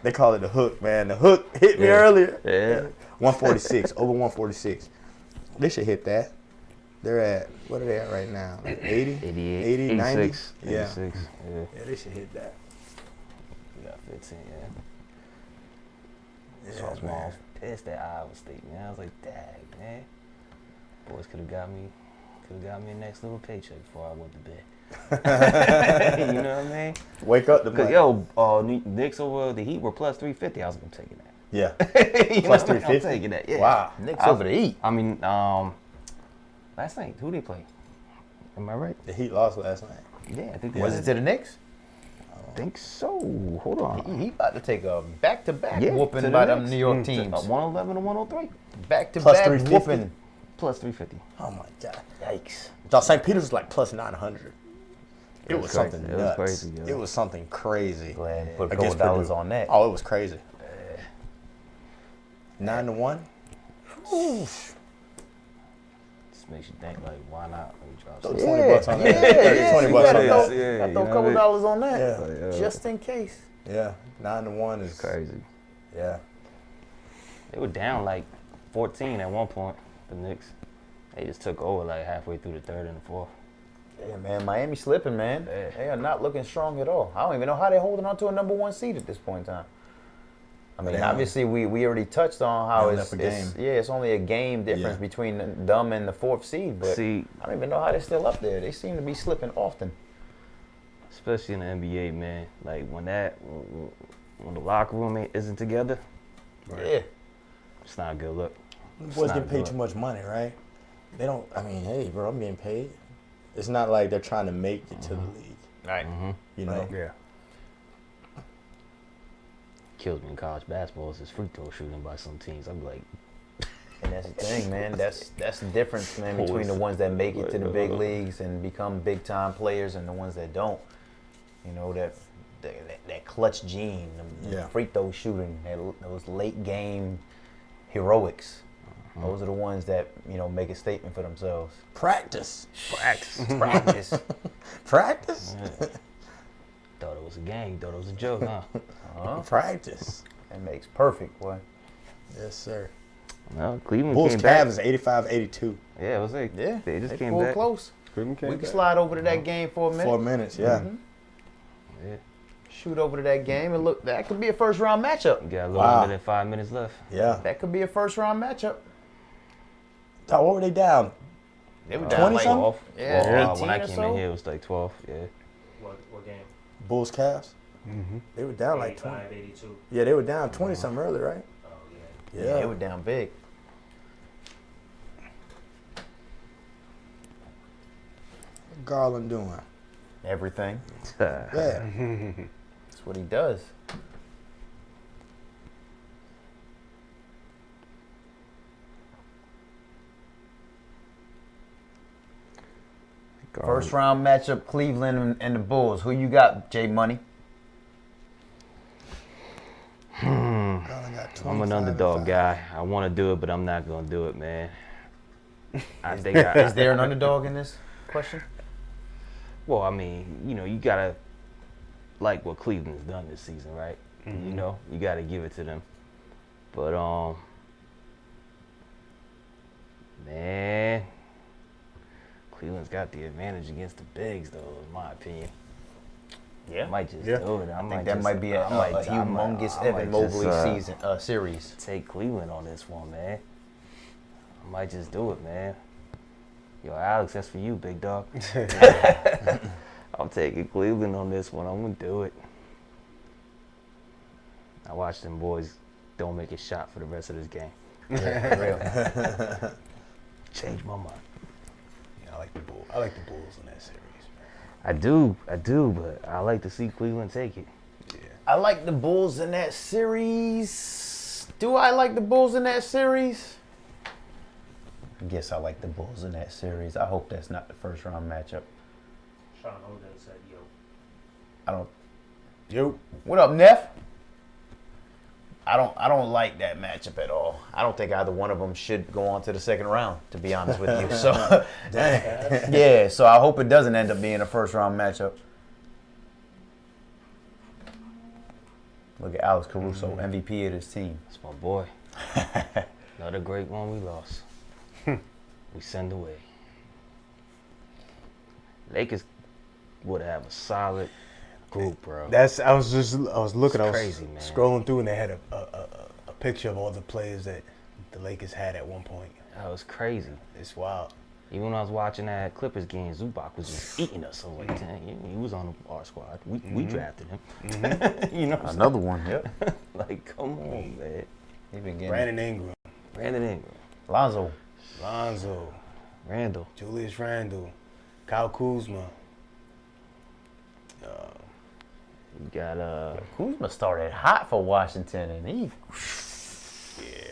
They call it the hook, man. The hook hit me earlier. Yeah. 146, over 146. They should hit that. They're at, what are they at right now? Like 80? 88, 80, 90? 86. Yeah. 86. Yeah. Yeah, they should hit that. We got 15, yeah. Yeah, So I was man. pissed at Iowa State, man. I was like, dang, man. Boys could have got me a next little paycheck before I went to bed. You know what I mean? Wake up the Because, Knicks over the Heat were plus 350. I was going to take that. Yeah. You know Plus what I mean? 350? I'm taking that, yeah. Wow. Knicks over the Heat. I mean, last night, who they play? Am I right? The Heat lost last night. Yeah, I think they Was it to the Knicks? I think so. Hold on. He about to take a back-to-back Yeah, to whooping the by them Knicks. New York teams. 111 and 103. Plus Back-to-back 350? whooping. Plus 350. Oh, my God. Yikes. Y'all, St. Peter's was like plus 900. It was crazy. something It was nuts. crazy, yo. It was something crazy. Go ahead and put a Against couple dollars Purdue. on that. Oh, it was crazy. 9-1. Just makes you think, like, why not? Let me drop Throw some. 20 bucks on that. Yeah, 20 you bucks gotta on throw, that. Yeah, gotta you throw know a couple what I mean? dollars on that, Yeah. just in case. Yeah. 9-1 is Crazy. Yeah. They were down like 14 at one point, the Knicks. They just took over like halfway through the third and the fourth. Yeah, man, Miami slipping, man. Yeah. They are not looking strong at all. I don't even know how they're holding on to a #1 seed at this point in time. I mean, They obviously, we already touched on how They it's left a game. it's only a game difference Yeah. between them and the 4th seed, but See, I don't even know how they're still up there. They seem to be slipping often. especially in the NBA, man, like when the locker room isn't together, Yeah. it's not a good look. Boys not get paid good. too much money, right? They don't. I mean, hey, bro, I'm getting paid. It's not like they're trying to make it to the league. Right. You know. Yeah. Kills me in college basketball is this free throw shooting by some teams. I'm like, And that's the thing, man. That's the difference, man, between the ones that make it to the big leagues and become big time players and the ones that don't. You know, that clutch gene, the Yeah. free throw shooting, those late game heroics. Those are the ones that, make a statement for themselves. Practice. Practice. Practice. thought it was a game, thought it was a joke, huh? Practice. That makes perfect, boy. Yes, sir. Well, Cleveland Bulls came back. Cavs is 85-82. Yeah, it was like, Yeah. they just came pulled back. close. Cleveland came We can back. slide over to that game for a minute. 4 minutes. Yeah. Yeah. Shoot over to that game and look. That could be a first round matchup. You got a little Wow. bit than 5 minutes left. Yeah. That could be a first round matchup. What were they down? They were 20 like, something? 12. Yeah, Well, 18 when I or came so. in here, it was like 12. Yeah. What game? Bulls Cavs. They were down like 20. 85, 82. Yeah, they were down 20 something early, right? Oh, yeah. Yeah. They were down big. What Garland doing? Everything. Yeah. That's what he does. First round matchup, Cleveland and the Bulls. Who you got, J Money? Garland got I'm an 25 underdog and guy. I want to do it, but I'm not going to do it, man. I think Is there an underdog in this question? Well, I mean, you know, you gotta like what Cleveland's done this season, right? Mm-hmm. You know, you gotta give it to them. But man, Cleveland's got the advantage against the bigs, though, in my opinion. Yeah. I might just Yeah. do it. I think that might be a humongous Evan Mobley series. Take Cleveland on this one, man. I might just do it, man. Yo, Alex, that's for you, big dog. I'm taking Cleveland on this one. I'm gonna do it. I watched them boys don't make a shot for the rest of this game. Yeah, for real. Change my mind. Yeah, I like the Bulls. I like the Bulls in that series, man. I do, but I like to see Cleveland take it. Yeah. I like the Bulls in that series. Do I like the Bulls in that series? I guess I like the Bulls in that series. I hope that's not the first round matchup. Sean Hogan said, yo. I don't. Yo. What up, Neff? I don't like that matchup at all. I don't think either one of them should go on to the second round, to be honest with you. So, yeah. So I hope it doesn't end up being a first round matchup. Look at Alex Caruso, MVP of this team. That's my boy. Another great one we lost. We send away. Lakers would have a solid group, bro. I was looking. I was crazy, man. scrolling through, and they had a picture of all the players that the Lakers had at one point. That was crazy. It's wild. Even when I was watching that Clippers game, Zubac was just eating us. I was like, dang, he was on our squad. We drafted him. You know, Another one. Yep. like, come on, man. He been getting Brandon Ingram, Lonzo. Lonzo, Randall. Julius Randle, Kyle Kuzma. You got Kuzma started hot for Washington, and he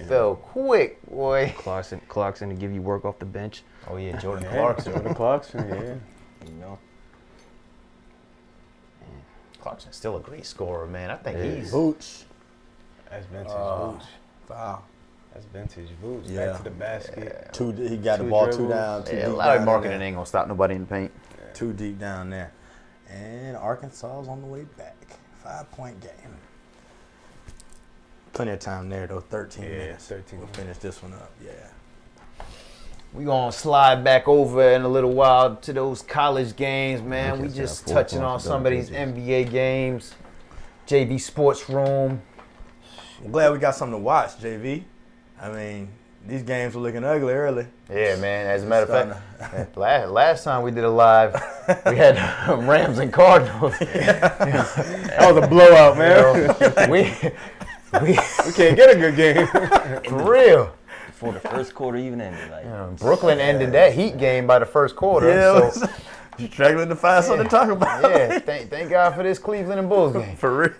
fell quick, boy. Clarkson to give you work off the bench. Oh yeah, Jordan Clarkson. Jordan Clarkson, yeah. You know, Clarkson's still a great scorer, man. I think he's Boots. That's vintage Vooch. Wow. That's vintage Vooch. Yeah. Back to the basket. He got the Two ball dribbles. two down, too yeah, deep Larry down marketing there. ain't gonna stop nobody in the paint. Too deep down there. And Arkansas is on the way back. 5-point game. Plenty of time there, though. 13 minutes. 13 We'll finish this one up. Yeah. We gonna slide back over in a little while to those college games, man. We Lakers just got 4 touching on points, some of these double NBA games. JV Sports Room. I'm glad we got something to watch, JV. I mean, these games were looking ugly early. Yeah, man. As a matter of fact, last time we did a live, we had Rams and Cardinals. That was a blowout, man. we We can't get a good game. for real. before the first quarter even ended. Like, Brooklyn ended that Heat game by the first quarter. Yeah, so, you're struggling to find something to talk about. yeah, thank God for this Cleveland and Bulls game. For real.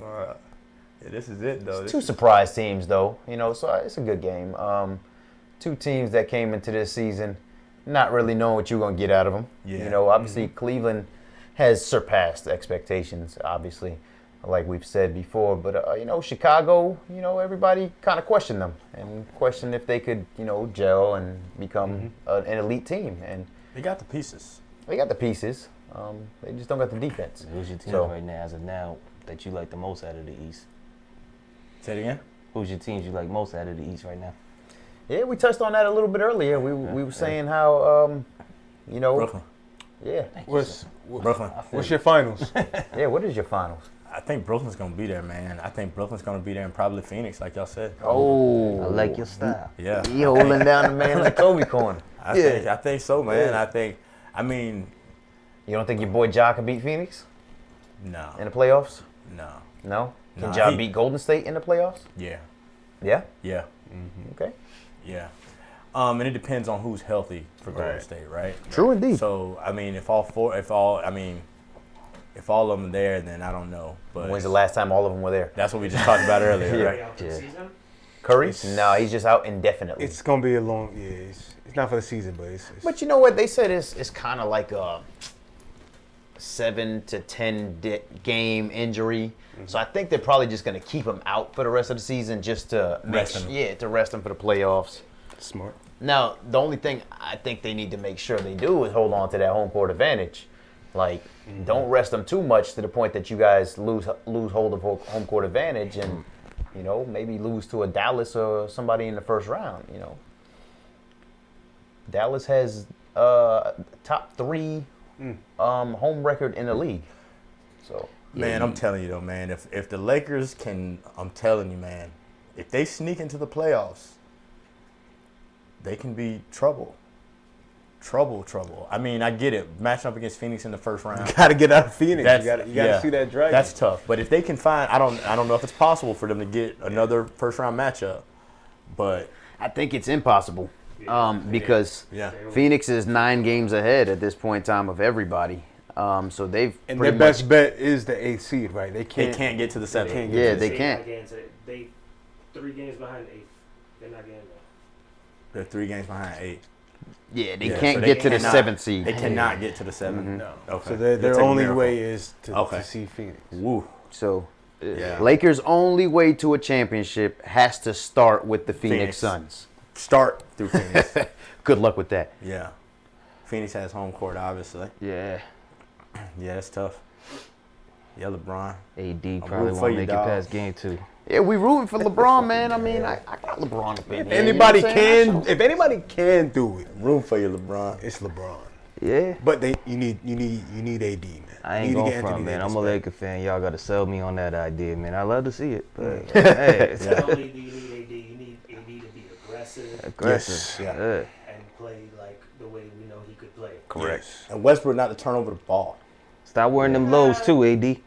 Yeah, this is it, though. Two surprise teams, though. You know, so it's a good game. Two teams that came into this season not really knowing what you're going to get out of them. Yeah. You know, obviously Cleveland has surpassed expectations, obviously, like we've said before. But, you know, Chicago, you know, everybody kind of questioned them and questioned if they could, you know, gel and become an elite team. And They got the pieces. they got the pieces. They just don't got the defense. who's your team So- right now, as of now, that you like the most out of the East? Say it again. Who's your teams you like most out of the East right now? Yeah, we touched on that a little bit earlier. We were saying how, you know, Brooklyn. yeah. Brooklyn. What's your finals? Yeah, what is your finals? I think Brooklyn's going to be there, man. I think Brooklyn's going to be there and probably Phoenix, like y'all said. Oh, I like your style. Yeah. he holding down the man like Kobe corner. I think so, man. Yeah. I mean, You don't think your boy Ja can beat Phoenix no. in the playoffs? No. No? Can Nah, Ja he- beat Golden State in the playoffs? Yeah. Yeah? Yeah. Okay. Yeah. And it depends on who's healthy for Golden Right. State, right? True indeed. So, I mean, if all of them are there, then I don't know. But When's the last time all of them were there? that's what we just talked about earlier, Yeah. right? Out for the Yeah. season? Curry? It's- No, he's just out indefinitely. It's gonna be a long. Yeah, it's not for the season, but it's But you know what? They said it's kind of like a 7 to 10 game injury. So I think they're probably just going to keep him out for the rest of the season just to Rest him. to rest him for the playoffs. Smart. Now, the only thing I think they need to make sure they do is hold on to that home court advantage. Like, don't rest them too much to the point that you guys lose hold of home court advantage and, you know, maybe lose to a Dallas or somebody in the first round, you know. Dallas has top 3 home record in the league. So, Man, I'm telling you though, man, if the Lakers can, I'm telling you, man, if they sneak into the playoffs, they can be trouble. Trouble. I mean, I get it. Matching up against Phoenix in the first round. You got to get out of Phoenix. You got to see that dragon. That's tough. But if they can find, I don't know if it's possible for them to get another first round matchup. But I think it's impossible because Phoenix is 9 games ahead at this point in time of everybody. So they've and their best bet is the 8th seed, right? They can't get to the 7th. They can't. They 3 games behind 8th. They're not getting there. They're 3 games behind 8. Yeah, they can't get to the 7th seed. They cannot get to the 7th. No. Okay. So their only way is to see Phoenix. Woo. So Lakers' only way to a championship has to start with the Phoenix Suns. Start through Phoenix. Good luck with that. Yeah. Phoenix has home court, obviously. Yeah. Yeah, that's tough. Yeah, LeBron. AD probably won't make it past game 2. Yeah, we rooting for LeBron, man. I mean, I got LeBron up in If here. anybody You know what I'm saying? if anybody can do it, Room for you, LeBron. it's LeBron. Yeah. But you need AD, man. I ain't You need to going get front, Anthony man. Davis I'm a back. Laker fan. Y'all got to sell me on that idea, man. I love to see it. But, hey, Not only do you need AD, you need AD to be aggressive aggressive. Yes. and play like the way we know he could play. Correct. And Westbrook not to turn over the ball. Stop wearing them lows, too, AD.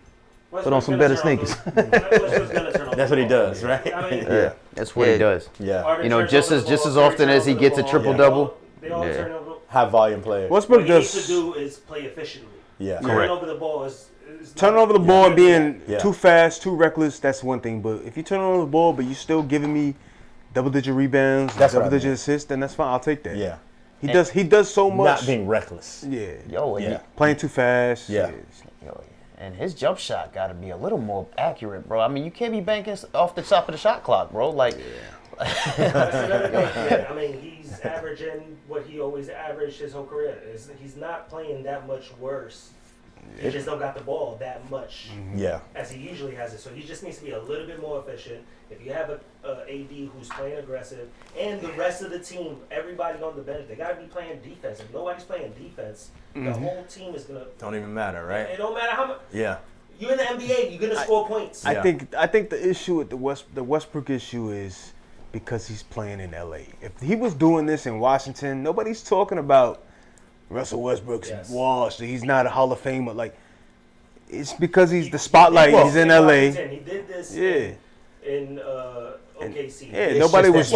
Put on some better sneakers. That's what he does, right? I mean, Yeah, that's what he does. Yeah. You know, just as often as he gets a triple-double. They all turn over. High volume players. Westbrook What he needs to does do is play efficiently. Yeah. Turning over the ball is turn over the ball and being Yeah. too fast, too reckless. That's one thing. But if you turn over the ball, but you still giving me double-digit rebounds, That's what I double-digit mean. assists, then that's fine. I'll take that. Yeah. He does so much. Not being reckless. Yeah. Yo, and Yeah. Playing too fast. Yeah. and his jump shot got to be a little more accurate, bro. I mean, you can't be banking off the top of the shot clock, bro. Like, I mean, he's averaging what he always averaged his whole career. He's not playing that much worse. He just don't got the ball that much Yeah. as he usually has it. So he just needs to be a little bit more efficient. If you have a AD who's playing aggressive, and the rest of the team, everybody on the bench, they got to be playing defense. If nobody's playing defense, the whole team is gonna. Don't even matter, right? It don't matter how much. Yeah. You're in the NBA. You're gonna score points. I think the issue with the Westbrook issue is because he's playing in LA. If he was doing this in Washington, nobody's talking about Russell Westbrook's washed. He's not a Hall of Famer. Like, it's because he's the spotlight. He's in LA. He did this in OKC. Yeah, nobody was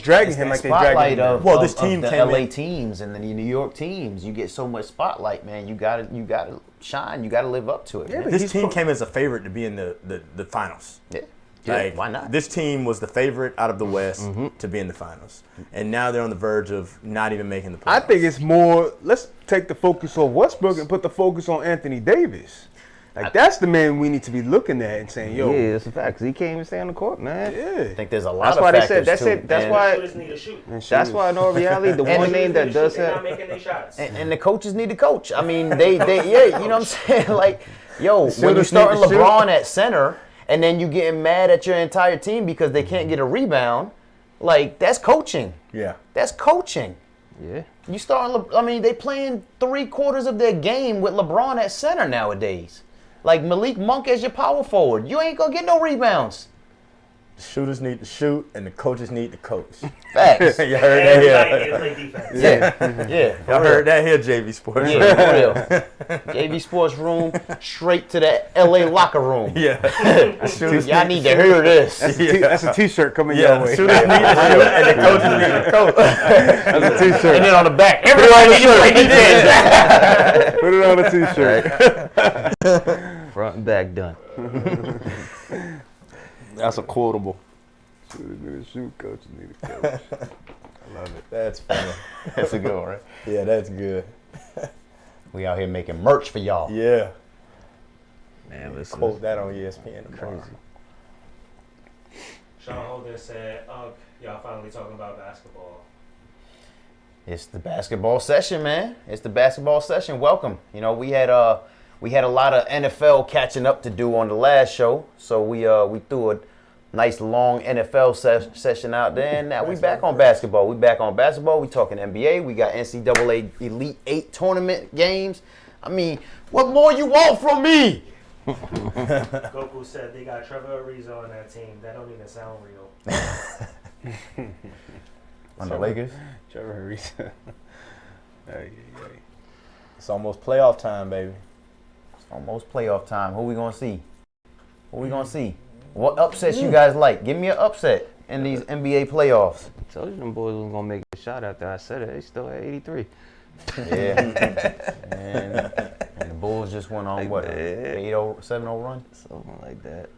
dragging him like they dragged him. Well, this team the came LA in. teams and the New York teams, you get so much spotlight, man. You gotta shine. You gotta live up to it. Man. This team came as a favorite to be in the finals. Yeah. Like, why not? This team was the favorite out of the West to be in the finals. And now they're on the verge of not even making the playoffs. I think it's more, let's take the focus off Westbrook and put the focus on Anthony Davis. Like, that's the man we need to be looking at and saying, yo. Yeah, it's a fact. 'Cause he can't even stay on the court, man. Yeah. I think there's a lot That's of why they factors said. That's too. it. That's And- why. Shooters need to shoot. That's why in all reality, the one name that does They're not have. making their shots. And the coaches need to coach. I mean, they you know what I'm saying? Like, yo, when you shooters starting need to shoot. LeBron at center and then you getting mad at your entire team because they can't get a rebound, like, that's coaching. Yeah. That's coaching. Yeah. You starting, I mean, they playing 3/4 of their game with LeBron at center nowadays. Like Malik Monk as your power forward. You ain't going to get no rebounds. The shooters need to shoot, and the coaches need to coach. Facts. You heard that Everybody here. can play defense. Yeah. Y'all heard that here, JV Sports. Yeah, for real. JV Sports Room, straight to the LA locker room. Yeah. Y'all need to hear this. That's a t-shirt coming Yeah, your way. shooters need to shoot, and the coaches need to coach. That's a t-shirt. And then on the back, everybody needs to play defense. Put it on a t-shirt. Front and back done. That's a quotable. Shooters need to shoot, coaches need to coach. I love it. That's funny. That's a good one, right? Yeah, that's good. We out here making merch for y'all. Yeah. Man, Quote that on ESPN tomorrow. Crazy. Sean Holden said, Y'all finally talking about basketball. It's the basketball session, man. It's the basketball session. Welcome. You know, we had a lot of NFL catching up to do on the last show, so we threw a nice long NFL session out there, and now we back on basketball. We talking NBA. We got NCAA Elite 8 tournament games. I mean, what more you want from me? Goku said they got Trevor Ariza on that team. That don't even sound real. On the Lakers? Trevor Ariza. It's almost playoff time, baby. It's almost playoff time. Who we gonna see? What upsets you guys like? Give me an upset in these NBA playoffs. I told you them boys was gonna make a shot after I said it. They still at 83. Yeah. and the Bulls just went on what? 8-0, 7-0 run? Something like that.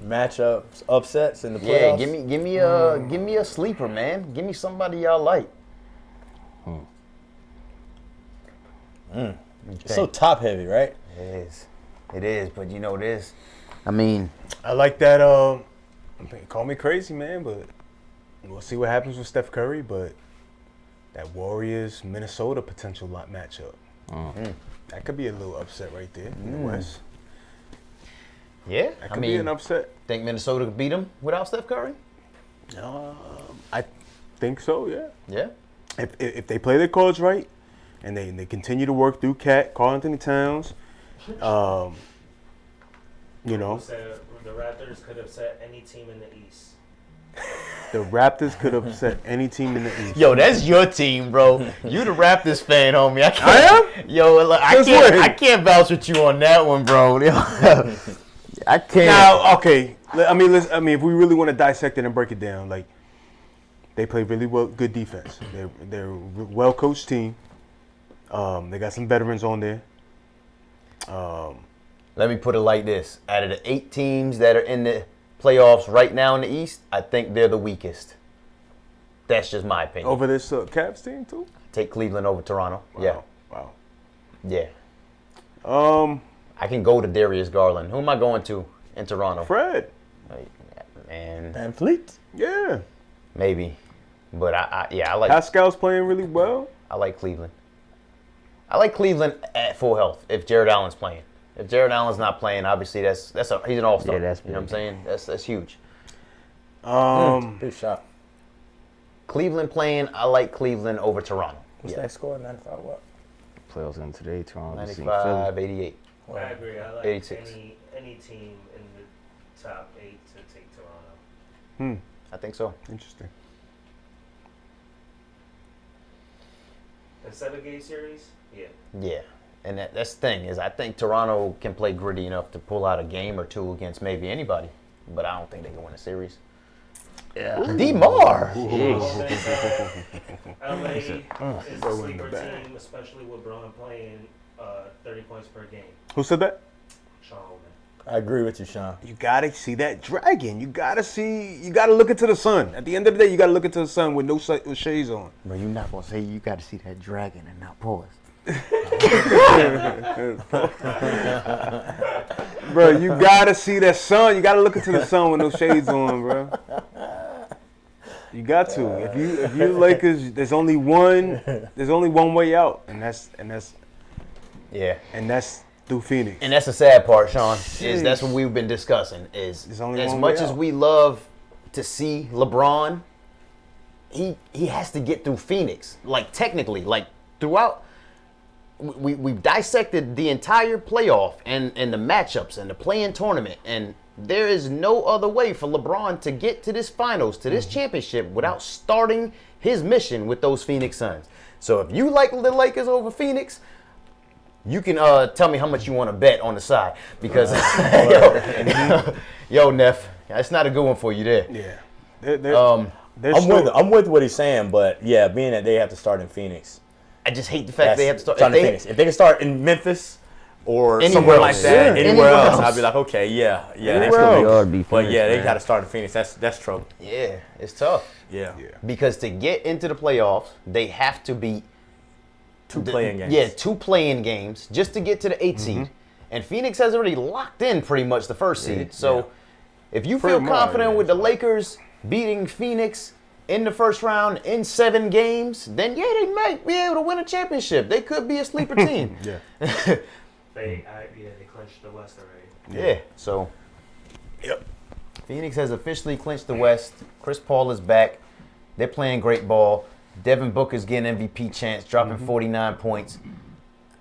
Matchups, upsets in the Yeah, playoffs. give me a sleeper, man. Give me somebody y'all like. It's so top heavy, right? It is, but you know this. I mean, I like that. Call me crazy, man, but we'll see what happens with Steph Curry. But that Warriors Minnesota potential matchup, that could be a little upset right there in the West. yeah. That could be an upset. Think Minnesota could beat them without Steph Curry? I think so. Yeah. Yeah. If they play their cards right, and they continue to work through Karl Anthony Towns, you know, Said the Raptors could upset any team in the East. the Raptors could upset any team in the East. Yo, that's your team, bro. You the Raptors fan, homie. I am? Yo, look, Since when? I can't vouch with you on that one, bro. I can't. Now, okay. I mean, if we really want to dissect it and break it down, like they play really good defense. They're a well coached team. They got some veterans on there. Let me put it like this: out of the 8 teams that are in the playoffs right now in the East, I think they're the weakest. That's just my opinion. Over this Cavs team too. Take Cleveland over Toronto. Wow. Yeah. Wow. I can go to Darius Garland. Who am I going to in Toronto? Fred. Man, Van Fleet. Yeah. maybe. But I like Pascal's playing really well. I like Cleveland. I like Cleveland at full health if Jared Allen's playing. If Jared Allen's not playing, obviously he's an all-star. Yeah, that's you know what I'm saying? That's huge. Big shot. Cleveland playing, I like Cleveland over Toronto. What's that score? 95 what? Playoffs in today, Toronto. 95, 88. I agree. I like 86. any team in the top 8 to take Toronto. I think so. Interesting. The 7-game series? Yeah. Yeah. And that's the thing is I think Toronto can play gritty enough to pull out a game or two against maybe anybody. But I don't think they can win a series. Yeah. DeMar. LA is a sleeper team, especially with Braun playing 30 points per game. Who said that? Sean Holman. I agree with you, Sean. You gotta see that dragon. You gotta look into the sun. At the end of the day, you gotta look into the sun with no shades on. Bro, you're not going to say you got to see that dragon and not pause. Bro, you gotta see that sun. You gotta look into the sun with no shades on, bro. You got to. If you Lakers, there's only one way out, and that's through Phoenix. And that's the sad part, Sean, is that's what we've been discussing. Is There's only as one much way as out. we love to see LeBron, he has to get through Phoenix. Like technically, like throughout, we've dissected the entire playoff and the matchups and the play-in tournament, and there is no other way for LeBron to get to this finals, to this championship, without starting his mission with those Phoenix Suns. So if you like the Lakers over Phoenix, you can tell me how much you want to bet on the side, because yo, Neff, that's not a good one for you there. Yeah. I'm with what he's saying, but yeah, being that they have to start in Phoenix. I just hate the fact they have to start. Phoenix. If they can start in Memphis or Anywhere somewhere like else. that, Yeah. anywhere Anywhere else, else. I'd be like, okay, yeah, that's Anywhere gonna else. be. Be But Phoenix, yeah, they man. got to start in Phoenix. That's trouble. Yeah, it's tough Yeah. because to get into the playoffs, they have to beat Two playing games. Yeah, 2 playing games just to get to the 8th seed. And Phoenix has already locked in pretty much the 1st seed. So If you Pretty feel much, confident yeah, with the that's right. Lakers beating Phoenix in the first round in 7 games, then yeah, they might be able to win a championship. They could be a sleeper team. Yeah. They clinched the West already. Yeah. So Yep. Phoenix has officially clinched the West. Chris Paul is back. They're playing great ball. Devin Booker's getting MVP chance, dropping 49 points.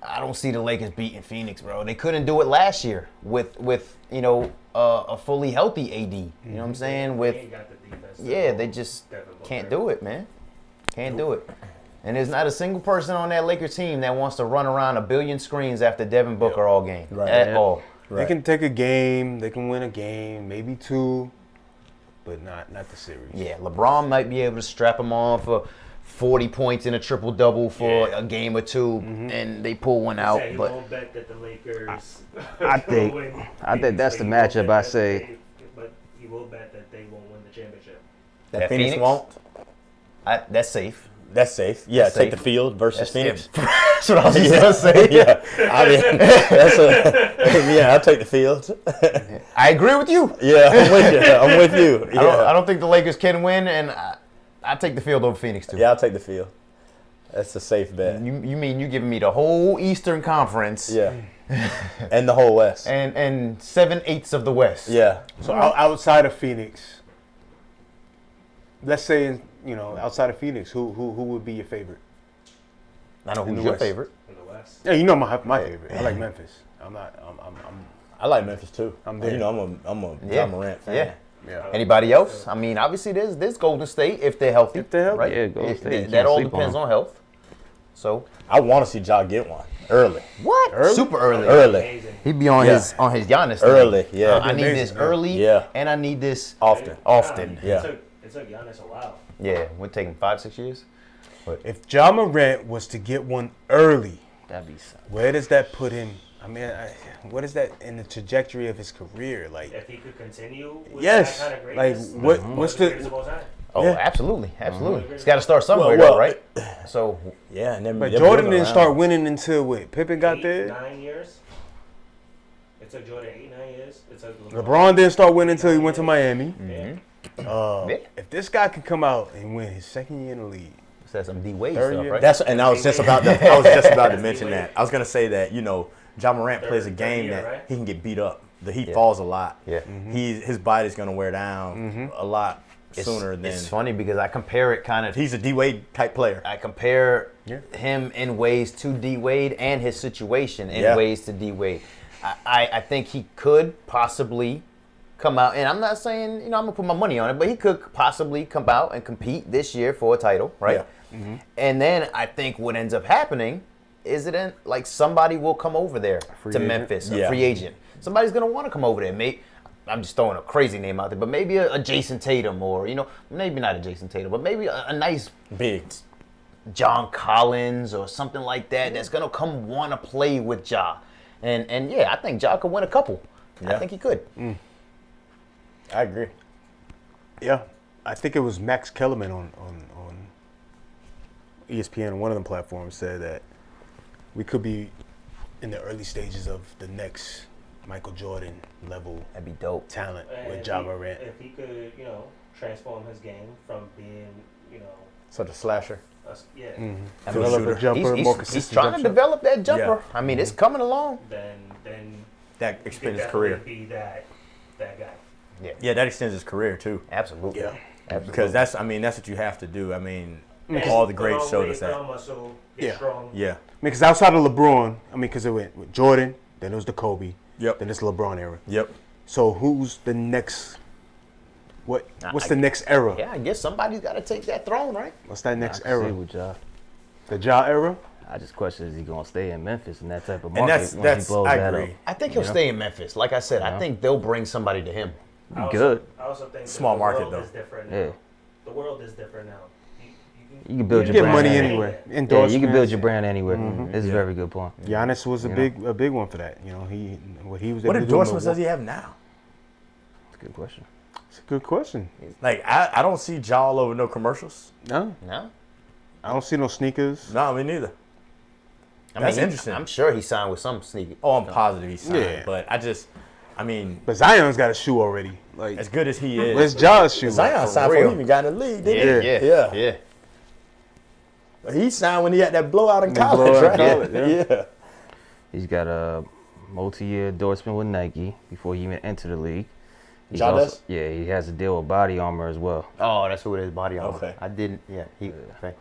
I don't see the Lakers beating Phoenix, bro. They couldn't do it last year with a fully healthy AD. You know what I'm saying? They ain't got the defense. Yeah, they just Devin Booker. can't do it, man. Can't do it. And there's not a single person on that Lakers team that wants to run around a billion screens after Devin Booker all game. Right. At Yeah. all. They can take a game. They can win a game, maybe 2, but not the series. Yeah, LeBron might be able to strap him on for 40 points in a triple-double for a game or 2, and they pull one out. He But won't bet that the Lakers. I think- will win. I think that's the He won't matchup bet I that say. but he will bet that they won't win the championship. That Phoenix Phoenix? won't. that's safe. That's safe. Yeah, That's take safe. the field versus Phoenix. That's what I was just gonna say. Yeah, I mean, yeah, I'll take the field. I agree with you. Yeah, I'm with you. I'm with you. I don't think the Lakers can win, and I take the field over Phoenix too. Yeah, I'll take the field. That's a safe bet. You mean you giving me the whole Eastern Conference? Yeah, and the whole West. And 7/8 of the West. Yeah, So outside of Phoenix, let's say outside of Phoenix, who would be your favorite? I know In who's the your West. favorite. In the West. Yeah, you know my favorite. I like Memphis. I'm not. I like Memphis too. I'm there. You know, I'm a Yeah. John Morant fan. Yeah. Yeah. Anybody else? I mean, obviously there's Golden State if they're healthy. If they're healthy. right? Yeah, Golden State, you That can't all sleep on depends them. on health. So I want to see Ja get one early. what? Early? Super early. Early. Amazing. He'd be on Yeah. his Giannis thing. Early, yeah. I need Amazing, this yeah. early. Yeah. And I need this Often. often. Yeah. It took Giannis a while. Yeah, we're taking 5-6 years. If Ja Morant was to get one early, That'd be something. where does that put him? I mean, what is that in the trajectory of his career? Like, If he could continue with yes, that kind of like greatness, what's the greatest of the? all time. Oh, Yeah. absolutely. It's got to start somewhere, Well, though, right? So Yeah, and then But they're Jordan building didn't around start him. winning until what? Pippen got there. 9 years. It took Jordan 8-9 years. It took LeBron didn't start winning until he went to Miami. Yeah. Yeah. If this guy can come out and win his second year in the league, said some D Wade Third stuff, year. right? That's and I was just about to mention that. I was gonna say that Ja Morant plays a Third game year, that right? he can get beat up. He Yeah. falls a lot. Yeah. His body's gonna wear down a lot sooner than It's funny because I compare it kind of. he's a D Wade type player. I compare Yeah. him in ways to D Wade and his situation in Yeah. ways to D Wade. I think he could possibly come out, and I'm not saying I'm gonna put my money on it, but he could possibly come out and compete this year for a title, right? Yeah. And then I think what ends up happening is like somebody will come over there to agent? Memphis, a Yeah. free agent. Somebody's gonna want to come over there. Maybe I'm just throwing a crazy name out there, but maybe a Jason Tatum, or maybe not a Jason Tatum, but maybe a nice Big. John Collins or something like that that's gonna come want to play with Ja, and yeah, I think Ja could win a couple. I Yeah. think he could. I agree. yeah, I think it was Max Kellerman on ESPN on one of them platforms said that we could be in the early stages of the next Michael Jordan level That'd be dope. talent And with if Ja he- Morant. If he could, transform his game from being, Such a slasher. yeah, I mean, Develop a jumper, he's more consistent trying jump to shot. develop that jumper. Yeah. I mean, it's coming along. then That he could extends his definitely career. be that guy. Yeah, that extends his career too. Absolutely. Yeah. Absolutely. Because that's what you have to do. I mean, And all the put greats on showed weight, us put that. on muscle, get Yeah. strong. Yeah. Because outside of LeBron, because it went with Jordan, then it was the Kobe, Yep. then it's LeBron era. Yep. So who's the next? What's I- the next era? yeah, I guess somebody's got to take that throne, right? What's that I next can see era? with Ja. The Ja era? I just question, is he gonna stay in Memphis in that type of And market when he blows I that agree. up? I think he'll stay in Memphis. Like I said, I think they'll bring somebody to him. I also- Good. I also think that Small the market, world though. is different Yeah. now. The world is different now. You can build You your get brand. money anywhere. anyway. Yeah, Endorsements. you can build your brand anywhere. It's a very good point. Giannis was a big one for that. What he was able What to do. in endorsements does Milwaukee. he have now? That's a good question. It's a good question. Like I don't see Ja all over no commercials. No, No? I don't see no sneakers. No, me neither. I That's mean, interesting. I'm sure he signed with some sneaker. Oh, I'm positive he signed, Yeah. but I just I mean, But Zion's got a shoe already. Like, as good as he is, where's Ja's shoe? Zion signed before he even got in the league, didn't he? Yeah. He signed when he had that blowout in The college, blowout in right? college, Yeah. He's got a multi-year endorsement with Nike before he even entered the league. He's Ja also- does? Yeah, he has a deal with Body Armor as well. Oh, that's who it is, body armor. Okay. I didn't, okay.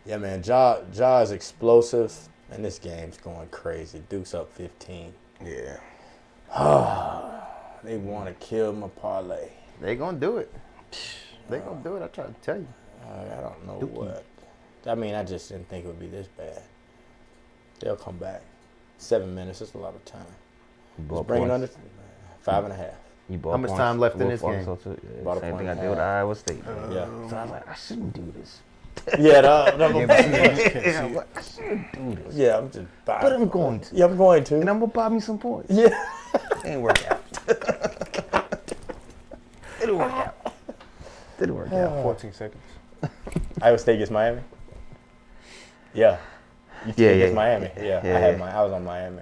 Yeah, man. Ja is explosive, and this game's going crazy. Duke's up 15. Yeah. They want to kill my parlay. They gonna do it. They gonna do it, I try to tell you. I don't know what. I mean, I just didn't think it would be this bad. They'll come back. 7 minutes, that's a lot of time. Just bring it under 5.5. You bought How much points time left in with this game? Arkansas, too. Yeah, About a same point thing I and a did with half. Iowa State. Yeah. So I was like, I shouldn't do this. Yeah, I shouldn't do this. yeah, I'm just buying. But I'm going to. Yeah, I'm going to. And I'm going to buy me some points. Yeah. Ain't work out. Didn't work out. Didn't work out. 14 seconds. Iowa State gets Miami? Yeah. UT Yeah, gets yeah. Miami. Yeah, Yeah. I was on Miami.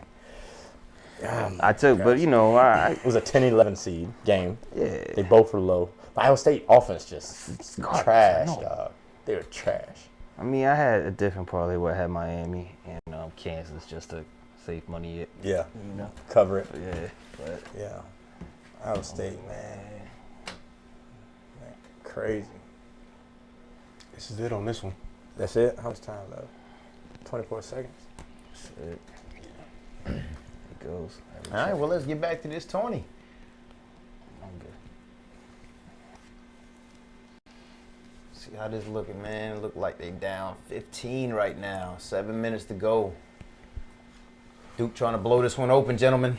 I took, but you know, It was a 10-11 seed game. yeah. They both were low. But Iowa State offense just garbage, trash, I know. dog. They were trash. I mean, I had a different parlay where I had Miami and Kansas just to save money. Yeah. You know? Cover it. Yeah. But Yeah. Iowa State, man. Crazy. This is it on this one. That's it? How much time left? 24 seconds. shit. It goes. All right, well, let's get back to this tourney. I'm good. See how this looking, man. It look like they down 15 right now. 7 minutes to go. Duke trying to blow this one open, gentlemen.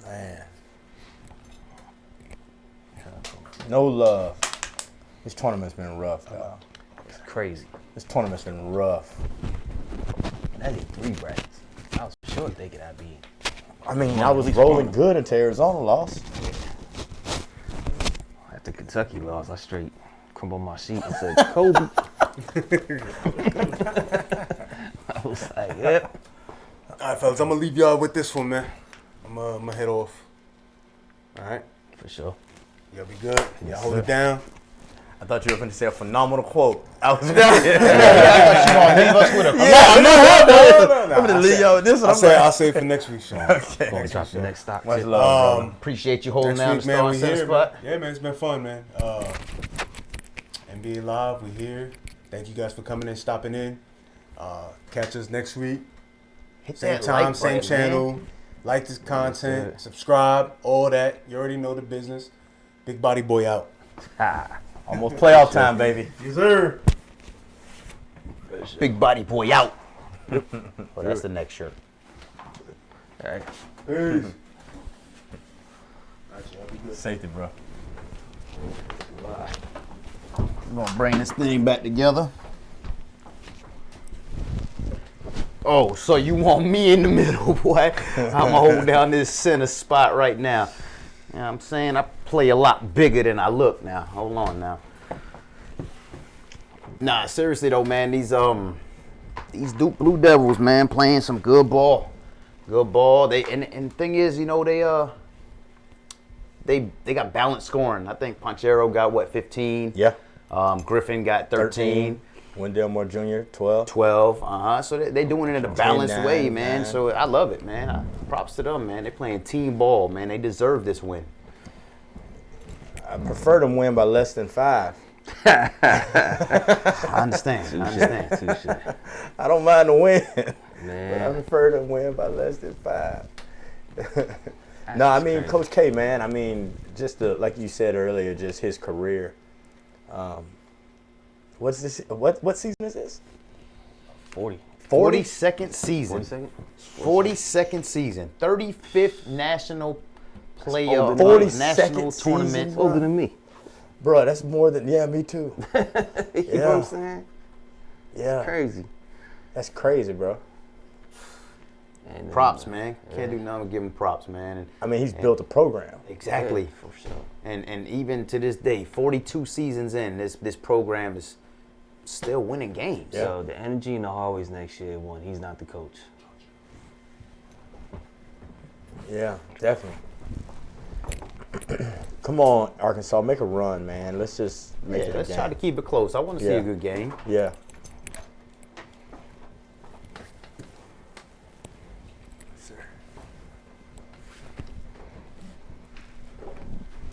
Man. No love. This tournament's been rough, dog. It's crazy. This tournament's been rough. I did 3 brackets. I was sure thinking I'd be. I mean, I was rolling good until Arizona lost. After Kentucky lost, I straight crumbled my sheet and said, Kobe. I was like, yep. All right, fellas, I'm going to leave y'all with this one, man. I'm going to head off. All right? For sure. Y'all be good. Y'all hold it down. I thought you were going to say a phenomenal quote. I was You gonna leave us with a I'm going to leave y'all with this one. I'll say it for next week's show. Okay. Gonna drop the next stock. Much tip. love, brother. Appreciate you holding Next down week, the man, star we center here, spot. man. Yeah, man, it's been fun, man. NBA Live, we here. Thank you guys for coming in, stopping in. Catch us next week. Hit Same that time, like same button, channel. man. Like this content, it. subscribe, all that. You already know the business. Big Body Boy out. Almost playoff time, baby. Yes, sir. Big body boy out. Well, that's the next shirt. All right. Peace. Safety, bro. We're gonna bring this thing back together. Oh, so you want me in the middle, boy? I'ma hold down this center spot right now. You know what I'm saying? I play a lot bigger than I look now. Hold on now. Nah, seriously though, man, these Duke Blue Devils, man, playing some good ball. Good ball. They and the thing is, you know, they got balanced scoring. I think Ponchero got what, 15? Yeah. Griffin got 13. Wendell Moore Jr., 12. 12, so they doing it in a balanced 29, way, man. man. So I love it, man. Props to them, man. They playing team ball, man. They deserve this win. I prefer them win by less than 5. I understand. I understand. I don't mind the win, but I Man. prefer them win by less than 5. No, I mean, Coach K, man, I mean, just like you said earlier, just his career. What's this? What season is this? 40. 42nd season. 42nd? 42nd season. 35th national playoff. 42nd national season, tournament. bro. Older than me. Bro, that's more than, yeah, me too. You know what I'm saying? Yeah, Crazy. that's crazy, bro. And, Props, man. Can't do nothing but give him props, man. And I mean, he's built a program. exactly. Yeah, for sure. And even to this day, 42 seasons in, this program is still winning games. Yeah. So the energy in the hallways next year won. He's not the coach. Yeah, definitely. Come on, Arkansas, make a run, man. Let's just make it a Let's game. try to keep it close. I want to see Yeah. a good game. Yeah.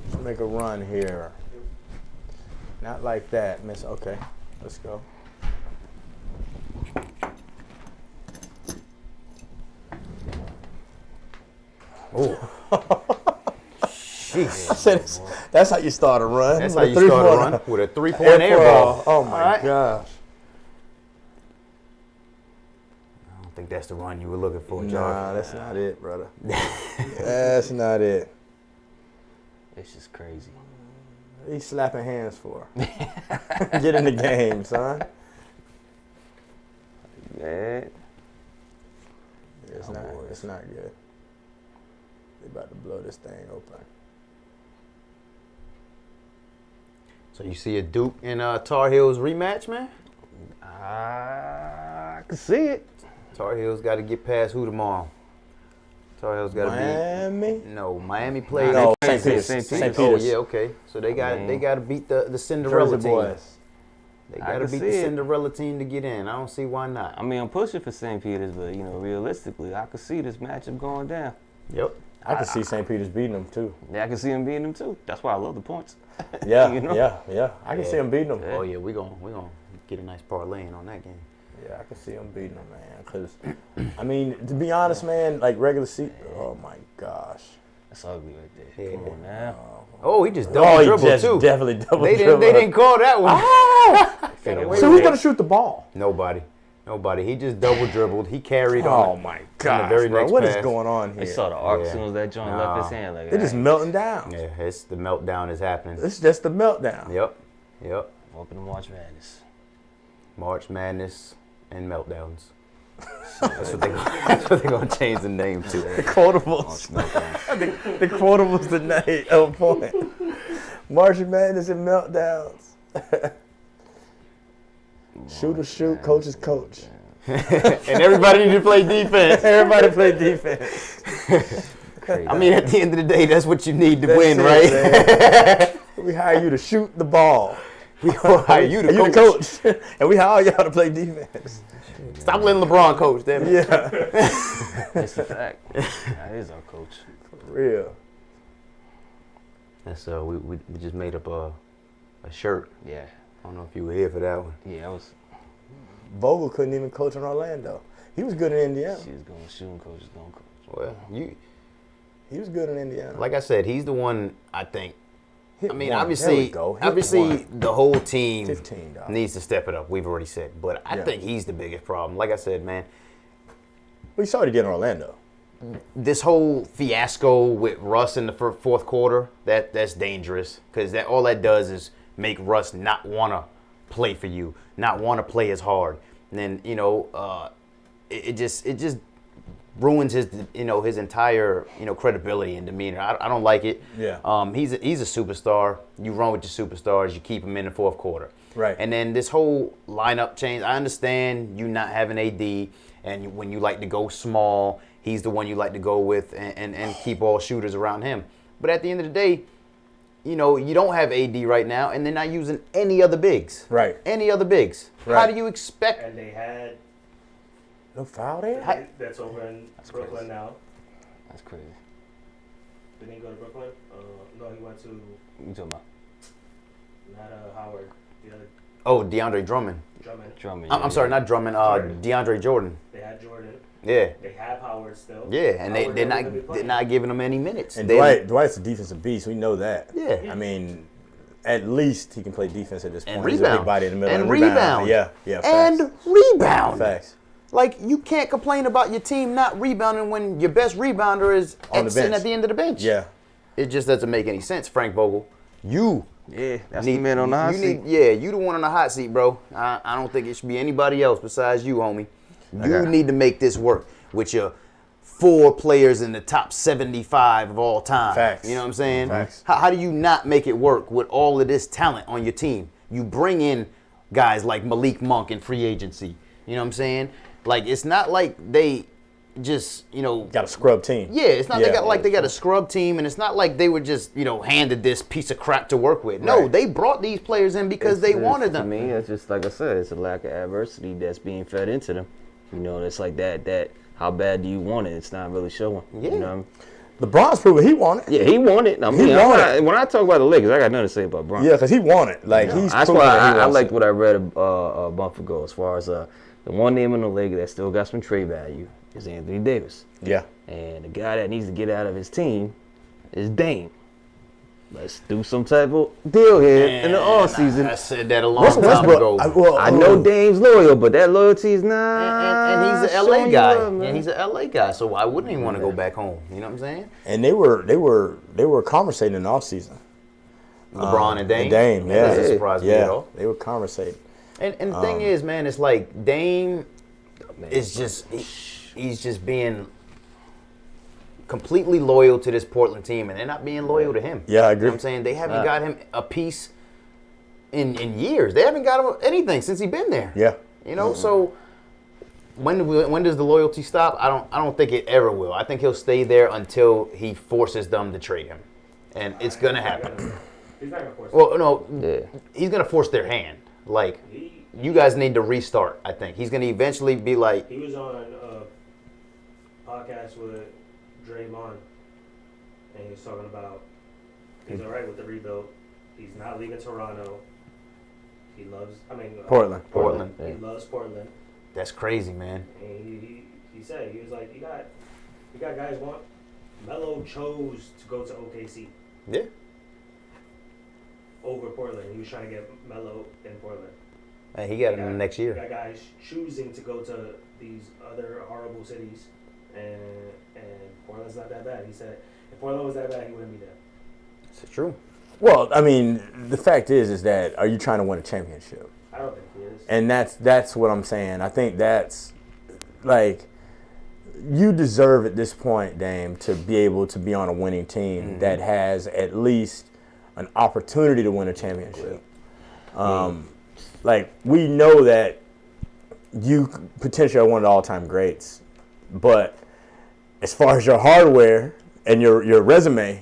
Let's make a run here. Not like that, miss. Okay, let's go. Jeez. I said that's how you start a run. That's with how a you start a 3-pointer. run with a three-point air ball. Oh my All right. gosh. I don't think that's the run you were looking for, Nah, Jarvis. that's not it, brother. That's not it. It's just crazy. He's slapping hands for. Get in the game, son. Yeah. It's not. It's not good. They about to blow this thing open. So you see a Duke and Tar Heels rematch, man? I can see it. Tar Heels got to get past who tomorrow? Tar Heels got to Miami. beat. No, Miami played. No, St. St. Peter's. Peter's. St. St. Oh Peter's. yeah, okay. So they got Man. they got to beat the Cinderella Jersey team. boys. They I got to can beat see the it. Cinderella team to get in. I don't see why not. I mean, I'm pushing for St. Peter's, but you know, realistically, I could see this matchup going down. Yep. I can see St. Peter's beating them too. Yeah, I can see him beating them too. That's why I love the points. Yeah, You know? yeah. I can see them beating them. Oh yeah, we gonna get a nice parlay in on that game. Yeah, I can see them beating them, man. Because, I mean, to be honest, man, like regular season. Oh my gosh. That's ugly right there. Yeah. Come on now. Oh, he just Oh, double he dribbled just too. definitely double They dribbled. didn't call that one. So who's gonna shoot the ball? Nobody. He just double dribbled. He carried Oh on. my gosh, very bro. next What is pass. going on They here? saw the arc as Yeah. soon as that joint Nah. left his hand. Like, They're just "Alright, melting down. Yeah, it's the meltdown is happening. It's just the meltdown. Yep. welcome to March Madness. March Madness and meltdowns. That's what they're gonna change the name to. The quotables. the quotables tonight. Oh point. March Madness and meltdowns. Shooter shoot, coach is coach. And everybody need to play defense. Everybody play defense. Crazy. I mean, at the end of the day, that's what you need to That's win, it, right? man. We hire you to shoot the ball. We gonna hire you And to coach. coach. And we hire y'all to play defense. Stop letting LeBron coach, damn it. Yeah. That's a fact. That is our coach. For real. And so we just made up a shirt. Yeah. I don't know if you were here for that one. Yeah, that was. Vogel couldn't even coach in Orlando. He was good in Indiana. She was going shooting coach, is going coach. Well, He was good in Indiana. like I said, he's the one. I think. Hit I mean, one. obviously, There we go. Hit obviously, one. the whole team 15, dog. needs to step it up. We've already said, but I Yeah. think he's the biggest problem. Like I said, man, We saw it again in Orlando. this whole fiasco with Russ in the fourth quarter, that's dangerous because all that does is make Russ not want to play for you, not want to play as hard. And then, it just ruins his entire, credibility and demeanor. I don't like it. Yeah. He's a superstar. You run with your superstars. You keep him in the fourth quarter. Right. And then this whole lineup change, I understand you not having AD, and when you like to go small, he's the one you like to go with and keep all shooters around him. But at the end of the day, you don't have AD right now, and they're not using any other bigs. Right. Any other bigs. How Right. do you expect? And they had No foul there? that's over in Brooklyn crazy. now. That's crazy. Didn't he go to Brooklyn? No, he went to You talking about not Howard, the other Oh, DeAndre Drummond. Drummond. Drummond? I'm sorry, not Drummond. Jordan. DeAndre Jordan. They had Jordan. Yeah. They have Howard still. Yeah, and Howard they're never gonna be not playing. giving him any minutes. And They- Dwight's a defensive beast. We know that. Yeah. I mean, at least he can play defense at this point. And He's a rebound. big body in the middle. And rebound. Yeah. Facts. And rebound. Facts. Like, you can't complain about your team not rebounding when your best rebounder is On the sitting bench. at the end of the bench. Yeah. It just doesn't make any sense, Frank Vogel. You Yeah, that's need the man on the hot you seat. you the one on the hot seat, bro. I don't think it should be anybody else besides you, homie. You need to make this work with your 4 players in the top 75 of all time. Facts. You know what I'm saying? Facts. How do you not make it work with all of this talent on your team? You bring in guys like Malik Monk in free agency. You know what I'm saying? Like, it's not like they just Got a scrub team. Yeah, it's not they got a scrub team, and it's not like they were just handed this piece of crap to work with. No, they brought these players in because they wanted them. To me, it's just like I said, it's a lack of adversity that's being fed into them. It's like that. How bad do you want it? It's not really showing. Yeah. You know? LeBron's proven he won it. Yeah, he won it. I mean, when I talk about the Lakers, I got nothing to say about Bron. Yeah, because he won it. Like he's That's proven why that he I wants liked it. what I read a month ago as far as the one name in the league that still got some trade value is Anthony Davis. Yeah. And the guy that needs to get out of his team is Dame. Let's do some type of deal here in the offseason. I said that a long time ago. I know Dame's loyal, but that loyalty is not. And he's an LA guy. And he's an LA guy, so why wouldn't he want to go back home? You know what I'm saying? And they were conversating in the offseason. LeBron and Dame. Yeah. That doesn't surprise me at all. They were conversating. And the thing is, man, it's like Dame is just he's just being completely loyal to this Portland team, and they're not being loyal to him. Yeah, I agree. You know what I'm saying? They haven't got him a piece in years. They haven't got him anything since he's been there. Yeah. So when does the loyalty stop? I don't think it ever will. I think he'll stay there until he forces them to trade him. And it's gonna happen. He's not gonna force. Well, no, he's gonna force their hand. Like, you guys need to restart. I think he's gonna eventually be like. He was on a podcast with Draymond, and he was talking about he's all right with the rebuild. He's not leaving Toronto. He loves. Portland. He loves Portland. That's crazy, man. And he said he was like, you got guys want. Melo chose to go to OKC. Yeah. Over Portland. He was trying to get Melo in Portland. And he got him next You year. got guys choosing to go to these other horrible cities, and Portland's not that bad. He said if Portland was that bad, he wouldn't be there. It's true. Well, I mean, the fact is that are you trying to win a championship? I don't think he is. And that's what I'm saying. I think that's like you deserve at this point, Dame, to be able to be on a winning team that has at least an opportunity to win a championship. Like we know that you potentially are one of the all-time greats, but as far as your hardware and your resume,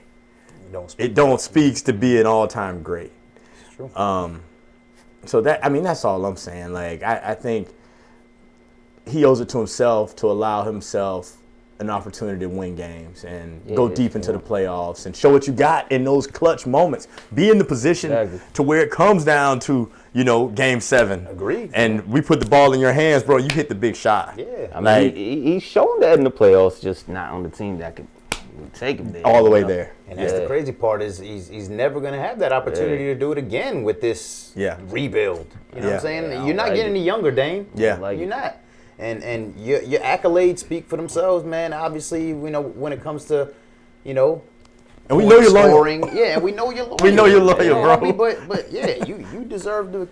it don't speaks to be an all-time great. It's true. So that's all I'm saying. Like I think he owes it to himself to allow himself an opportunity to win games and go deep into the playoffs and show what you got in those clutch moments. Be in the position to where it comes down to, Game 7. Agreed. And we put the ball in your hands, bro. You hit the big shot. Yeah. I mean, he's shown that in the playoffs, just not on the team that could take him there. All the way there. And that's the crazy part is he's never going to have that opportunity to do it again with this rebuild. You know what I'm saying? Yeah, You're not getting any younger, Dame. Yeah. You're not. And your accolades speak for themselves, man. Obviously, when it comes to, and we know you're scoring. loyal. Yeah, we know you're loyal. We know you're loyal, bro. I mean, but yeah, you deserve to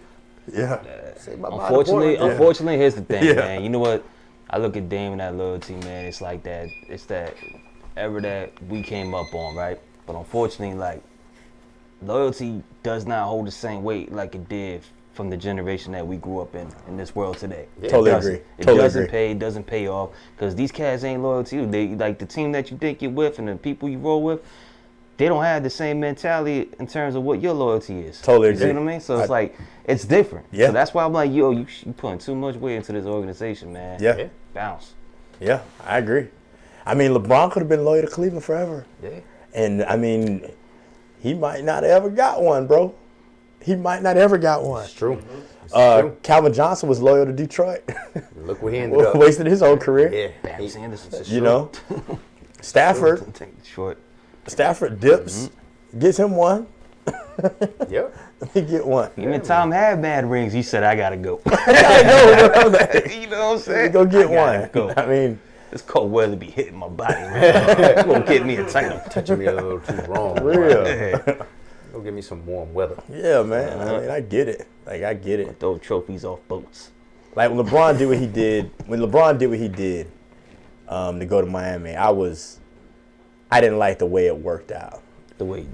say bye-bye to Portland. Unfortunately, here's the thing, man. You know what? I look at Dame and that loyalty, man. It's like that. It's that ever that we came up on, right? But unfortunately, like, loyalty does not hold the same weight like it did from the generation that we grew up in this world today. Yeah, Totally agree. It doesn't pay off because these cats ain't loyal to you. They like the team that you think you're with and the people you roll with. They don't have the same mentality in terms of what your loyalty is. Totally agree. You see what I mean? So it's like it's different. Yeah. So that's why I'm like, yo, you putting too much weight into this organization, man. Yeah. Bounce. Yeah, I agree. I mean, LeBron could have been loyal to Cleveland forever. Yeah. And, I mean, he might not have ever got one, bro. He might not ever got one. It's true. Calvin Johnson was loyal to Detroit. Look where he ended up. Wasted his whole career. Yeah. Barry Sanderson's Stafford. Take the short. Stafford dips, gets him one. Yep. Let me get one. Even Tom had bad rings. He said, "I gotta go." I know, bro. You know what I'm saying? Go get I one. gotta go. I mean, This cold weather be hitting my body. It's gonna get me a title. Touching me a little too wrong. real. Yeah. Go give me some warm weather. Yeah, man. I mean, I get it. Like, I get it. Throw trophies off boats. Like, when LeBron did what he did, to go to Miami, I didn't like the way it worked out. The way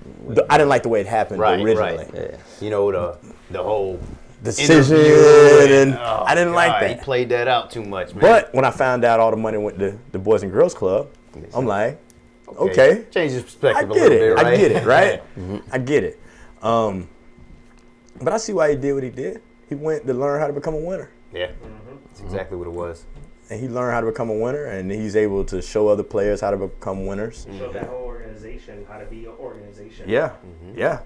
I didn't like the way it happened originally. Right. Yeah. You know, the whole decision, and I didn't like God, that. He played that out too much, man. But when I found out all the money went to the Boys and Girls Club, I'm like, okay. Change your perspective I a get little it. bit, right? I get it, right? I get it. But I see why he did what he did. He went to learn how to become a winner. Yeah, that's exactly what it was. And he learned how to become a winner, and he's able to show other players how to become winners. Show that whole organization how to be an organization. Yeah, yeah.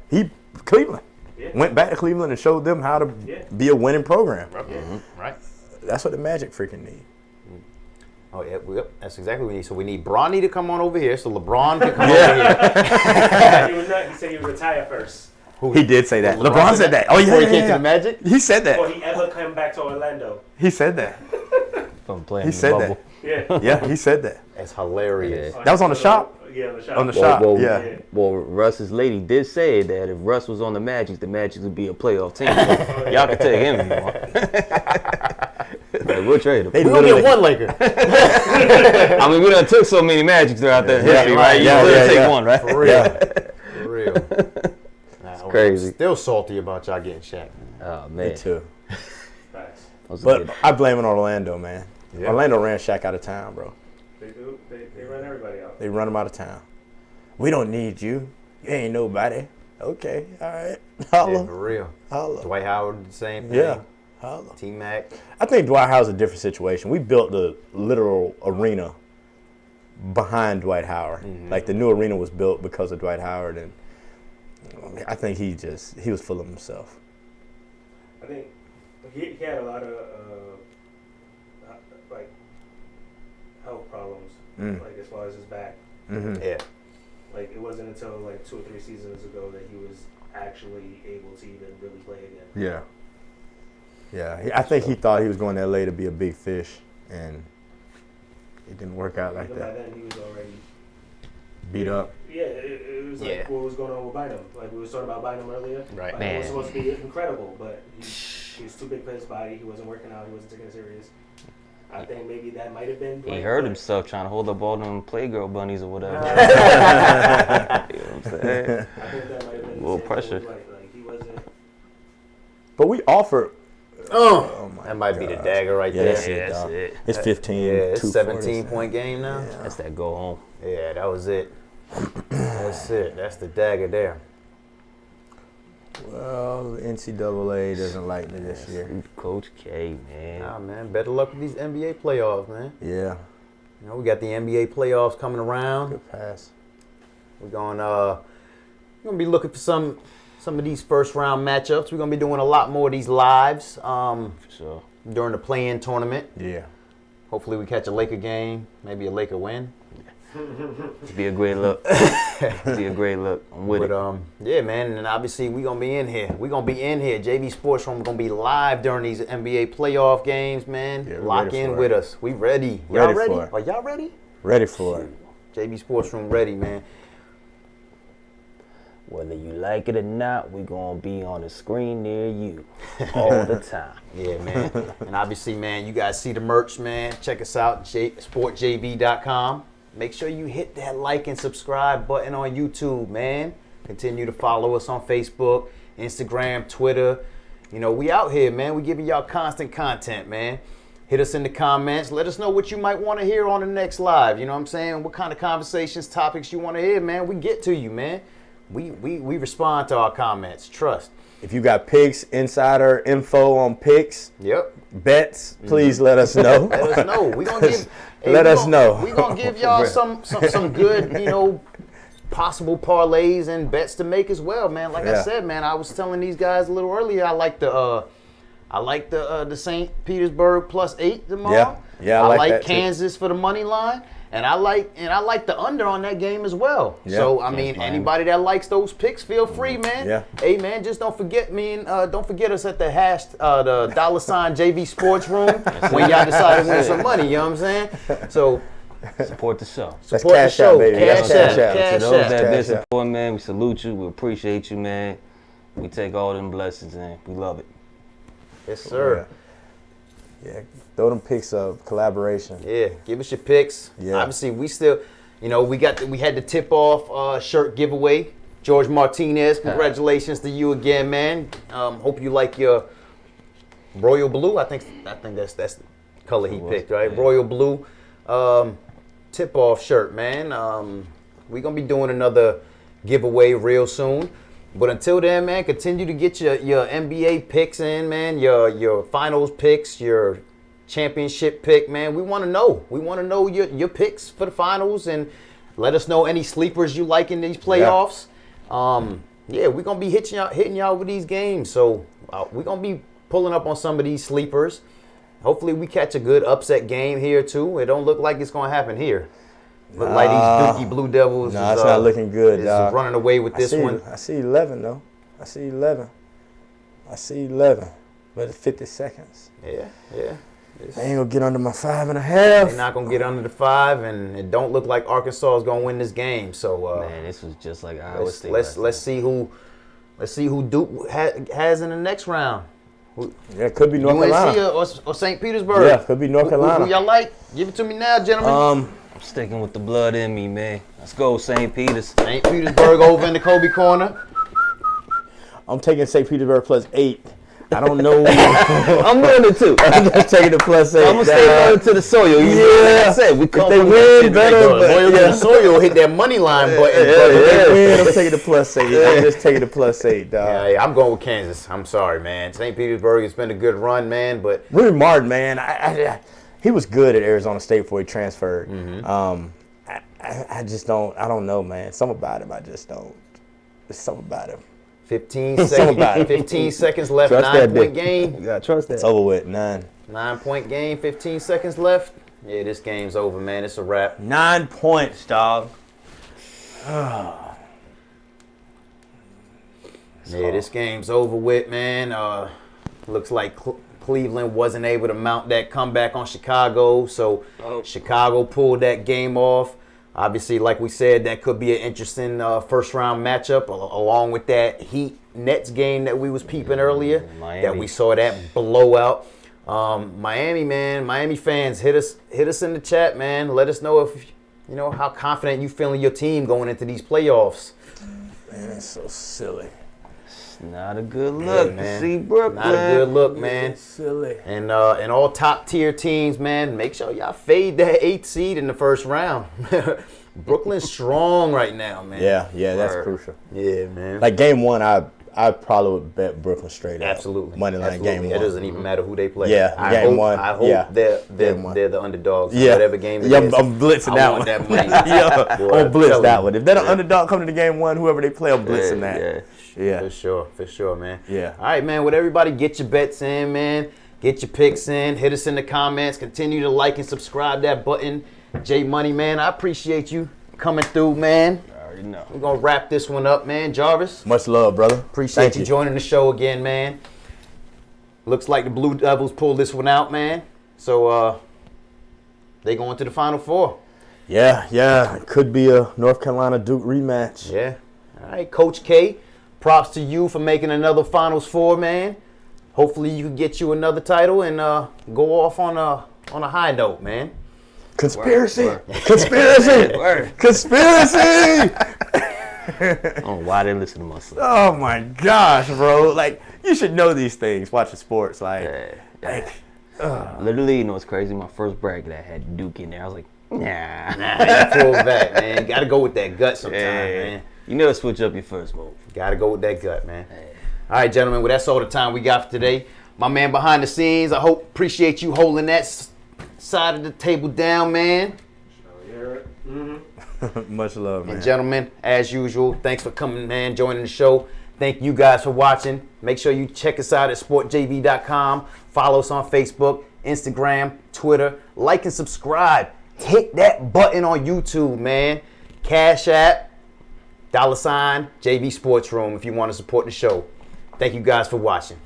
Cleveland. Yeah. Went back to Cleveland and showed them how to be a winning program. Right. That's what the Magic freaking need. Oh, yeah, yep, that's exactly what we need. So we need Bronny to come on over here so LeBron can come over here. He said he would retire first. He did say that. LeBron LeBron said that. Oh, yeah, Before he yeah, came to yeah. the Magic? He said Before that. he ever come back to Orlando. He said that. From playing He in the said bubble. that. Yeah. Yeah, he said that. That's hilarious. That was on the shop? Yeah, on the shop. On the shop, yeah. Well, Russ's lady did say that if Russ was on the Magic would be a playoff team. So y'all can take him if you want. Like, we'll trade him. They We're going to literally- get one Laker. I mean, we done took so many Magics throughout the history, right? You yeah, really yeah, take yeah. one, right? For real. For real. Nah, I'm crazy. Still salty about y'all getting Shaq. Oh, man. Me too. Facts. That was a But good- I blame it on Orlando, man. Yeah. Orlando ran Shaq out of town, bro. They do. They run everybody out. They run him out of town. We don't need you. You ain't nobody. Okay, all right. Yeah, Holla. for real. Holla. Dwight Howard, the same thing. Yeah. Holla. T-Mac. I think Dwight Howard's a different situation. We built the literal arena behind Dwight Howard. Like the new arena was built because of Dwight Howard, and I think he was full of himself. I think he had a lot of like health problems, like as far as his back. Yeah. Like it wasn't until like 2 or 3 seasons ago that he was actually able to even really play again. Yeah. Yeah, I think he thought he was going to LA to be a big fish, and it didn't work out like Even by that. then, he was already Beat up. Yeah, it was like what was going on with Bynum. Like we were talking about Bynum earlier. Right. Bynum Man. was supposed to be incredible, but he was too big for his body. He wasn't working out. He wasn't taking it serious. I think maybe that might have been. He Dwight, hurt but himself trying to hold up all them Playgirl bunnies or whatever. You know what I'm saying? I think that might have been A little the same thing pressure. with Dwight. Like he wasn't. But we offered. Oh, my that might be the gosh. dagger right Yeah, there. that's it, that's dog. it. It's 15. Yeah, it's 240. 17-point game now. That's that go home. Yeah, that was it. That's it. That's the dagger there. Well, the NCAA doesn't like me this year. Coach K, man. Nah, man. Better luck with these NBA playoffs, man. Yeah, You know, we got the NBA playoffs coming around. good pass. We're gonna be looking for some of these first round matchups. We're gonna be doing a lot more of these lives For sure. during the play-in tournament. Yeah. Hopefully, we catch a Laker game, maybe a Laker win. Be a great look. Be a great look. I'm with But it. yeah, man, and obviously we gonna be in here. We gonna be in here. JV Sports Room gonna be live during these NBA playoff games, man. Yeah, we're Lock ready in for with it. us. We ready. Ready Y'all ready? for it. Are y'all ready? Ready for it. JV Sports Room ready, man. Whether you like it or not, we gonna be on the screen near you all the time. Yeah, man. And obviously, man, you guys see the merch, man. Check us out, sportjv.com. Make sure you hit that like and subscribe button on YouTube, man. Continue to follow us on Facebook, Instagram, Twitter. You know, we out here, man. We giving y'all constant content, man. Hit us in the comments. Let us know what you might want to hear on the next live. You know what I'm saying? What kind of conversations, topics you want to hear, man. We get to you, man. We respond to our comments. Trust. If you got picks, insider info on picks, Yep. bets, please let us know. Let us know. We gonna give. Let us know. We gonna give y'all some good, you know, possible parlays and bets to make as well, man. Like I Yeah. said, man, I was telling these guys a little earlier. I like the St. Petersburg +8 tomorrow. Yeah, I like that too. Kansas for the money line. And I like the under on that game as well. Yeah. So I mean, anybody that likes those picks, feel free, man. Yeah. Hey, man, just don't forget me and don't forget us at the the $ JV Sports Room when y'all decide to win some money. You know what I'm saying? So Support the show. That's support the Cash show. App, baby. Cash That's App. Cash App. To Cash those App. that been Cash App. supporting, man, we salute you. We appreciate you, man. We take all them blessings and we love it. Yes, sir. Yeah, throw them picks up, collaboration. Yeah, give us your picks. Yeah. Obviously, we still, you know, we had the tip off shirt giveaway. George Martinez, congratulations to you again, man. Hope you like your royal blue. I think that's the color he picked, right? Yeah. Royal blue tip-off shirt, man. We're gonna be doing another giveaway real soon. But until then, man, continue to get your NBA picks in, man. Your finals picks, your championship pick, man. We want to know. We want to know your picks for the finals, and let us know any sleepers you like in these playoffs. Yeah, we're gonna be hitting y'all with these games. So we're gonna be pulling up on some of these sleepers. Hopefully, we catch a good upset game here too. It don't look like it's gonna happen here. Look like these Dookie Blue Devils. No, it's not looking good. Is running away with this one. I see 11 though. I see 11. But it's 50 seconds. Yeah. They ain't gonna get under my 5.5. They're not gonna get under the 5, and it don't look like Arkansas is gonna win this game. So man, this was just like Iowa State. Let's see who Duke has in the next round. Yeah, it could be North Carolina or St. Petersburg. Yeah, could be North Carolina. Who y'all like? Give it to me now, gentlemen. I'm sticking with the blood in me, man. Let's go, St. Peters. St. Petersburg over in the Kobe corner. I'm taking St. Petersburg +8. I don't know. I'm doing it too. I'm just taking the +8. I'm gonna stay loyal to the soil. Like I said, we come if they win better. Loyal to the soil, hit that money line button. If they win, I'm taking the +8. I'm just taking the +8, dog. Yeah, I'm going with Kansas. I'm sorry, man. St. Petersburg has been a good run, man, but Rudy Martin, man, he was good at Arizona State before he transferred. I just don't. I don't know, man. Something about him, I just don't. There's something about him. 15 seconds left. Trust 9-point game. You gotta trust that. It's over with. 9. 9-point game. 15 seconds left. Yeah, this game's over, man. It's a wrap. 9 points, dog. Yeah, this game's over with, man. Looks like Cleveland wasn't able to mount that comeback on Chicago, so Chicago pulled that game off. Obviously, like we said, that could be an interesting first-round matchup, along with that Heat-Nets game that we was peeping earlier, that we saw that blowout. Miami fans, hit us in the chat, man. Let us know if how confident you feeling your team going into these playoffs. Man, that's so silly. Not a good look, man. See Brooklyn. Not a good look, man. It's silly. And all top tier teams, man, make sure y'all fade that 8th seed in the first round. Brooklyn's strong right now, man. Yeah, that's crucial. Yeah, man. Like game 1, I probably would bet Brooklyn straight up. Absolutely. Money line game 1. It doesn't even matter who they play. Yeah, game 1. I hope they're the underdogs. Yeah. Whatever game it is. I'm blitzing that one. That money. Yeah, Boy, I'm blitz that you. one. If they're the underdog coming to game 1, whoever they play, I'm blitzing that. Yeah. For sure, man. Yeah. All right, man. With everybody, get your bets in, man. Get your picks in. Hit us in the comments. Continue to like and subscribe that button. J Money, man, I appreciate you coming through, man. I already know. We're going to wrap this one up, man. Jarvis. Much love, brother. Appreciate you joining the show again, man. Looks like the Blue Devils pulled this one out, man. So they going to the Final Four. Yeah. It could be a North Carolina Duke rematch. Yeah. All right, Coach K, props to you for making another Finals Four, man. Hopefully you can get you another title and go off on a high note, man. Conspiracy. Word. Conspiracy. Conspiracy. I don't know why they listen to myself. Oh my gosh, bro. Like, you should know these things watching sports. Literally, what's crazy? My first bracket I had Duke in there. I was like, nah. Man, pull back, man. You got to go with that gut sometimes, man. You never switch up your first move. Got to go with that gut, man. All right, gentlemen. Well, that's all the time we got for today. My man behind the scenes, appreciate you holding that side of the table down, man. Much love, man. And gentlemen, as usual, thanks for coming, man, joining the show. Thank you guys for watching. Make sure you check us out at sportjv.com. Follow us on Facebook, Instagram, Twitter. Like and subscribe. Hit that button on YouTube, man. Cash App, $, JV Sports Room if you want to support the show. Thank you guys for watching.